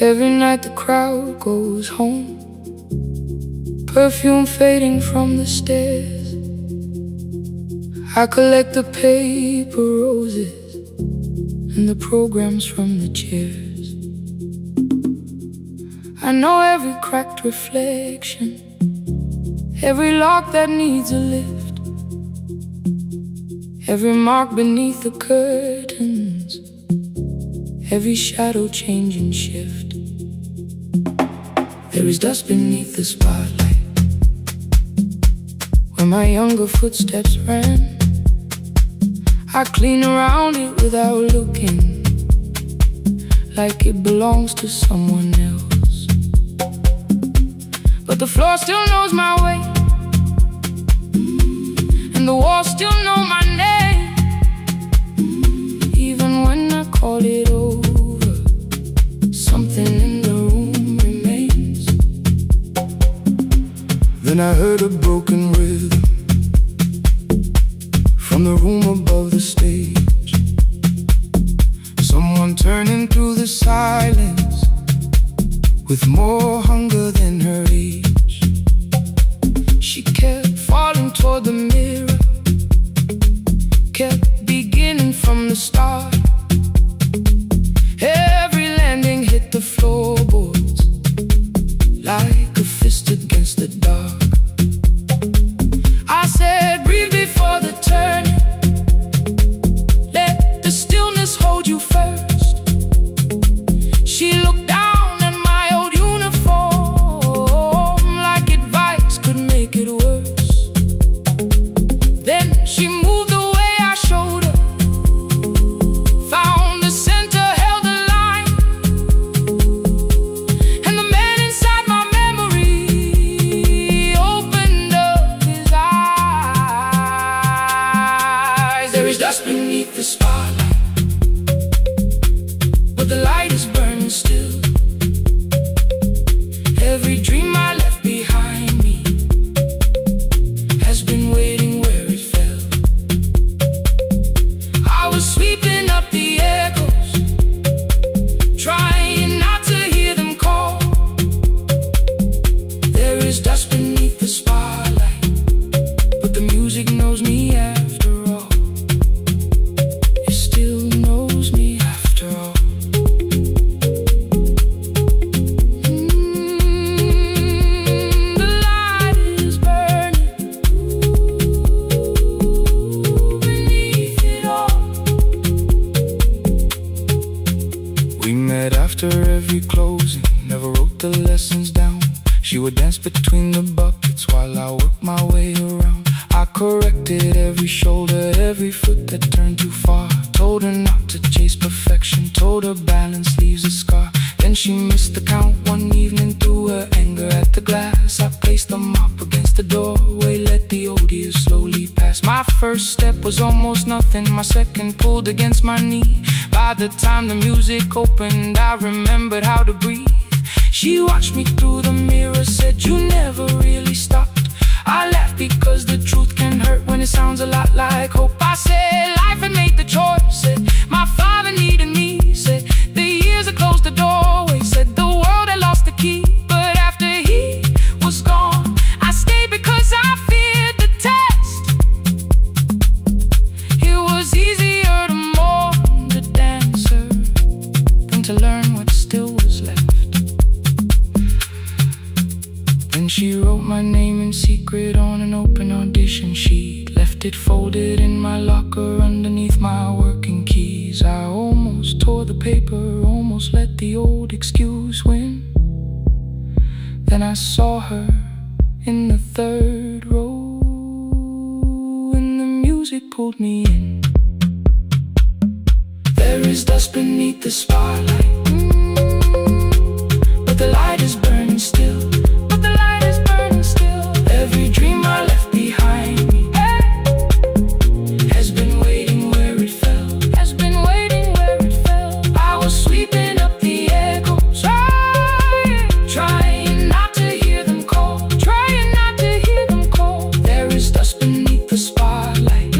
Every night the crowd goes home, perfume fading from the stairs. I collect the paper roses and the programs from the chairs. I know every cracked reflection, every lock that needs a lift, every mark beneath the curtains, every shadow change and shift. There is dust beneath the spotlight where my younger footsteps ran. I clean around it without looking, like it belongs to someone else. But the floor still knows my way, and the walls still know my name. Even when I call it over, something in the room remains. Then I heard a broken rhythm from the room above the stage. Someone turning through the silence with more hunger than her age. She kept falling toward the mirror, kept beginning from the start. Every landing hit the floorboards like a fist against the dark. I said, breathe before the turning, let the stillness hold you first. She looked down at my old uniform like advice could make it worse. Then she moved the way I showed her, found the center, held the line, and the man inside my memory opened up his eyes. There is dust beneath the spotlight, but the light is burning still. Every dream I left behind me has been waiting where it fell. I was sweeping up the echoes, trying not to hear them call. There is dust beneath the spotlight, but the music knows me after all. It still knows me after all. The light is burning beneath it all. We met after every closing, never wrote the lessons down. She would dance between the buckets while I worked my way around. I corrected every shoulder, every foot that turned too far. Told her not to chase perfection, told her balance leaves a scar. Then she missed the count one evening, threw her anger at the glass. I placed the mop against the doorway, let the odious slowly pass. My first step was almost nothing, my second pulled against my knee. By the time the music opened, I remembered how to breathe. She watched me through the mirror, said, you never really stopped. I laughed because the truth can hurt when it sounds a lot like hope. I said life had made the choice, left it folded in my locker underneath my working keys. I almost tore the paper, almost let the old excuse win. Then I saw her in the third row, and the music pulled me in. There is dust beneath the spotlight, but the light is burning still. But the light is burning still. Every dream I left behind me has been waiting where it fell. Has been waiting where it fell. I was sweeping up the echoes, trying not to hear them call. Trying not to hear them call. There is dust beneath the spotlight,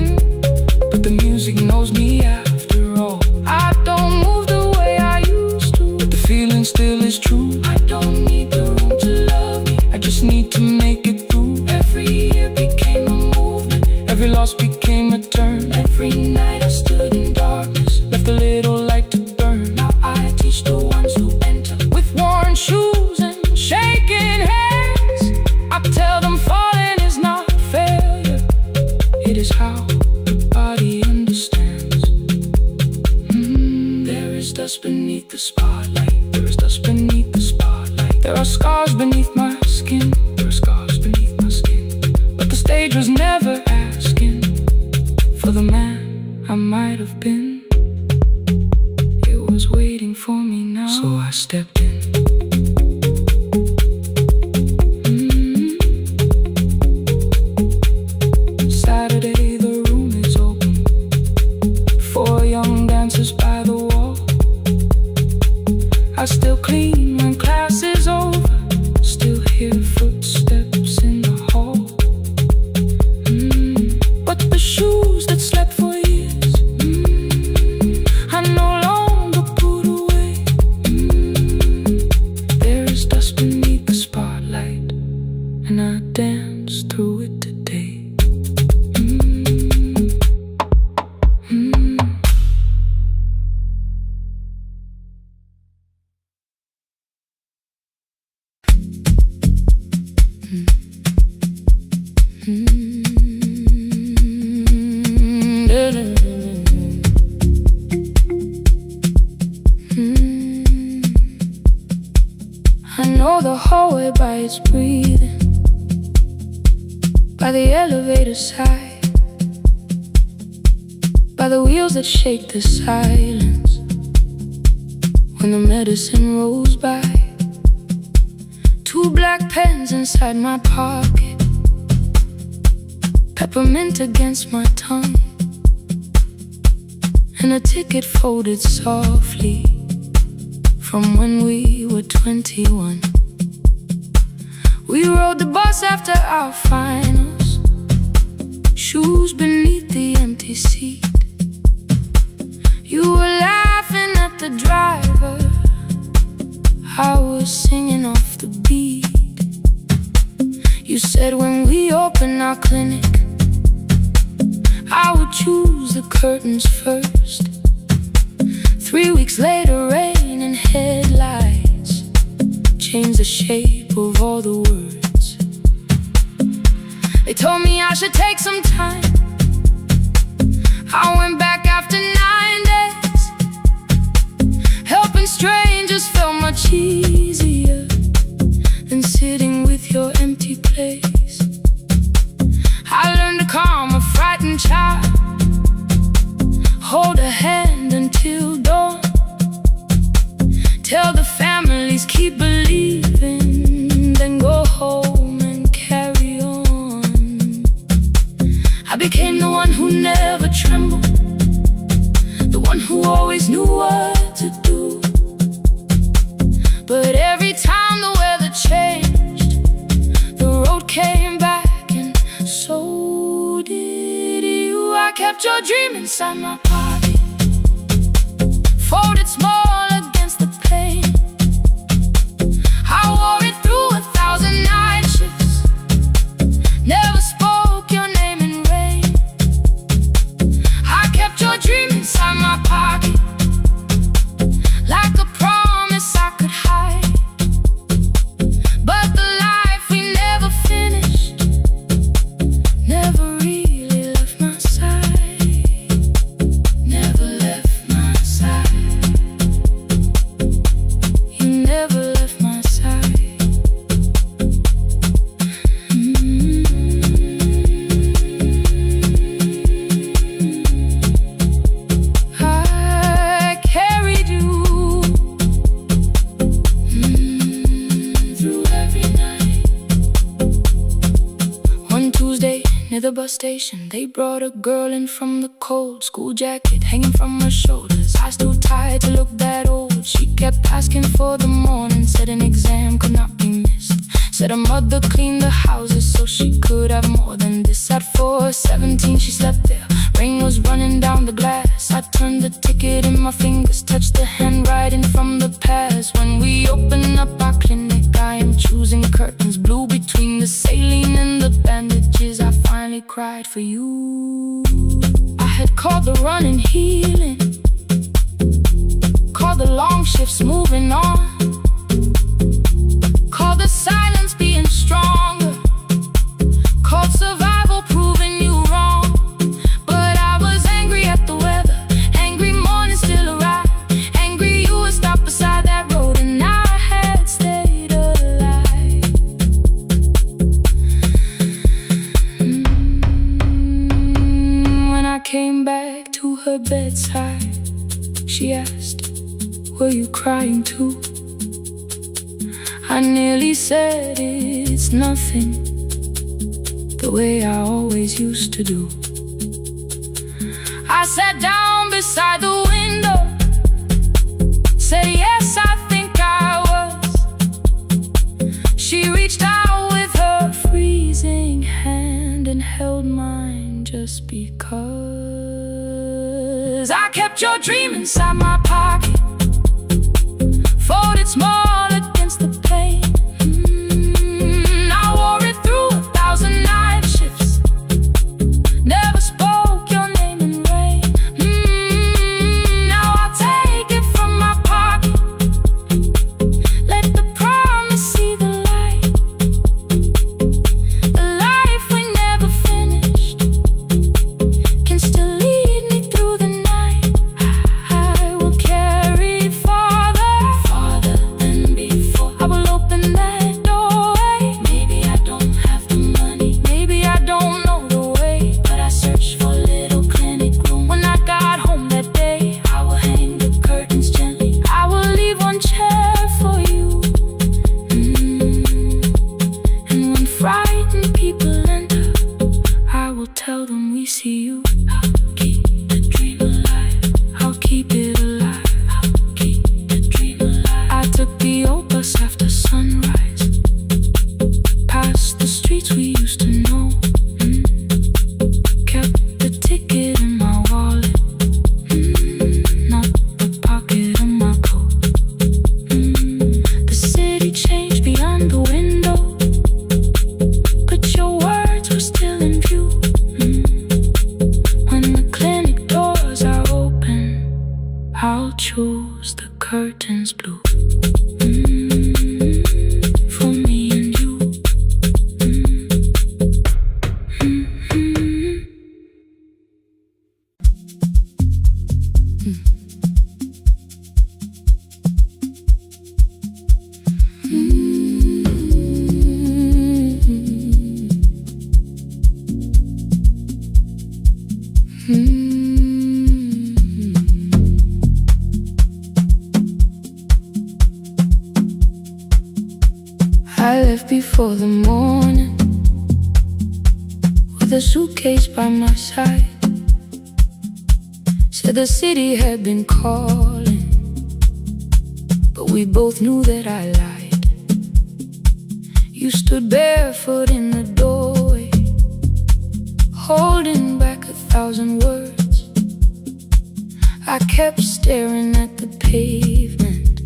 but the music knows me after all. I don't move the way I used to, but the feeling still is true. I don't need the room to love me, I just need to make it through. Every year became a movement, every loss became a turn. Every night I stood in darkness, left a little light to burn. Now I teach the ones who enter with worn shoes and shaking hands. I tell them falling is not failure, it is how the body understands. There is dust beneath the spotlight. There is dust beneath the spotlight. There are scars beneath my skin. There are scars beneath my skin. But the stage was never asking for the man I might have been. It was waiting for me now, so I stepped in. Saturday, the room is open. 4 young dancers by the wall. I still clean when class is over, still hear footsteps in the hall. But the shoes that slept for years, I no longer put away. There is dust beneath the spotlight, and I dance through it today. I know the hallway by its breathing, by the elevator side, by the wheels that shake the silence when the medicine rolls by. 2 black pens inside my pocket, peppermint against my tongue, and a ticket folded softly from when we were 21. We rode the bus after our finals, shoes beneath the empty seat. You were laughing at the driver, I was singing off the beat. You said when we open our clinic, I would choose the curtains first. 3 weeks later, rain and headlights changed the shape of all the words. They told me I should take some time. I went back after 9 days. Helping strangers felt much easier than sitting with your empty place. I learned to calm a frightened child, hold a hand until dawn, tell the families keep believing, then go home and carry on. I became the one who never trembled, the one who always knew what to do. But every time the weather changed, the road came back, and so did you. I kept your dream inside my pocket, folded small against the pain. I wore it through 1,000 night shifts, never spoke your name in rain. I kept your dream inside my pocket, like a promise I could hide. But the life we never finished never really left my the bus station, they brought a girl in from the cold. School jacket hanging from her shoulders, eyes too tired to look that old. She kept asking for the morning, said an exam could not be missed. Said her mother cleaned the houses so she could have more than this. At 4:17 she slept there, rain was running down the glass. I turned the ticket in my fingers, touched the handwriting from the past. When we open up our clinic, I am choosing curtains blue between the saline and the bandages. I finally cried for you. I had called the running healing, called the long shifts moving on, called the silence being stronger, called survival proving you wrong. But I was angry at the weather, angry morning still arrived, angry you were stopped beside that road and I had stayed alive. When I came back to her bedside, she asked, were you crying too? I nearly said it's nothing, the way I always used to do. I sat down beside the window, said yes, I think I was. She reached out with her freezing hand and held mine just because. I kept your dream inside my pocket, folded small against the pain. I wore it through 1,000 night shifts, never spoke your name in rain. Now I'll take it from my pocket, let the promise see the light. The life we never finished can still lead me through the night. I will carry farther than before. I will open that doorway. Maybe I don't have the money, maybe I don't know the way, but I searched for a little clinic room. When I got home that day, I will hang the curtains gently, I will leave one chair for you. And when frightened people enter, I will tell them we see you. I'll keep the dream alive, I'll keep it alive, I'll keep the dream alive. I took the old bus after sunrise, past the streets we used to know. Kept the ticket in my wallet, not the pocket of my coat. The city changed beyond the window, but your words were still in view. When the clinic doors are open, I'll choose the curtains blue. For me and you. I left before the morning, with a suitcase by my side. Said the city had been calling, but we both knew that I lied. You stood barefoot in the doorway, holding back 1,000 words. I kept staring at the pavement,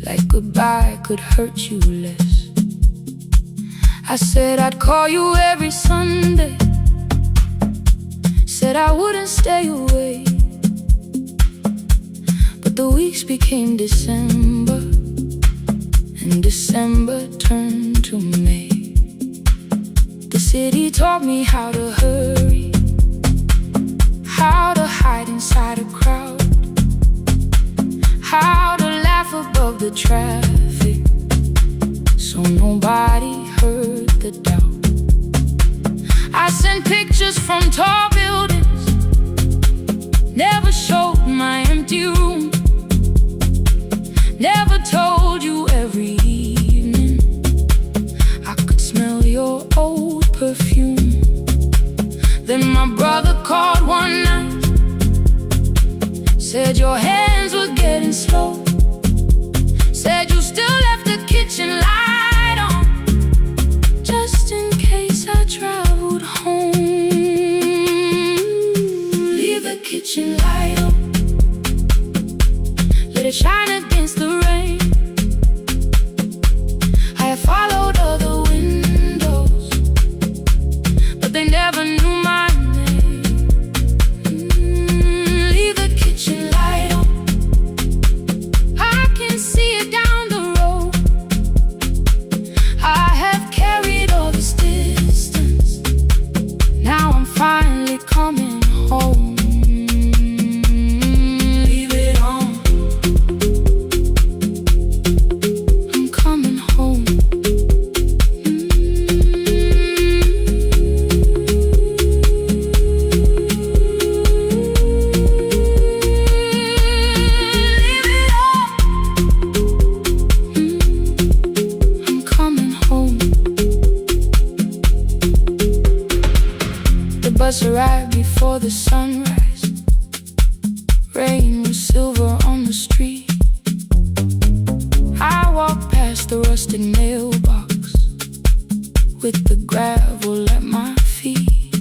like goodbye could hurt you less. I said I'd call you every Sunday, said I wouldn't stay away. But the weeks became December, and December turned to May. The city taught me how to hurry, how to hide inside a crowd, how to laugh above the traffic, so nobody heard the doubt. I sent pictures from tall buildings, never showed my empty room, never told you every evening I could smell your old perfume. my brother called one night, said your hands were getting slow, said you still left the kitchen light on, just in case I traveled home. Leave the kitchen light on, let it shine against the rain. I have followed other windows, but they never knew my name. Leave the kitchen light on, I can see it down the road. I have carried all this distance, now I'm finally coming home. Leave it on, I'm coming home. I'm coming home. The bus arrived before the sunrise. Rain was silver on the street. I walked past the rusted mailbox with the gravel at my feet.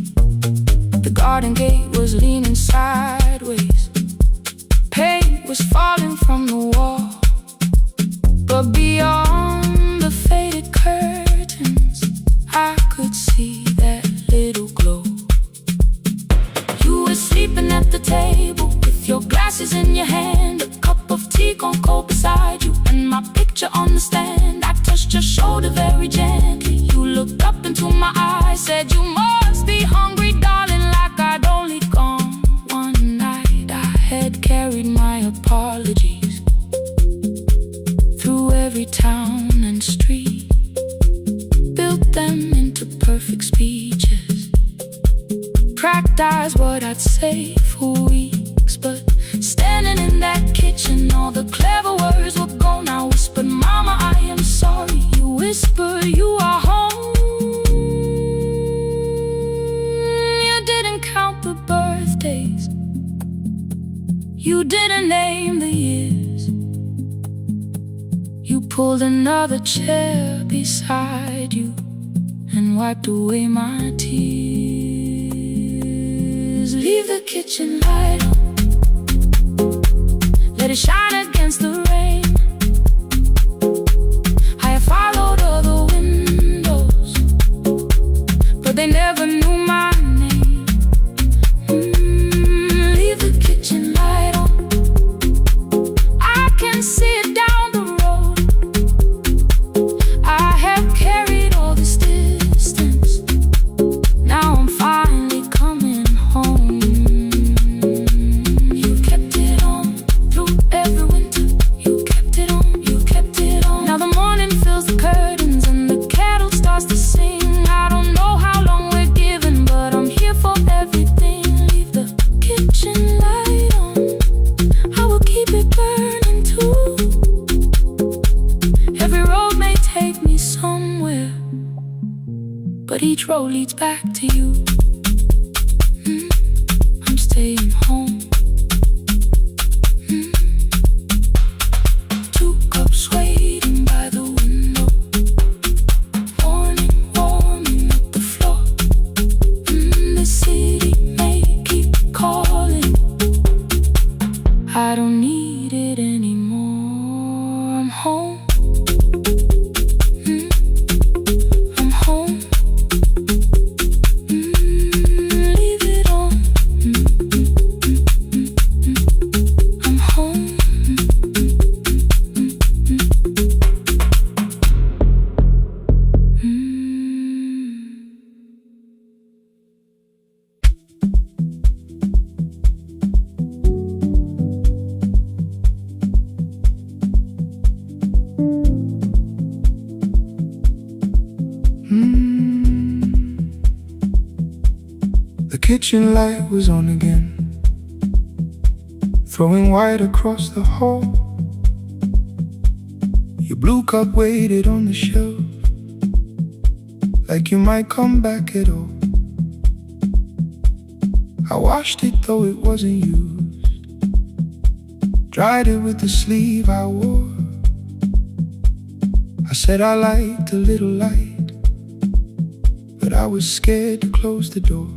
The garden gate was leaning sideways. Paint was falling from the wall, but beyond the faded curtains, I could see that little glow. You were sleeping at the table with your glasses in your hand, a cup of tea gone cold beside you, and my picture on the stand. I touched your shoulder very gently. You looked up into my eyes, said you must be hungry, darling, like I'd only gone one night. I had carried my apologies through every town and street, built them into perfect speeches, practiced what I'd say for weeks. But standing in that kitchen, all the clever words were gone. I whispered, Mama, I am sorry. You whisper, you are home. You didn't count the birthdays, you didn't name the years. You pulled another chair beside you and wiped away my tears. Leave the kitchen light on, let it shine against the rain. I have followed other windows, but they never knew my name. Leave the kitchen light on, I can see it down the road. I have carried all this distance, now I'm finally coming home. You kept it on through every winter. You kept it on, you kept it on. Now the morning fills the curtains and the kettle starts to sing. I don't know how long we're given, but I'm here for everything. Leave the kitchen light on, I will keep it burning too. Every road may take me somewhere, but each road leads back to you. I'm staying home. 2 cups waiting by the window, morning warming up the floor. The city may keep calling, I don't need it anymore. I'm home. I'm home. Leave it on. I'm home. The kitchen light was on again, throwing white across the hall. Your blue cup waited on the shelf, like you might come back at all. I washed it though it wasn't used, dried it with the sleeve I wore. I said I liked a little light, but I was scared to close the door.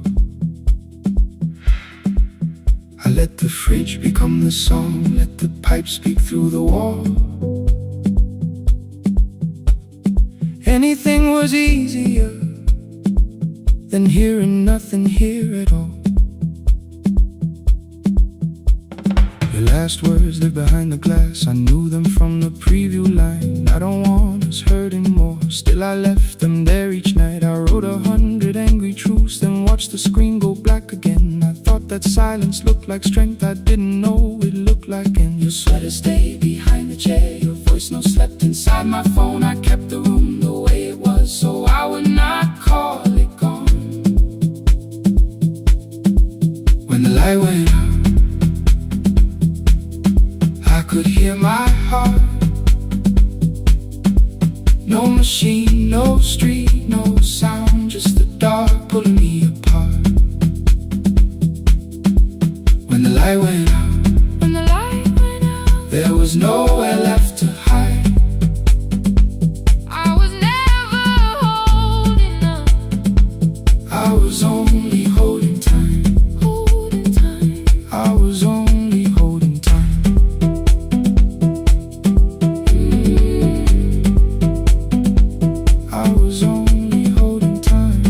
I let the fridge become the song, let the pipe speak through the wall. Anything was easier than hearing nothing here at all. Your last words live behind the glass, I knew them from the preview line. I don't want us hurting more, still I left them there each night. I wrote 100 angry truths, then watched the screen go black again. I thought that silence looked like strength, I didn't know it looked like end. Your sweater stayed behind the chair, your voice no slept inside my phone. I kept the room the way it was, so I would not call it gone. When the light went out, I could hear my heart. No machine, no street, no sound, just the dark pulling me apart. When the light went out, there was nowhere left to hide. I was never holding up, I was only holding time. I was only holding time. I was only holding time.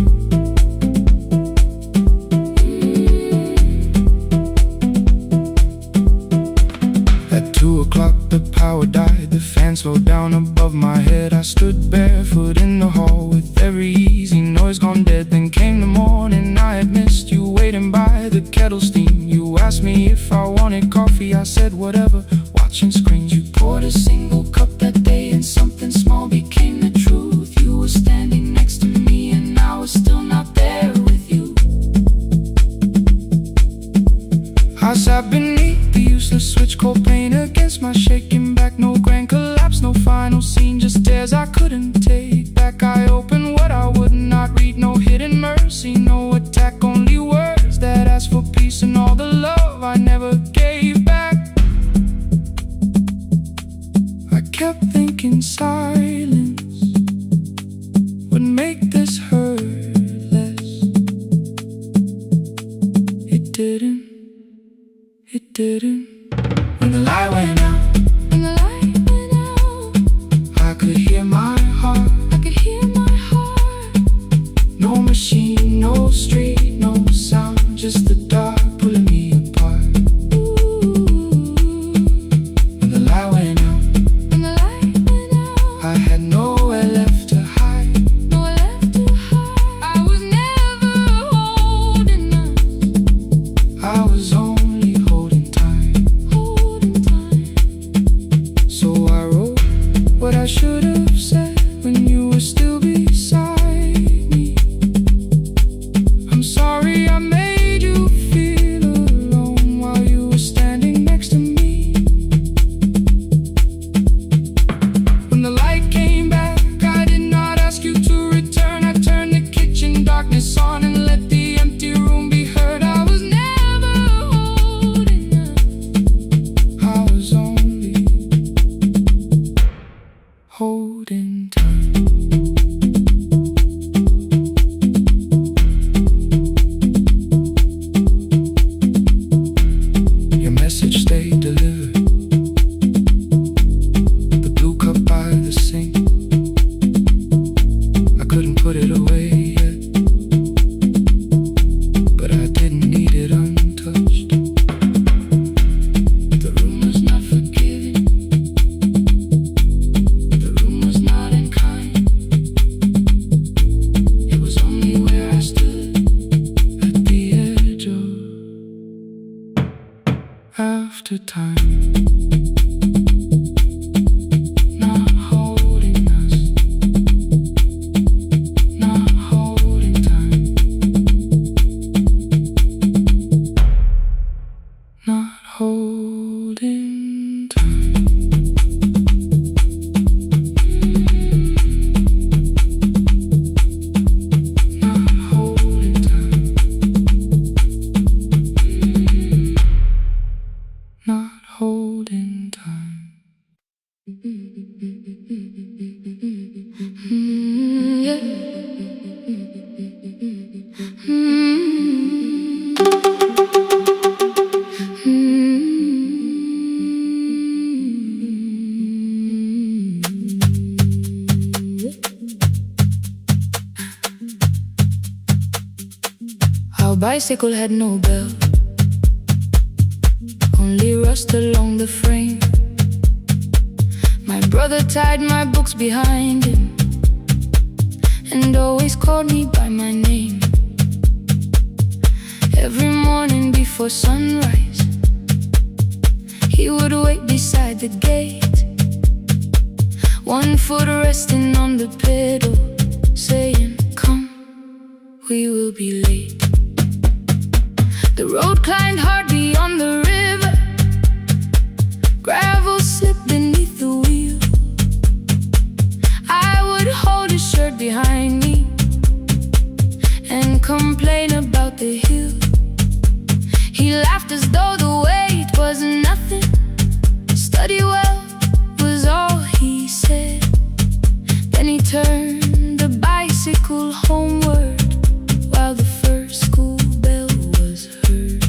At 2 o'clock the power died, the fan slowed down above my head. I stood barefoot in the hall with every easy noise gone dead. Then came the morning, I had missed you waiting by the kettle steam. You asked me if I wanted coffee, I said whatever, watching screens. You poured a single cup that day and something small became the truth. You were standing next to me and I was still not there with you. I sat beneath the useless switch, cold pain against my shaking back. No grand collapse, no final scene, just tears I couldn't take back. I opened what I would not read, no hidden mercy, no attack, only words that asked for peace and all the love I never gave back. I kept thinking silence would make this hurt less. It didn't. It didn't. When the light went out, I could hear my heart. No machine, no street, no sound, just the dark pulling me apart. When the light went out, I had nowhere left to hide. I was never holding up, I was only holding time. So I wrote what I should have said when you were still beside me. I'm sorry I made you feel alone while you were standing next to me. When the light came back, I did not ask you to return. I turned the kitchen darkness on and let the empty room be heard. I was never holding up, I was only holding time. Your message stayed delivered, the blue cup by the sink. I couldn't put it away yet, but I didn't need it untouched. The room was not forgiving, the room was not unkind. It was only where I stood at the edge of after time. Not holding us, not holding time, not holding time. Not holding time. bicycle had no bell, only rust along the frame. My brother tied my books behind him and always called me by my name. Every morning before sunrise, he would wait beside the gate, one foot resting on the pedal, saying, "Come, we will be late." The road climbed hard beyond the river, gravel slipped beneath the wheel. I would hold his shirt behind me and complain about the hill. He laughed as though the weight was nothing. Study well was all he said. Then he turned the bicycle homeward while the first school bell was heard.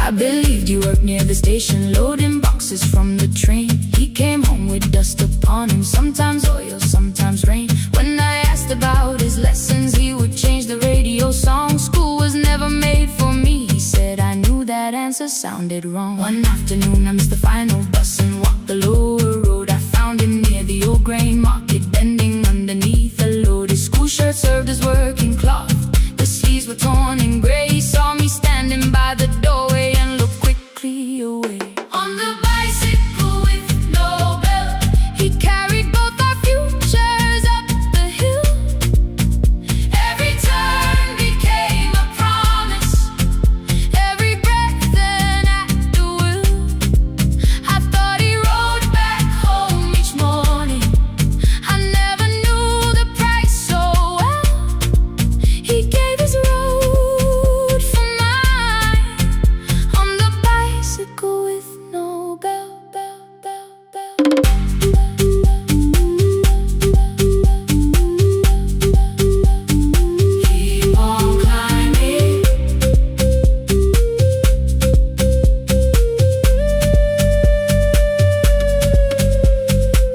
I believed you worked near the station, loading boxes from the train. He came home with dust upon him, sometimes oil, sometimes rain. When I asked about his lessons, he would change the radio song. School was never made for me, he said. I knew that answer sounded wrong. One afternoon I missed the final bus and walked the lower road. I found him near the old grain market, bending underneath a load. His school shirt served as working cloth, the sleeves were torn and gray. He saw me standing by the doorway and looked quickly away. On the bicycle with no bell, he carried both our futures up the hill. Every turn became a promise, every breath an act of will. I thought he rode back home each morning, I never knew the price so well. He gave his road for mine, on the bicycle with no bell, bell, bell, bell. Keep on climbing.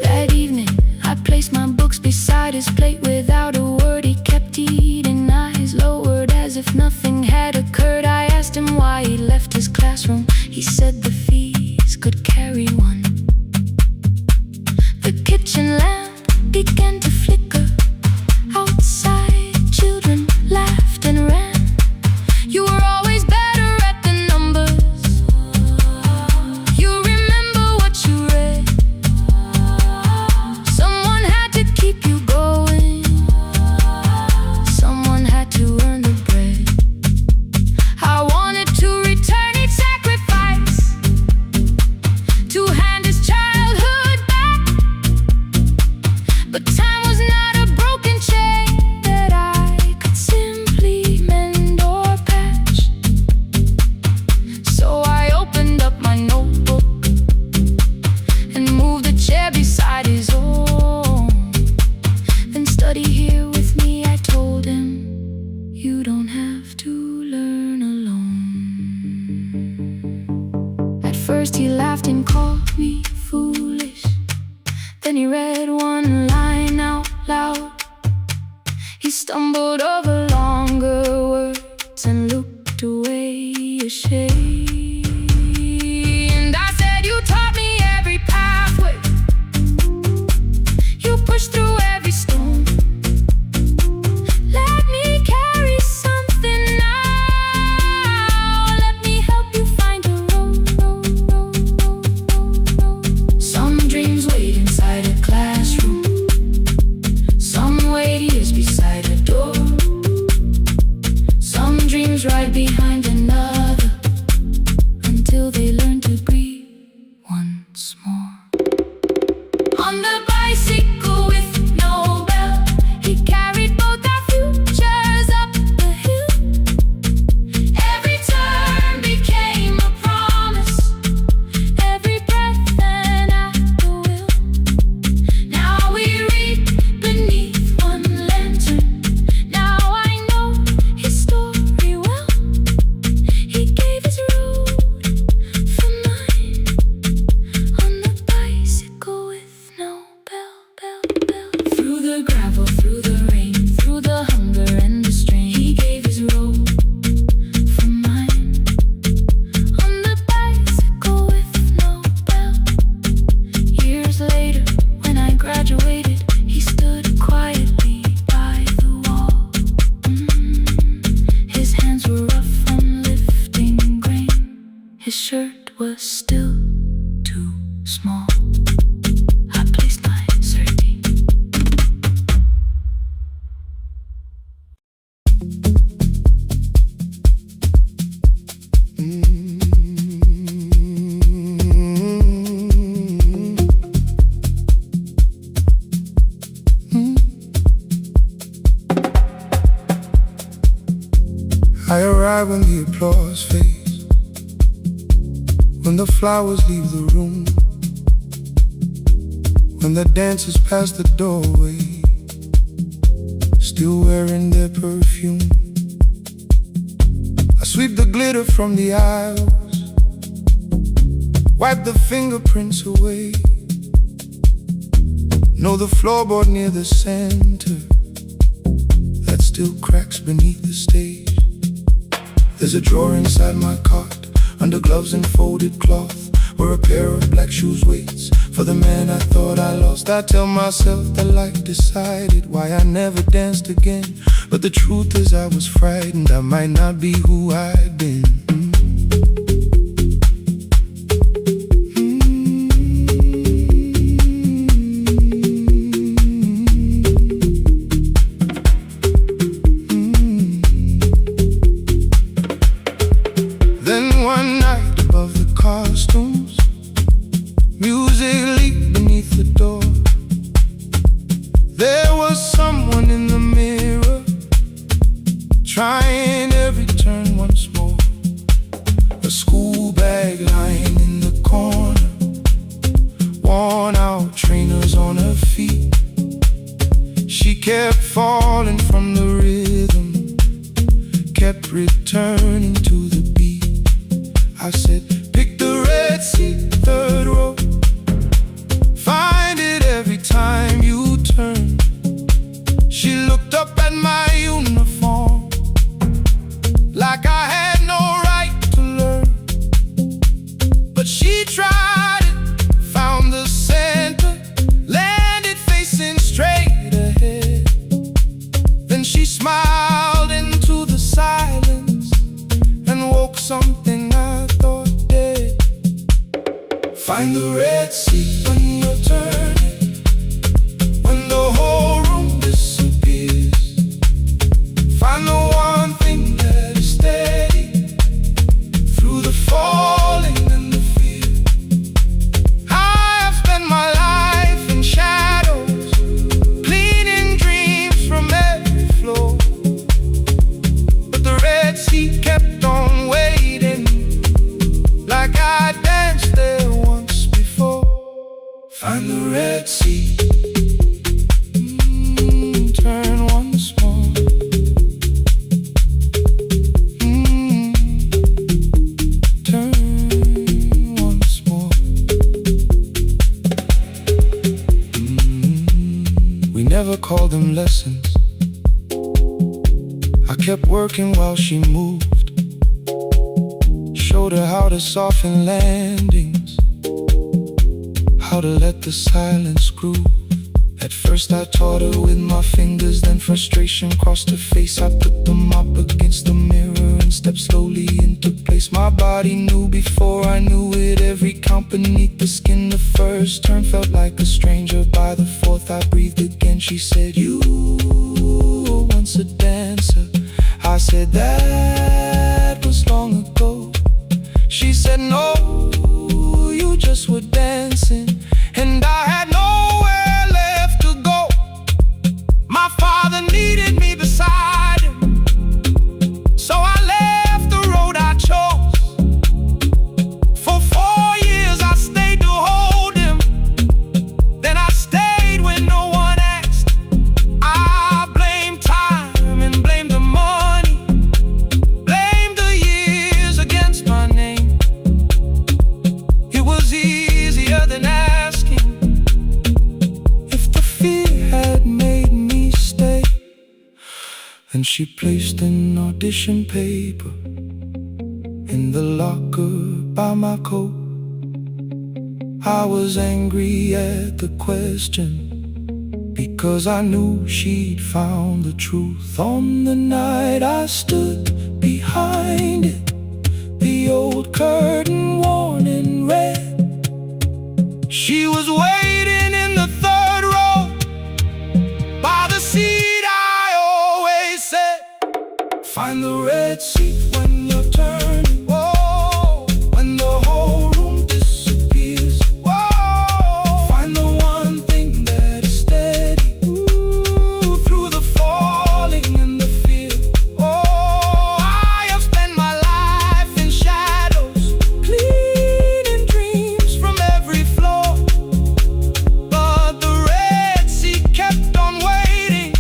That evening, I placed my books beside his plate. Without a word, he kept eating, eyes lowered as if nothing had occurred. I asked him why he left his classroom. He said the fees could carry one. The kitchen lamp began to flicker. Outside, children laughed and ran. You were always better at the numbers. You remember what you read. Someone had to keep you going, someone had to earn the bread. I wanted to return each sacrifice, to hand his childhood back. But time was not a broken chain that I could simply mend or patch. So I opened up my notebook and moved the chair beside his own. Then study here with me, I told him. You don't have to learn alone. At first he laughed and called me foolish. Then he read one line out loud. He stumbled over longer words and looked away ashamed. And I said, you taught me every pathway, you pushed through every stone. Let me carry something now, let me help you find a road. Some dreams wait inside a classroom, some wait years beside a door. Some dreams right behind another, His shirt was still too small. I placed my sardine. I arrive when the applause fades, when the flowers leave the room, when the dancers pass the doorway, still wearing their perfume. I sweep the glitter from the aisles, wipe the fingerprints away. Know the floorboard near the center that still cracks beneath the stage. There's a drawer inside my cart, under gloves and folded cloth, where a pair of black shoes waits for the man I thought I lost. I tell myself that life decided why I never danced again, but the truth is I was frightened I might not be who I'd been. Trying every turn once more. A school bag lying in the corner, worn out trainers on her feet. She kept falling from the rhythm, kept returning to the beat. I said, pick the red seat, third row. Find it every time you turn. She looked up at my uniform like I had no right to learn, but she tried it, found the center, landed facing straight ahead. Then she smiled into the silence and woke something I thought dead. Find the red seat when you're turning, when the whole room disappears. Find the one thing that is steady through the falling and the fear. I have spent my life in shadows, cleaning dreams from every floor, but the red seat kept on waiting, like I danced there once before. Find the red seat, turn once more. Never called them lessons. I kept working while she moved, showed her how to soften landings, how to let the silence groove. At first I taught her with my fingers, then frustration crossed her face. I put the mop against the mirror and stepped slowly into place. My body knew before I knew it, every count beneath the skin. The first turn felt like a stranger, by the fourth I breathed again. She said, you were once a dancer. I said, that was long ago. She said, no, you just were dancing, and I had nowhere left to go. My father needed me beside him, so I left the road I chose. For 4 years I stayed to hold him, then I stayed when no one asked. I blamed time and blamed the money, blamed the years against my name. It was easier than asking if the fear had made me stay. Then she placed an audition paper in the locker by my coat. I was angry at the question, because I knew she'd found the truth. On the night I stood behind it, the the old curtain worn in red. She was waiting in the third row by the seat I always said. Find the red seat when you're turning. Whoa, when the whole room disappears. Whoa, find the one thing that is steady. Ooh, through the falling and the fear. Oh, I have spent my life in shadows, cleaning dreams from every floor. But the red seat kept on waiting.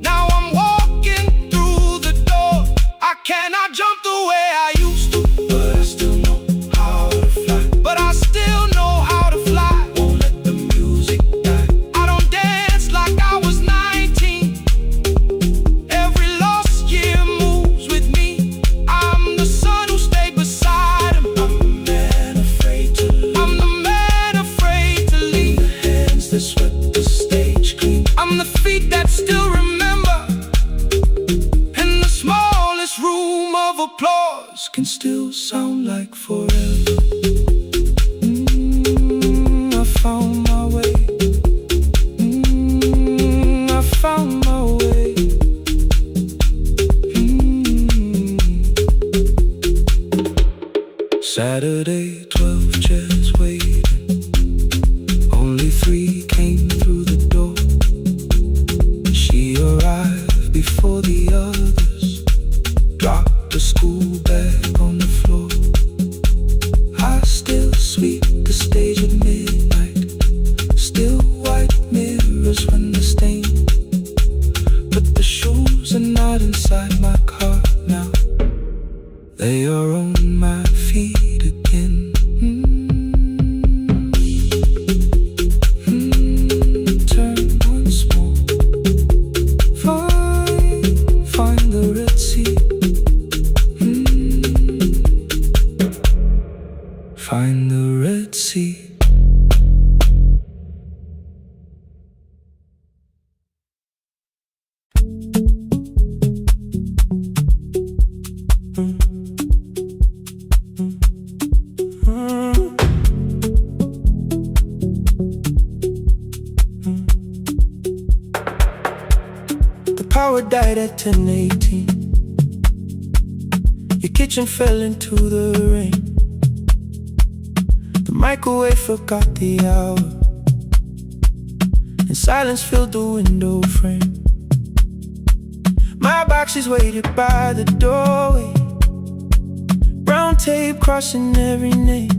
Now I'm walking through the door. I cannot jump the way I used to, but I still know how to fly. But I still know how to fly. Won't let the music die. I don't dance like I was 19. Every lost year moves with me. I'm the son who stayed beside him. I'm the man afraid to leave. I'm the man afraid to leave. The hands that swept the stage clean. I'm the feet that still remember. And the smallest room of applause can still sound like forever. I found my way. I found my way. Saturday, 12 chairs waiting. Only 3 came through the door. She arrived before the others. Dropped the school bag on the floor. I still sweep the stage at midnight. Still white mirrors when the stain. But the shoes are not inside my car now. They are on my feet again. Turn once more. Find the red seat. Find the red seat. The power died at 10:18. Your kitchen fell into the rain. The microwave forgot the hour, and silence filled the window frame. My boxes waited by the doorway, brown tape crossing every name.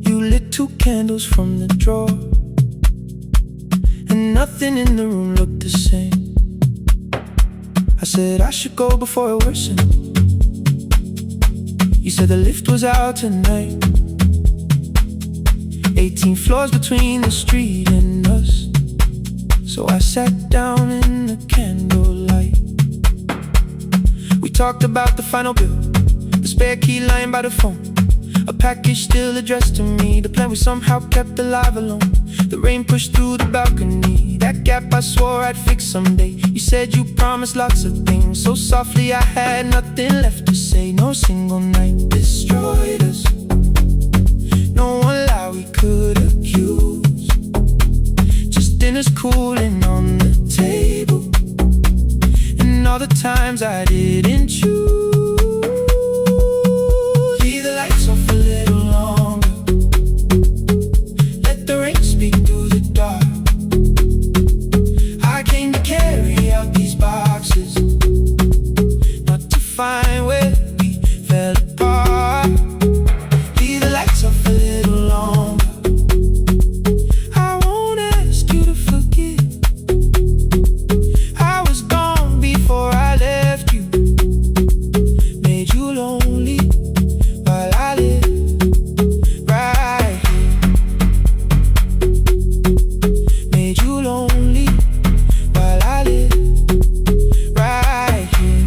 You lit 2 candles from the drawer, and nothing in the room looked the same. I said I should go before it worsened. You said the lift was out tonight. 18 floors between the street and us. So I sat down in the candlelight. We talked about the final bill, the spare key lying by the phone, a package still addressed to me, the plan we somehow kept alive alone. The rain pushed through the balcony, that gap I swore I'd fix someday. You said you promised lots of things, so softly I had nothing left to say. No single night destroyed us, no one lie we could accuse. Just dinners cooling on the table, and all the times I didn't choose. Leave the lights off a little longer. Let the rain speak through the dark. I came to carry out these boxes, not to find where we fell apart. Leave the lights off a little longer. I won't ask you to forget. I was gone before I left you. Made you lonely while I live right here. Made you lonely while I live right here.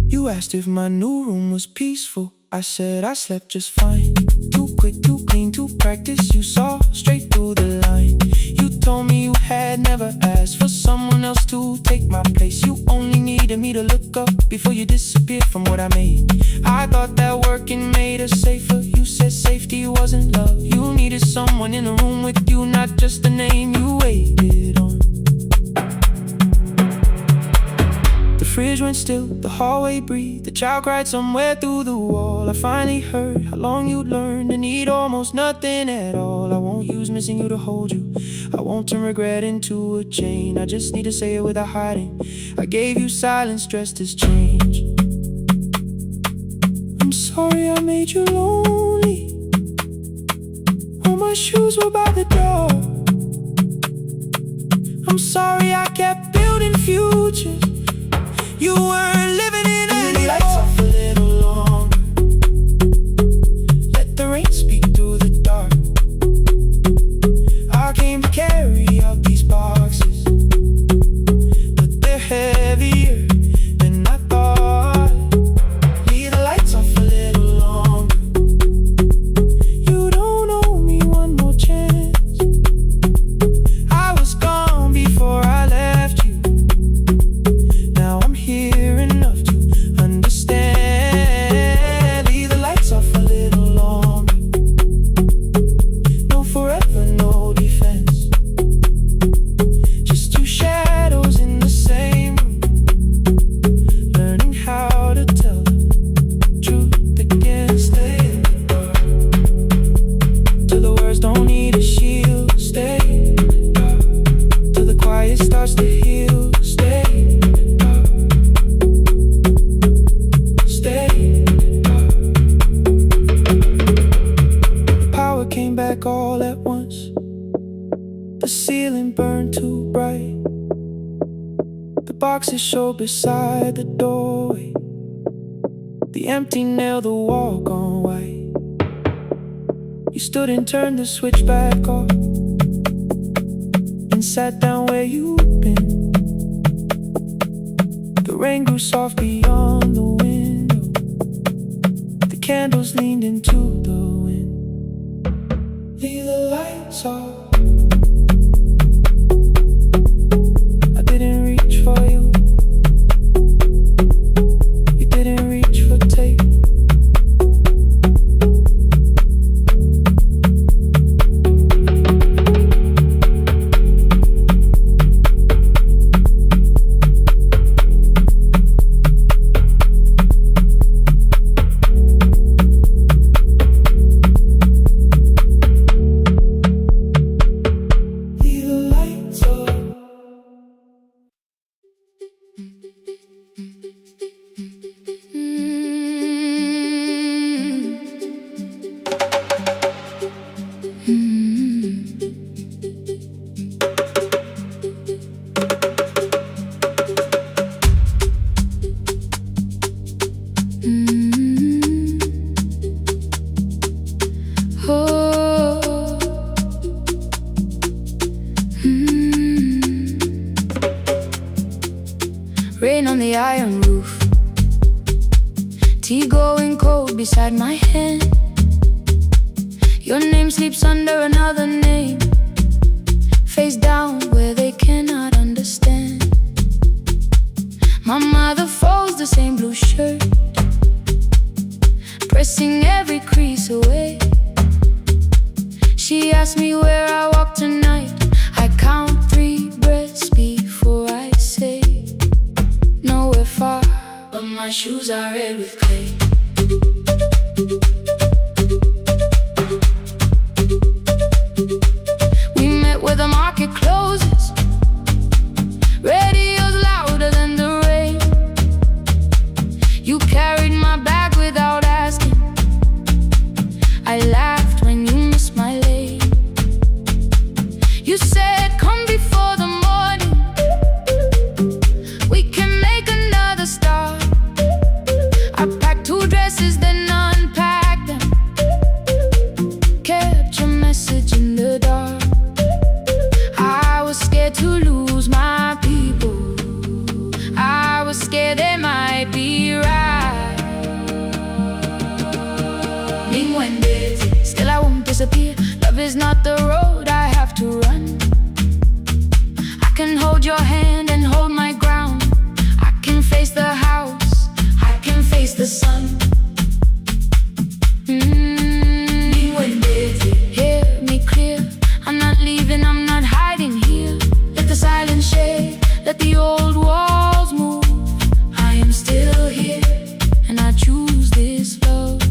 You asked if my new room was peaceful. I said I slept just fine. Too quick, too clean, too practiced. You saw straight through the line. You told me you had never asked for someone else to take my place. You only needed me to look up before you disappeared from what I made. I thought that working made us safer. You said safety wasn't love. You needed someone in the room with you, not just the name you waited on. The fridge went still, the hallway breathed, the child cried somewhere through the wall. I finally heard how long you'd learned to need almost nothing at all. I won't use missing you to hold you, I won't turn regret into a chain. I just need to say it without hiding. I gave you silence dressed as change. I'm sorry I made you lonely. All my shoes were by the door. I'm sorry I kept building futures you weren't living in anymore. The lights off a little longer. Let the rain speak through the dark. I came to carry out these boxes, but they're heavier than I thought. Leave the lights off a little longer. You don't owe me one more chance. I was gone before I left you. Now I'm here enough to understand. Leave the lights off a little longer. No forever, no defense. Just two shadows in the same room, learning how to tell the truth again. Stay in the dark till the words don't need a shield. Stay in the dark till the quiet starts to heal. Stay in the dark. Stay in the dark. The power came back all at once. The ceiling burned too bright. The boxes showed beside the doorway. The empty nail, the wall gone white. You stood and turned the switch back off and sat down where you'd been. The rain grew soft beyond the window. The candles leaned into the wind. Leave the lights off. I didn't reach for you. You didn't reach for tape. Leave the lights off. Rain on the iron roof, tea going cold beside my hand. Your name sleeps under another name, face down where they cannot understand. My mother folds the same blue shirt, pressing every crease away. She asks me where I walk tonight. I count 3 breaths before I say nowhere far, but my shoes are red with clay. We met where the market closes, radio's louder than the rain. You carried my bag without asking. I laughed when you missed my lane. You said come before the morning, we can make another start. I packed 2 dresses, then unpacked them, kept your message in the dark. I was scared to lose my people, I was scared they might be right. Meanwhile, still I won't disappear. Love is not the road I have to run. can hold your hand and hold my ground. I can face the house, I can face the sun. Hear me clear, I'm not leaving, I'm not hiding here. Let the silence shade, let the old walls move. I am still here, and I choose this love.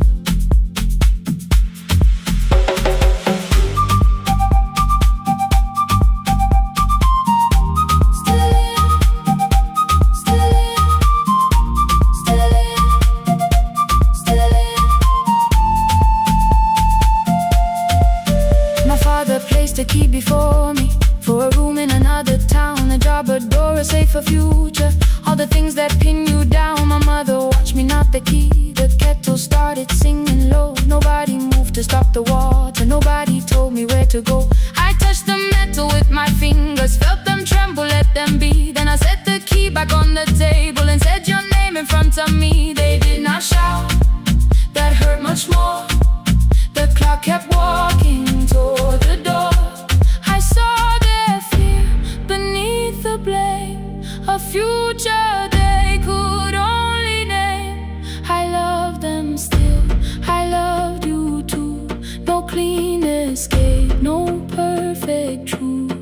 A key before me for a room in another town, a job, a door, a safer future. All the things that pin you down. My mother watched me knot the key. The kettle started singing low. Nobody moved to stop the water. Nobody told me where to go. I touched the metal with my fingers, felt them tremble, let them be. Then I set the key back on the table and said your name in front of me. They did not shout, that hurt much more. The clock kept walking toward the door. I saw their fear beneath the blame, a future they could only name. I love them still, I loved you too. No clean escape, no perfect truth.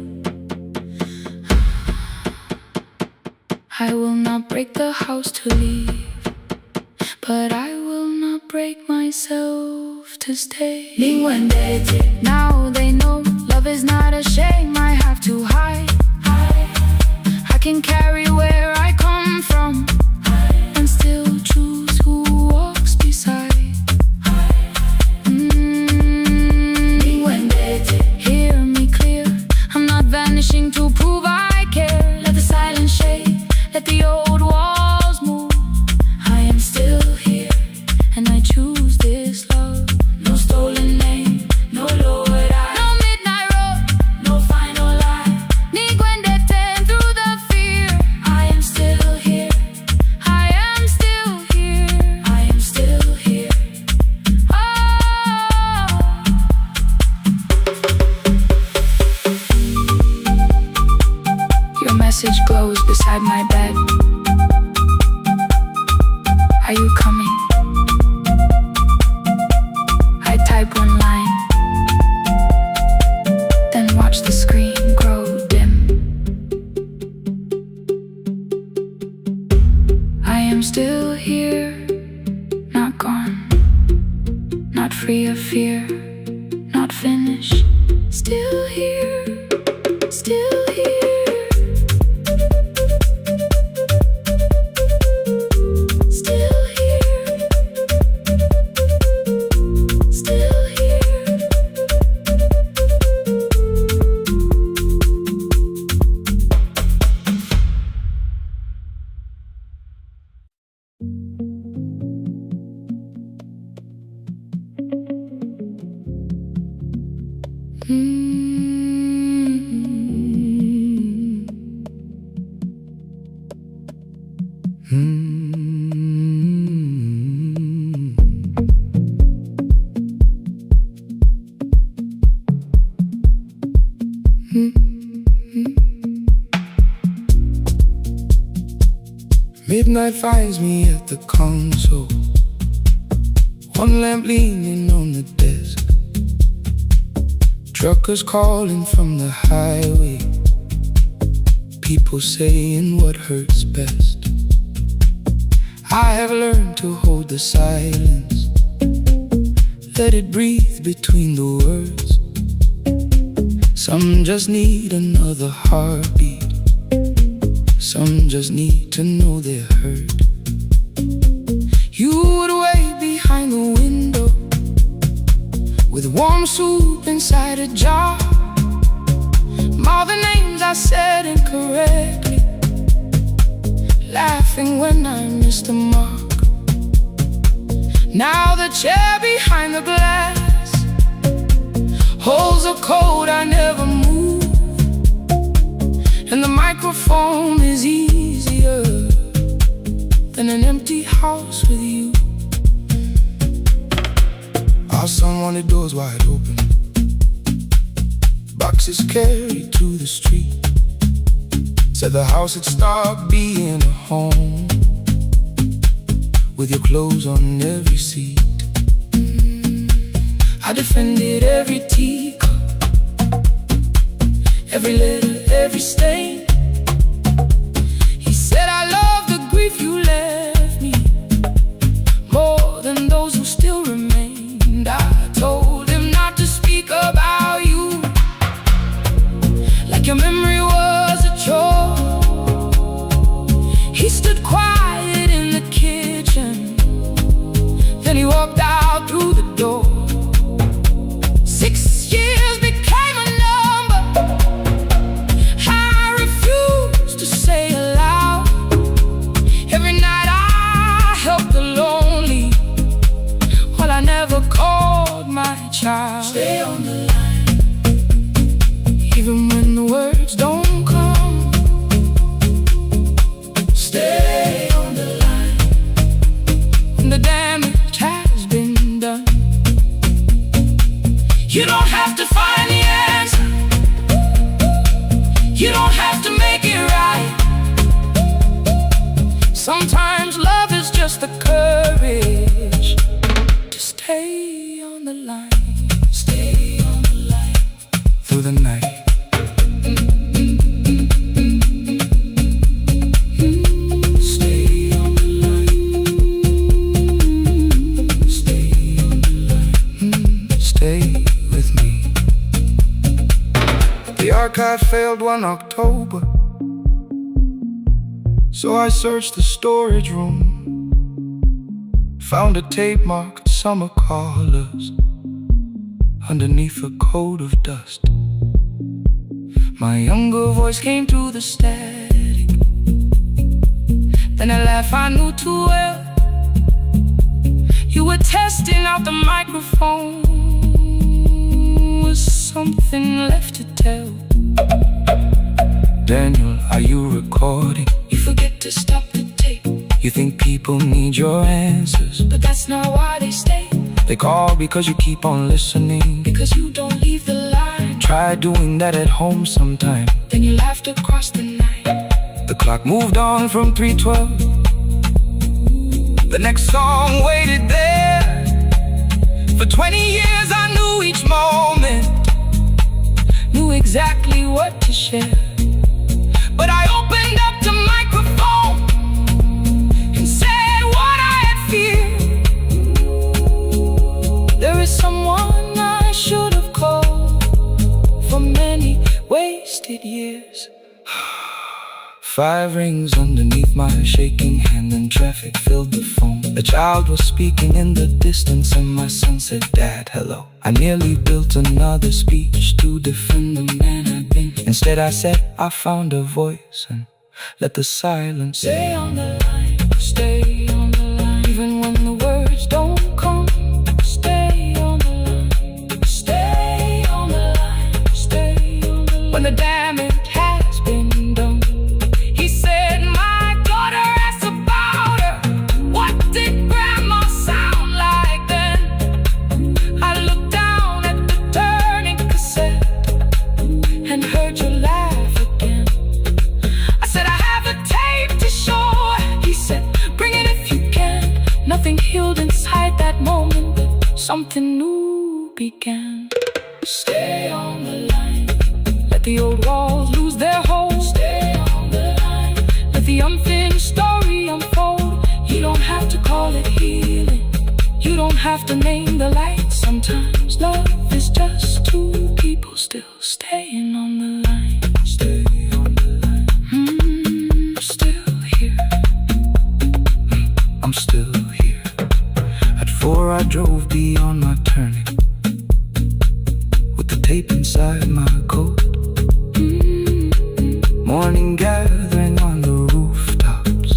I will not break the house to leave, but I will not break myself to stay. Now they know love is not a shame I have to hide. I can carry where I come from and still choose who walks beside. Hear me clear, I'm not vanishing to prove I care. Let the silence shade, let the old walls move. I am still here, and I choose this love. No stolen name, no lowered eye, no midnight road, no final lie. Ni Gwendeten through the fear. I am still here, I am still here, I am still here. Oh, your message glows beside my bed. Are you coming? I type one line, then watch the screen grow dim. I am still here, not gone, not free of fear, not finished. Still here, still here. Midnight finds me at the console, one lamp leaning on the desk. Truckers calling from the highway, people saying what hurts best. I have learned to hold the silence, let it breathe between the words. Some just need another heartbeat, some just need to know they're heard. You would wait behind the window with warm soup inside a jar. All the names I said incorrectly, laughing when I missed the mark. Now the chair behind the glass holds a code I never moved, and the microphone is easier than an empty house with you. Our son wanted doors wide open, boxes carried to the street. Said the house had stopped being a home, with your clothes on every seat. I defended every teacup, every letter, every stain. He said I love the grief you left me more than those who still remained. I told him not to speak about you like your memory was a chore. He stood quiet in the kitchen, then he walked out through the door. 6 years became a number I refused to say aloud. Every night I helped the lonely, while I never called my child. Stay on the line, even when the words don't come. Stay on the line, when the damage has been done. You don't have to find the answer, you don't have to make it right. Sometimes love is just the courage to stay on the line. Stay on the line through the night. Stay on the line. Stay on the line. Stay with me. The archive failed one October, so I searched the storage room, found a tape marked summer callers underneath a coat of dust. My younger voice came through the static, then a laugh I knew too well. You were testing out the microphone, was something left to tell? Daniel, are you recording? You forget to stop the tape. You think people need your answers, but that's not why they stay. They call because you keep on listening, because you don't leave the line. Try doing that at home sometime, then you laughed across the night. The clock moved on from 3:12. The next song waited there. For 20 years I knew each moment, knew exactly what to share. But I opened up the microphone and said what I had feared. There is someone I should have called for many wasted years. 5 rings underneath my shaking hand, and traffic filled the phone. A child was speaking in the distance, and my son said, "Dad, hello." I nearly built another speech to defend the man I'd been. Instead I said, I found a voice, and let the silence stay on the line. Stay on the line, even when the words don't come. Stay on the line. Stay on the line. Stay on the line. When the damage has been done. He said, my daughter asked about her. What did grandma sound like then? I looked down at the turning cassette and heard you laugh again. I said, I have a tape to show. He said, bring it if you can. Nothing healed inside that moment, but something new began. Stay on the line, let the old walls lose their hold. Stay on the line, let the unfinished story unfold. You don't have to call it healing, you don't have to name the light. Sometimes love is just two people still staying on the line. Stay on the line. I'm still here. I'm still here. At 4 I drove beyond my turning, with the tape inside my coat. Morning gathering on the rooftops,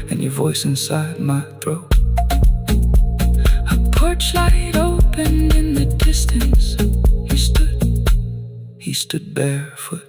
and your voice inside my throat. A porch light opened in the distance. He stood barefoot.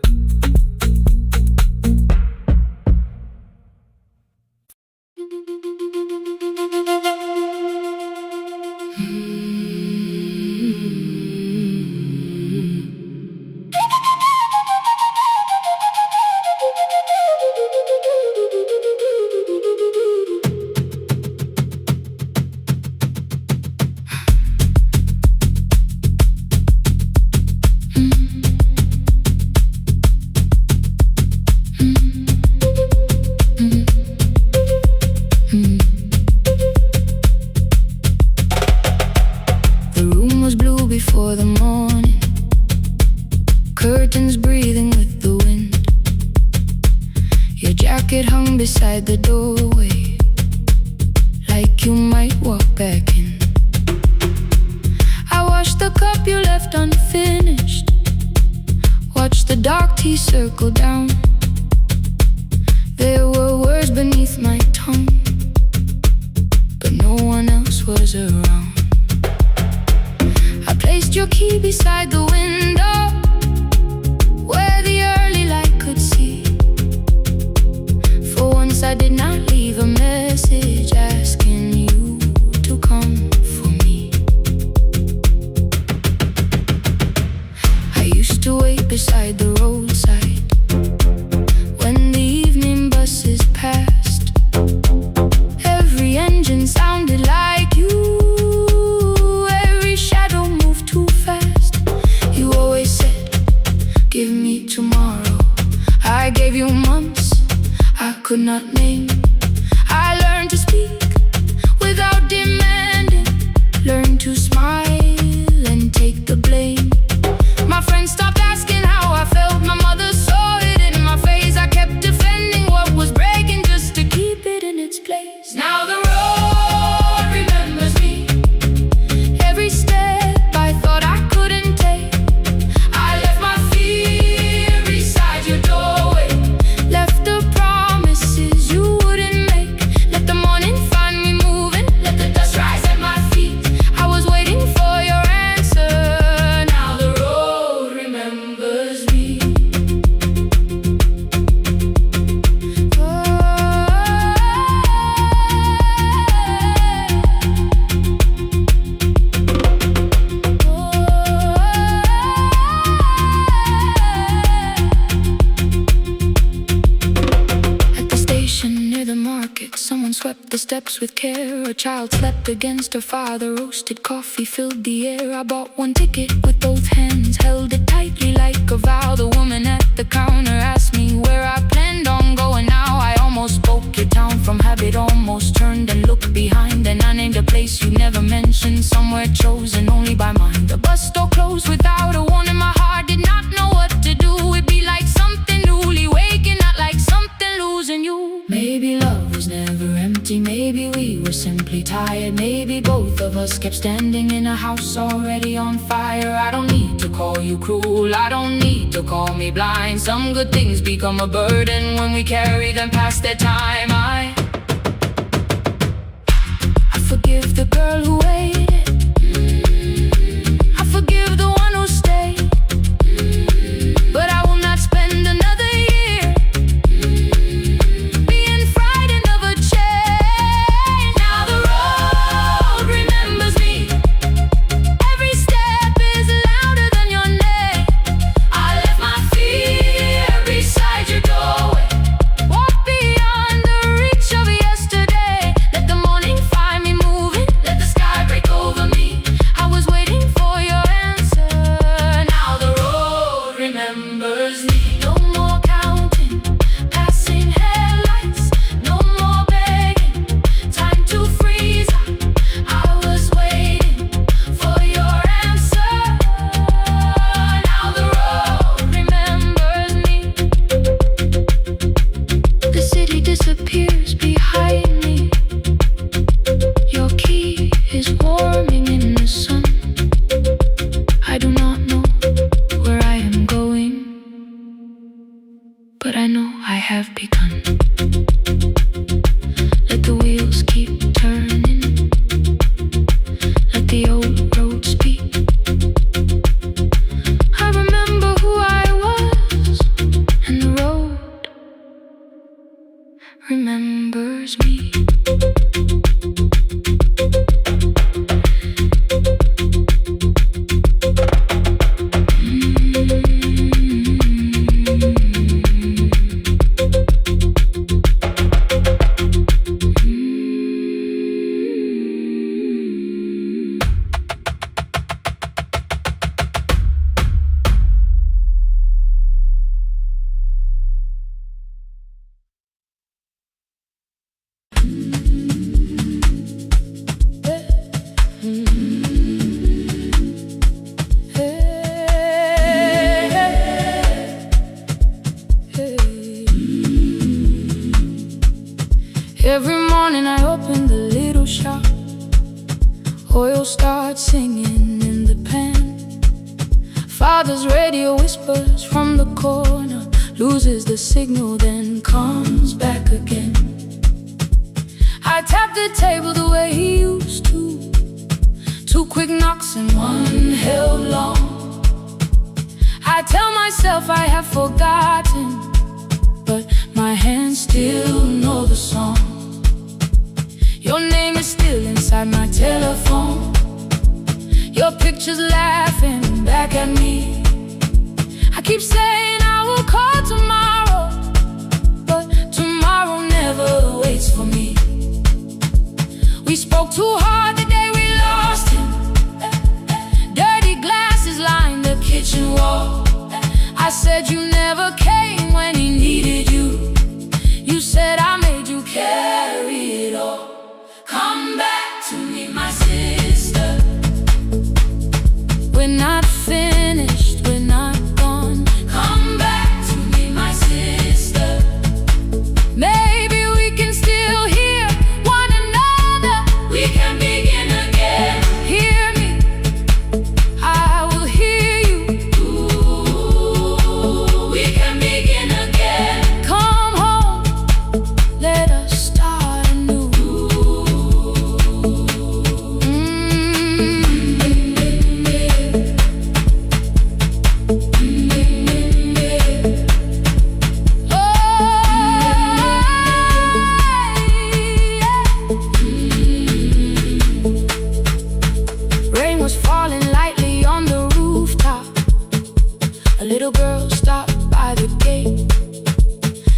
basket hung beside the doorway, like you might walk back in. I washed the cup you left unfinished, watched the dark tea circle down. There were words beneath my tongue, but no one else was around. I placed your key beside the window, where the early light could see. For once I did not leave a message asking you to come for me. I used to wait beside the roadside when the evening buses passed. Every engine sounded like you, every shadow moved too fast. You always said, give me tomorrow. I gave you months I could not name. I learned to speak without demanding, learned to smile and take the blame. My friends stopped asking how I felt, my mother saw it in my face. I kept defending what was breaking just to keep it in its place. Now the road remembers me, every step I thought I couldn't take. I left my fear beside your doorway, left the promises you wouldn't make. Let the morning find me moving, let the dust rise at my feet. I was waiting for your answer, now the road remembers me. At the station near the market, someone swept the steps with care. A child slept against her father, roasted coffee filled the air. I bought one ticket with both hands, held it tightly like a vow. The woman at the counter asked me where I planned on going now. I almost spoke your town from habit, almost turned and looked behind. And I named a place you never mentioned, somewhere chosen only by mine. The bus door closed without a warning, my heart did not know what to do. It'd be like something newly waking, not like something losing you. Maybe love was never empty, maybe we were simply tired. Maybe both of us kept standing in a house already on fire. I don't need to call you cruel, I don't need to call me blind. Some good things become a burden when we carry them past their time. I forgive the girl who waited, I forgive the one who stayed, but I will not spend another year being frightened of a change. Now the road remembers me, every step is louder than your name. I left my fear beside your doorway, walk beyond the reach of yesterday. Let the morning find me moving, let the sky break over me. I was waiting for your answer, now the road remembers me. No more counting, passing headlights, no more begging, time to freeze up. I was waiting for your answer, now the road remembers me. The city disappears behind me, your key is warming in the sun. I do not know where I am going, but I know I have begun. Let the wheels keep turning, let the old road speak. I remember who I was, and the road remembers me. Every morning I open the little shop. Oil starts singing in the pan. Father's radio whispers from the corner, loses the signal, then comes back again. I tap the table the way he used to. 2 quick knocks and 1 held long. I tell myself I have forgotten, but my hands still know the song. Your name is still inside my telephone. Your picture's laughing back at me. I keep saying I will call tomorrow, but tomorrow never waits for me. We spoke too hard the day we lost him. Dirty glasses lined the kitchen wall. I said you never came when he needed you. You said I made you carry it all. Come back to me, my sister. We're not finished, we're not gone. Come back to me, my sister. Maybe we can still hear one another. We can begin again. Hear me, I will hear you. Ooh, we can begin again. Come home, let us start anew. Rain was falling lightly on the rooftop. A little girl stopped by the gate.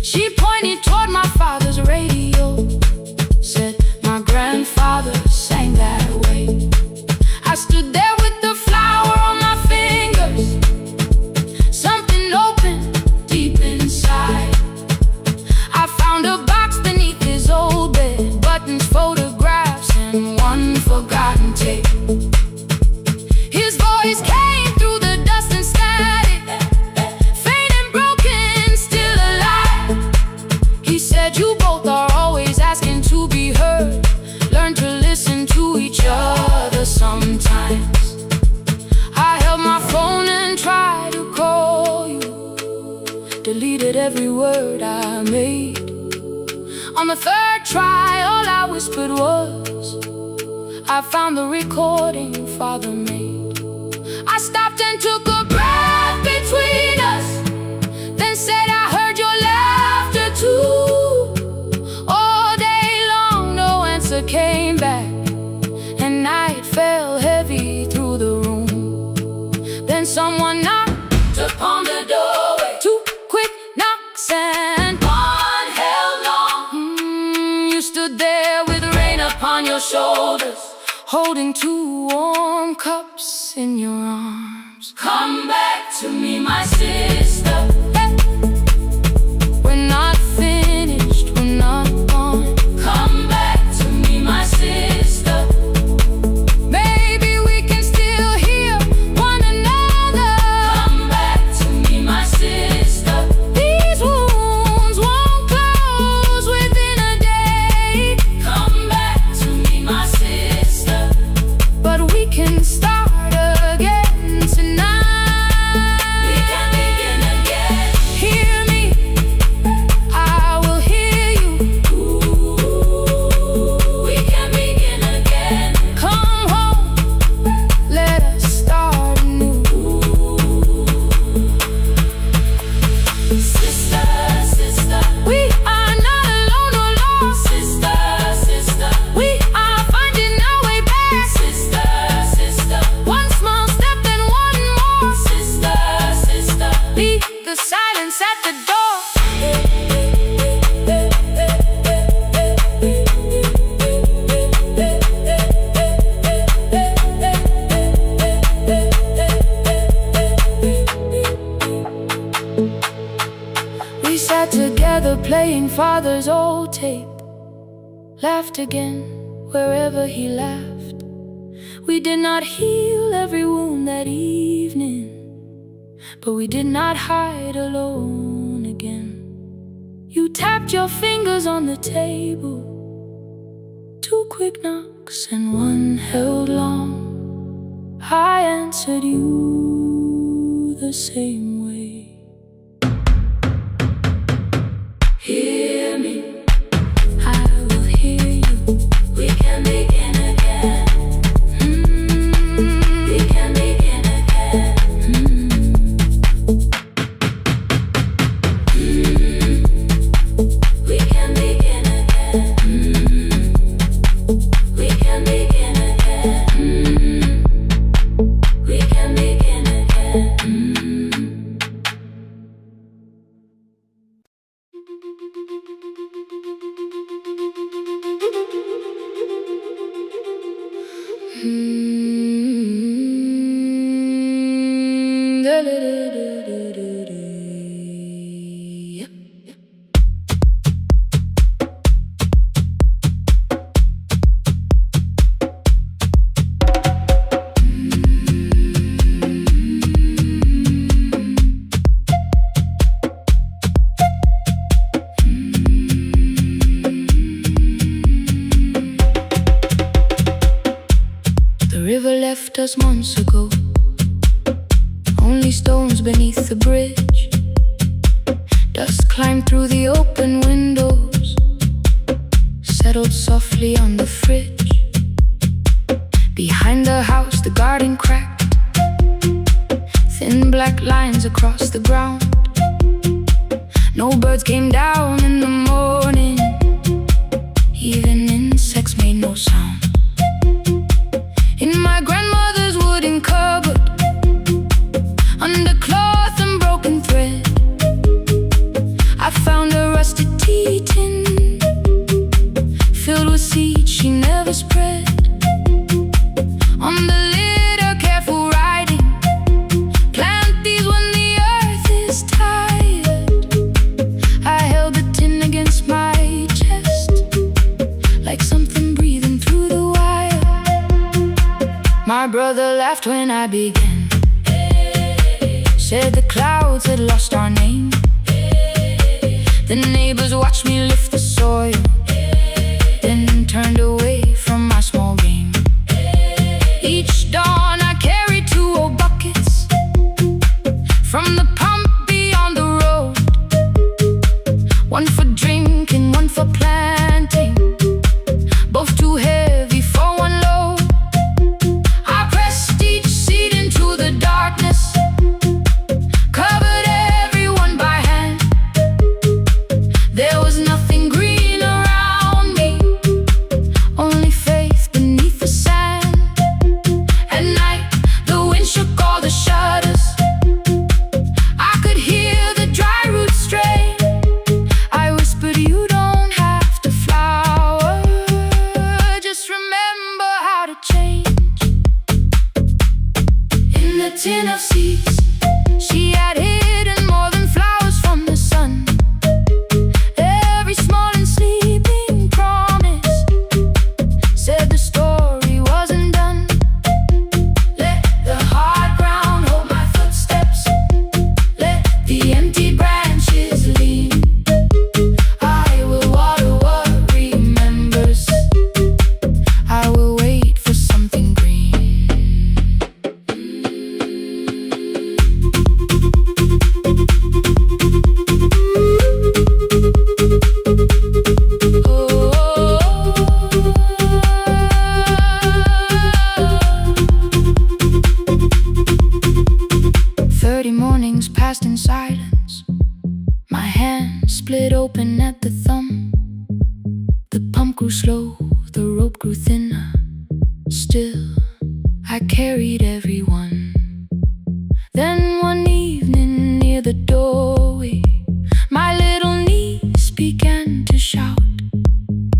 She pointed toward my father's radio, said my grandfather sang that way. I stood there with the flower on my fingers. Something opened deep inside. I found a box beneath his old bed, buttons, photographs, and 1 forgotten tape. His voice came through the dust and static, faint and broken, still alive. He said you both are always asking to be heard. Learn to listen to each other sometimes. I held my phone and tried to call you, deleted every word I made. On the 3rd try, all I whispered was, I found the recording Father made. I stopped and took a breath between us, then said I heard your laughter too. All day long no answer came back, and night fell heavy through the room. Then someone knocked upon the doorway. 2 quick knocks and 1 held long. You stood there with rain upon your shoulders, holding 2 warm cups in your arms. Come back to me, my sister. Hey. We're not finished, we're not gone. Come back to me, my sister. Maybe we can still hear one another. Come back to me, my sister. These wounds won't close within a day. Come back to me, my sister. But we can start again tonight. We can begin again. Hear me, I will hear you. Ooh, we can begin again. Come home, let us start anew. Sister, sister, we are not alone or lost. Sister, sister, we are finding our way back. Sister, sister, 1 small step and 1 more. Sister, sister, leave the silence at the door. We sat together playing Father's old tape, laughed again wherever he laughed. We did not heal every wound that evening, but we did not hide alone again. You tapped your fingers on the table, 2 quick knocks and 1 held long. I answered you the same way. Hear me, I will hear you. We can begin again. We can begin again. We can begin again. We can begin again. We can begin again. The river left us months ago, only stones beneath the bridge. Dust climbed through the open windows, settled softly on the fridge. Behind the house, the garden cracked, thin black lines across the ground. No birds came down in the morning, even insects made no sound. In my grandmother's wooden cupboard, under cloth and broken thread, I found a rusted tea tin filled with seeds she never spread. On the lid, a careful writing: plant these when the earth is tired. I held the tin against my chest, like something breathing through the wire. My brother laughed when I began, said the clouds had lost our name. The neighbors watched me lift the soil, then turned away from my small game. Each dawn I carried 2 old buckets from the pump beyond the road, 1 for drinking, 1 for planting, both too heavy for 1 load. I pressed each seed into the darkness, covered everyone by hand. There was nothing green around me, only faith beneath the sand. At night, the wind shook all the shutters. I could hear the dry roots stray. I whispered, you don't have to flower, just remember how to change. In the tin of seeds, she had hidden more than flowers from the sun. Every small and sleeping promise said the story wasn't done. Let the hard ground hold my footsteps, let the empty branches lean. I will water what remembers, I will wait for something green. Oh, 30 mornings passed in silence. My hand split open at the thumb. The pump grew slow, the rope grew thinner. Still, I carried everyone. Then one evening near the doorway, my little niece began to shout.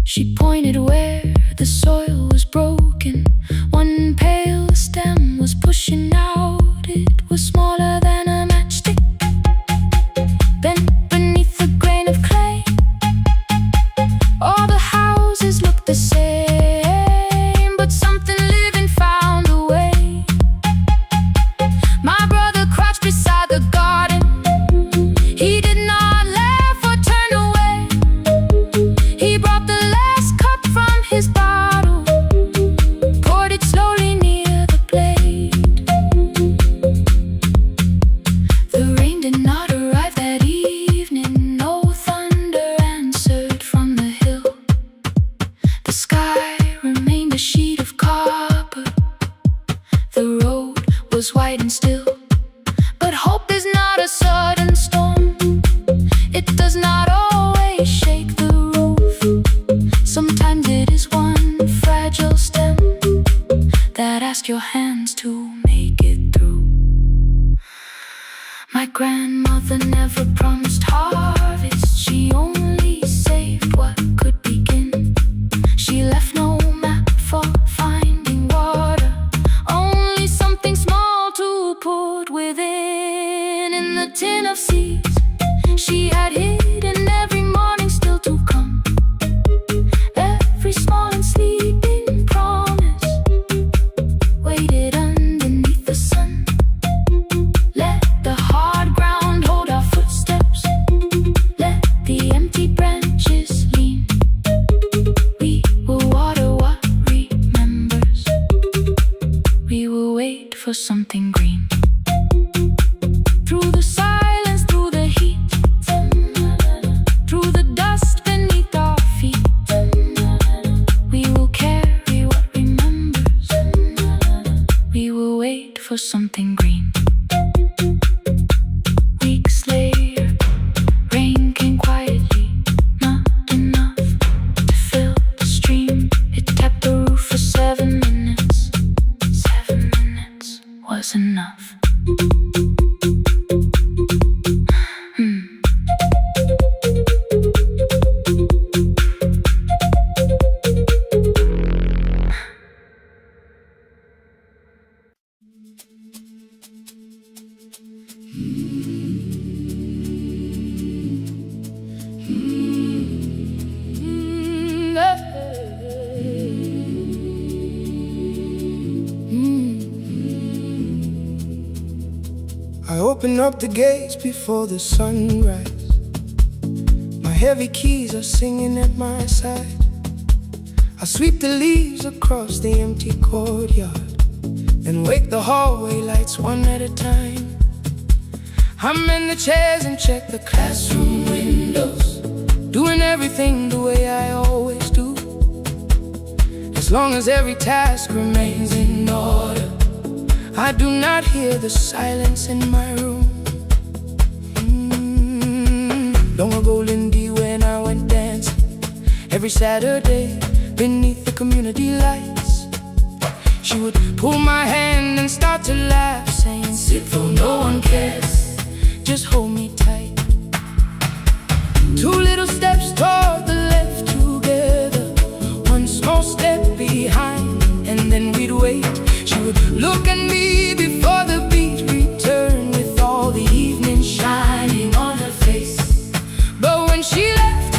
She pointed where the soil was broken. 1 pale stem was pushing out. It was smaller than a matchstick, bent beneath a grain of clay. All the houses looked the same, but something living found a way. My brother crouched beside the garden. He always shake the roof. Sometimes it is one fragile stem that asks your hands to make it through. My grandmother never promised harvest, she only saved what could begin. She left no map for finding water, only something small to put within. In the tin of seeds she had hidden every morning still to come, every small and sleeping promise waited underneath the sun. Let the hard ground hold our footsteps, let the empty branches lean. We will water what remembers, we will wait for something green. Through the silence, through the heat, through the dust beneath our feet, we will carry what remembers, we will wait for something green. Weeks later, rain came quietly, not enough to fill the stream. It tapped the roof for 7 minutes. 7 minutes was enough. I open up the gates before the sunrise. My heavy keys are singing at my side. I sweep the leaves across the empty courtyard and wake the hallway lights one at a time. I'm in the chairs and check the classroom windows, doing everything the way I always do. As long as every task remains in order, I do not hear the silence in my room. Long ago, Lindy, when I went dancing every Saturday beneath the community lights, she would pull my hand and start to laugh, saying, "Sit though no one cares, just hold me tight." 2 little steps toward the left together, 1 small step behind, and then we'd wait. She would look at me before the beat returned, with all the evening shining on her face. But when she left,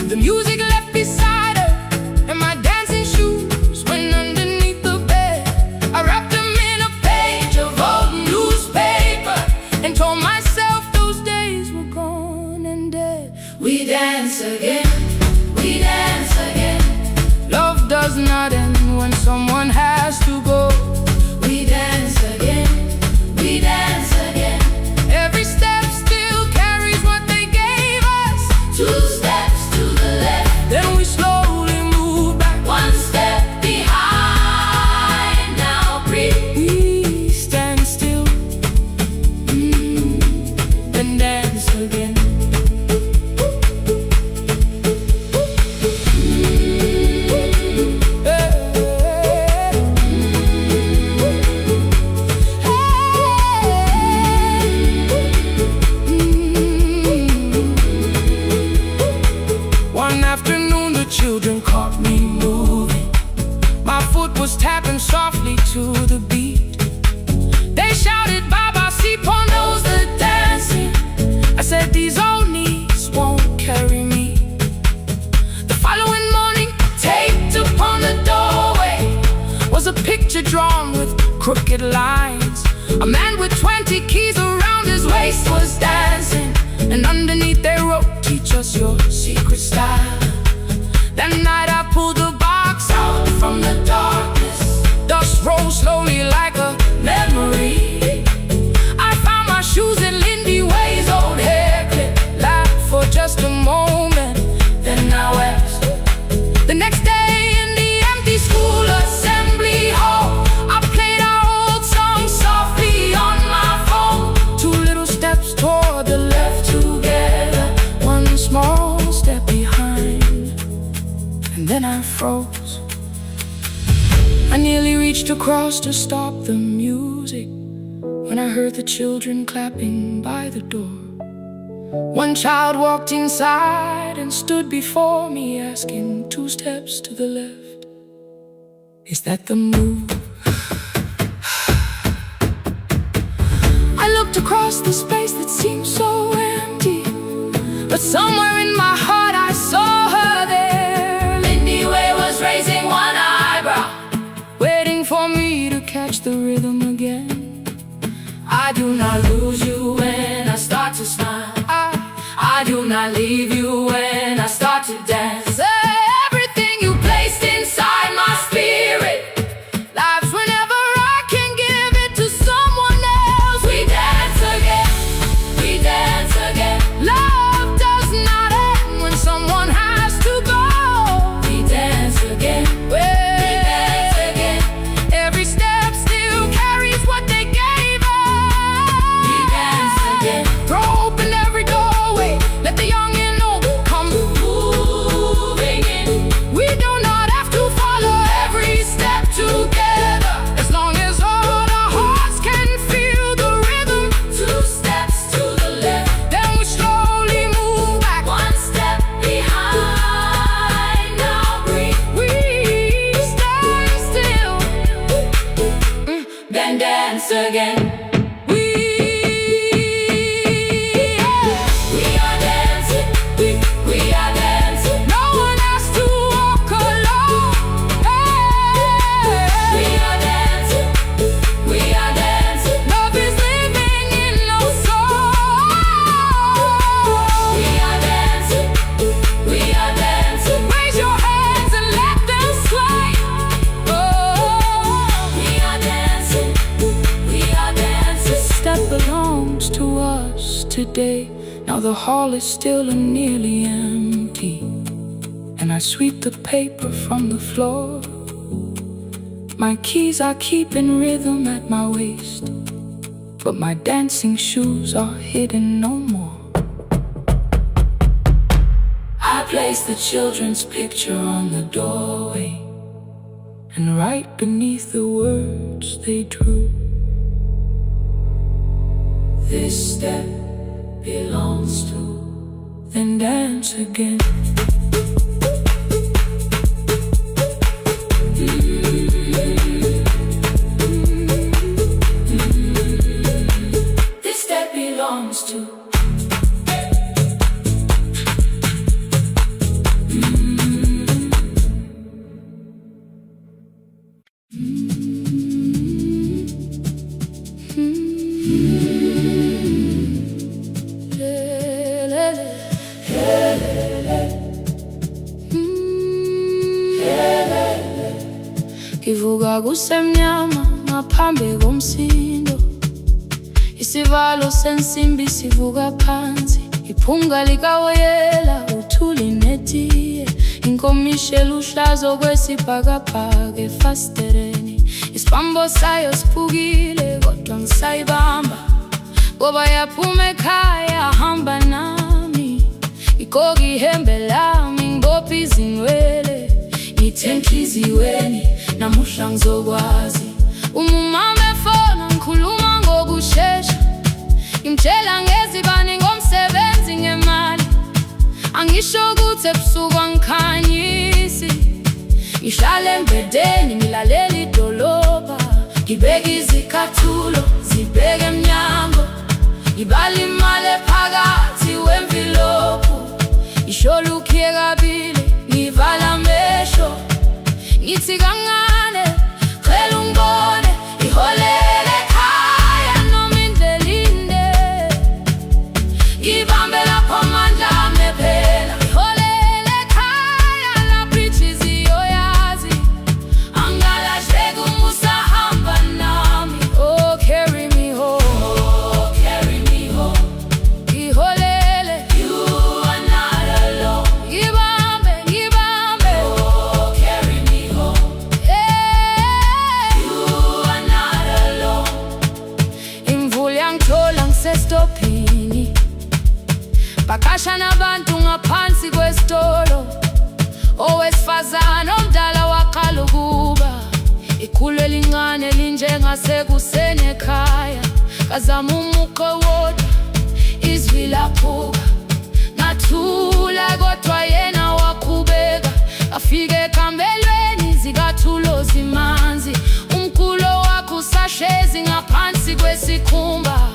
the music left beside her, and my dancing shoes went underneath the bed. I wrapped them in a page of old newspaper and told myself those days were gone and dead. We dance again, we dance again. Love does not end when someone has to go. We dance again, we dance again. Every step still carries what they gave us. 2 steps to the left, then we slowly move back. 1 step behind, now breathe. We stand still, then dance again. One afternoon the children caught me moving. My foot was tapping softly to the beat. They shouted, "Baba, Sipo knows the dancing." I said, "These old knees won't carry me." The following morning, taped upon the doorway was a picture drawn with crooked lines. A man with 20 keys around his waist was dancing, and underneath they wrote, "Teach us your secret style." That night I pulled the box out from the darkness. Dust rolled slowly like a memory. I found my shoes in Lindy Way's old hair clip. Laughed for just a moment, then I wept. The next day in the empty school assembly hall, I played our old song softly on my phone. 2 little steps toward the left together, 1 small then I froze. I nearly reached across to stop the music when I heard the children clapping by the door. One child walked inside and stood before me, asking 2 steps to the left, "Is that the move?" I looked across the space that seemed so empty, but somewhere in my heart I saw her there. Lindy Way was raising one eyebrow, waiting for me to catch the rhythm again. I do not lose you when I start to smile. I do not leave you when I start to dance. Everything you placed inside my spirit lives whenever I can give it to someone else. We dance again, we dance again. Love does not end when someone has to go. We dance again, we dance again. Every step still carries what they gave us. We dance again. Throw open every doorway, let the youngin' know, come moving in. We do not have to follow every step together, as long as all our hearts can feel the rhythm. 2 steps to the left, then we slowly move back 1 step behind. Now breathe, we stand still, then dance again. We are dancing, we are dancing. No one has to walk alone. We are dancing, we are dancing. Love is living in our soul. We are dancing, we are dancing. Raise your hands and let them sway. We are dancing, we are dancing. This step belongs to us today. Now the hall is still and nearly empty, and I sweep the paper from the floor. My keys I keep in rhythm at my waist, but my dancing shoes are hidden no more. I place the children's picture on the doorway, and right beneath the words they drew, "This step belongs to," then dance again. This step belongs to. Ivuga kusemnyama ngaphambi komsindo, isivalo sensimbi sivuka phansi, iphunga likawoyela uthuli netiye, inkomishi eluhlaza okwesibhakabhaka efasitereni. Isibambo sayo siphukile kodwa ngisayibamba, ngoba yaphuma ekhaya hamba nami. Igqoka ihembe lami ngibopha izinwele, ngithe enhliziyweni namuhla ngizokwazi. Umama efona ngikhuluma ngokushesha, ngimtshela ngezibani, ngomsebenzi, ngemali. Angisho ukuthi ebusuku angikhanyisi, ngihlala embedeni ngilalela idolobha, ngibeka izicathulo zibheke emnyango, ngibala imali ephakathi wemvilophu. Isholukhiye kabili ngivala amehlo, ngithi kancane cela ungibone, iholele ekhaya noma indlela inde. Ngibambe lapho amandla ami ephela, iholele ekhaya lapho inhliziyo yazi. Angalahleki uma usahamba nami. Oh, carry me home, oh, carry me home. Iholele, you are not alone. Ngibambe, ngibambe, oh, carry me home. ngazamumuka wodwa izwi laphuka, ngathula kodwa yena wakhubeka. Afike ekambelweni zikathulo zimanzi, umkhulo wakhe usahlezi ngaphansi kwesikhumba.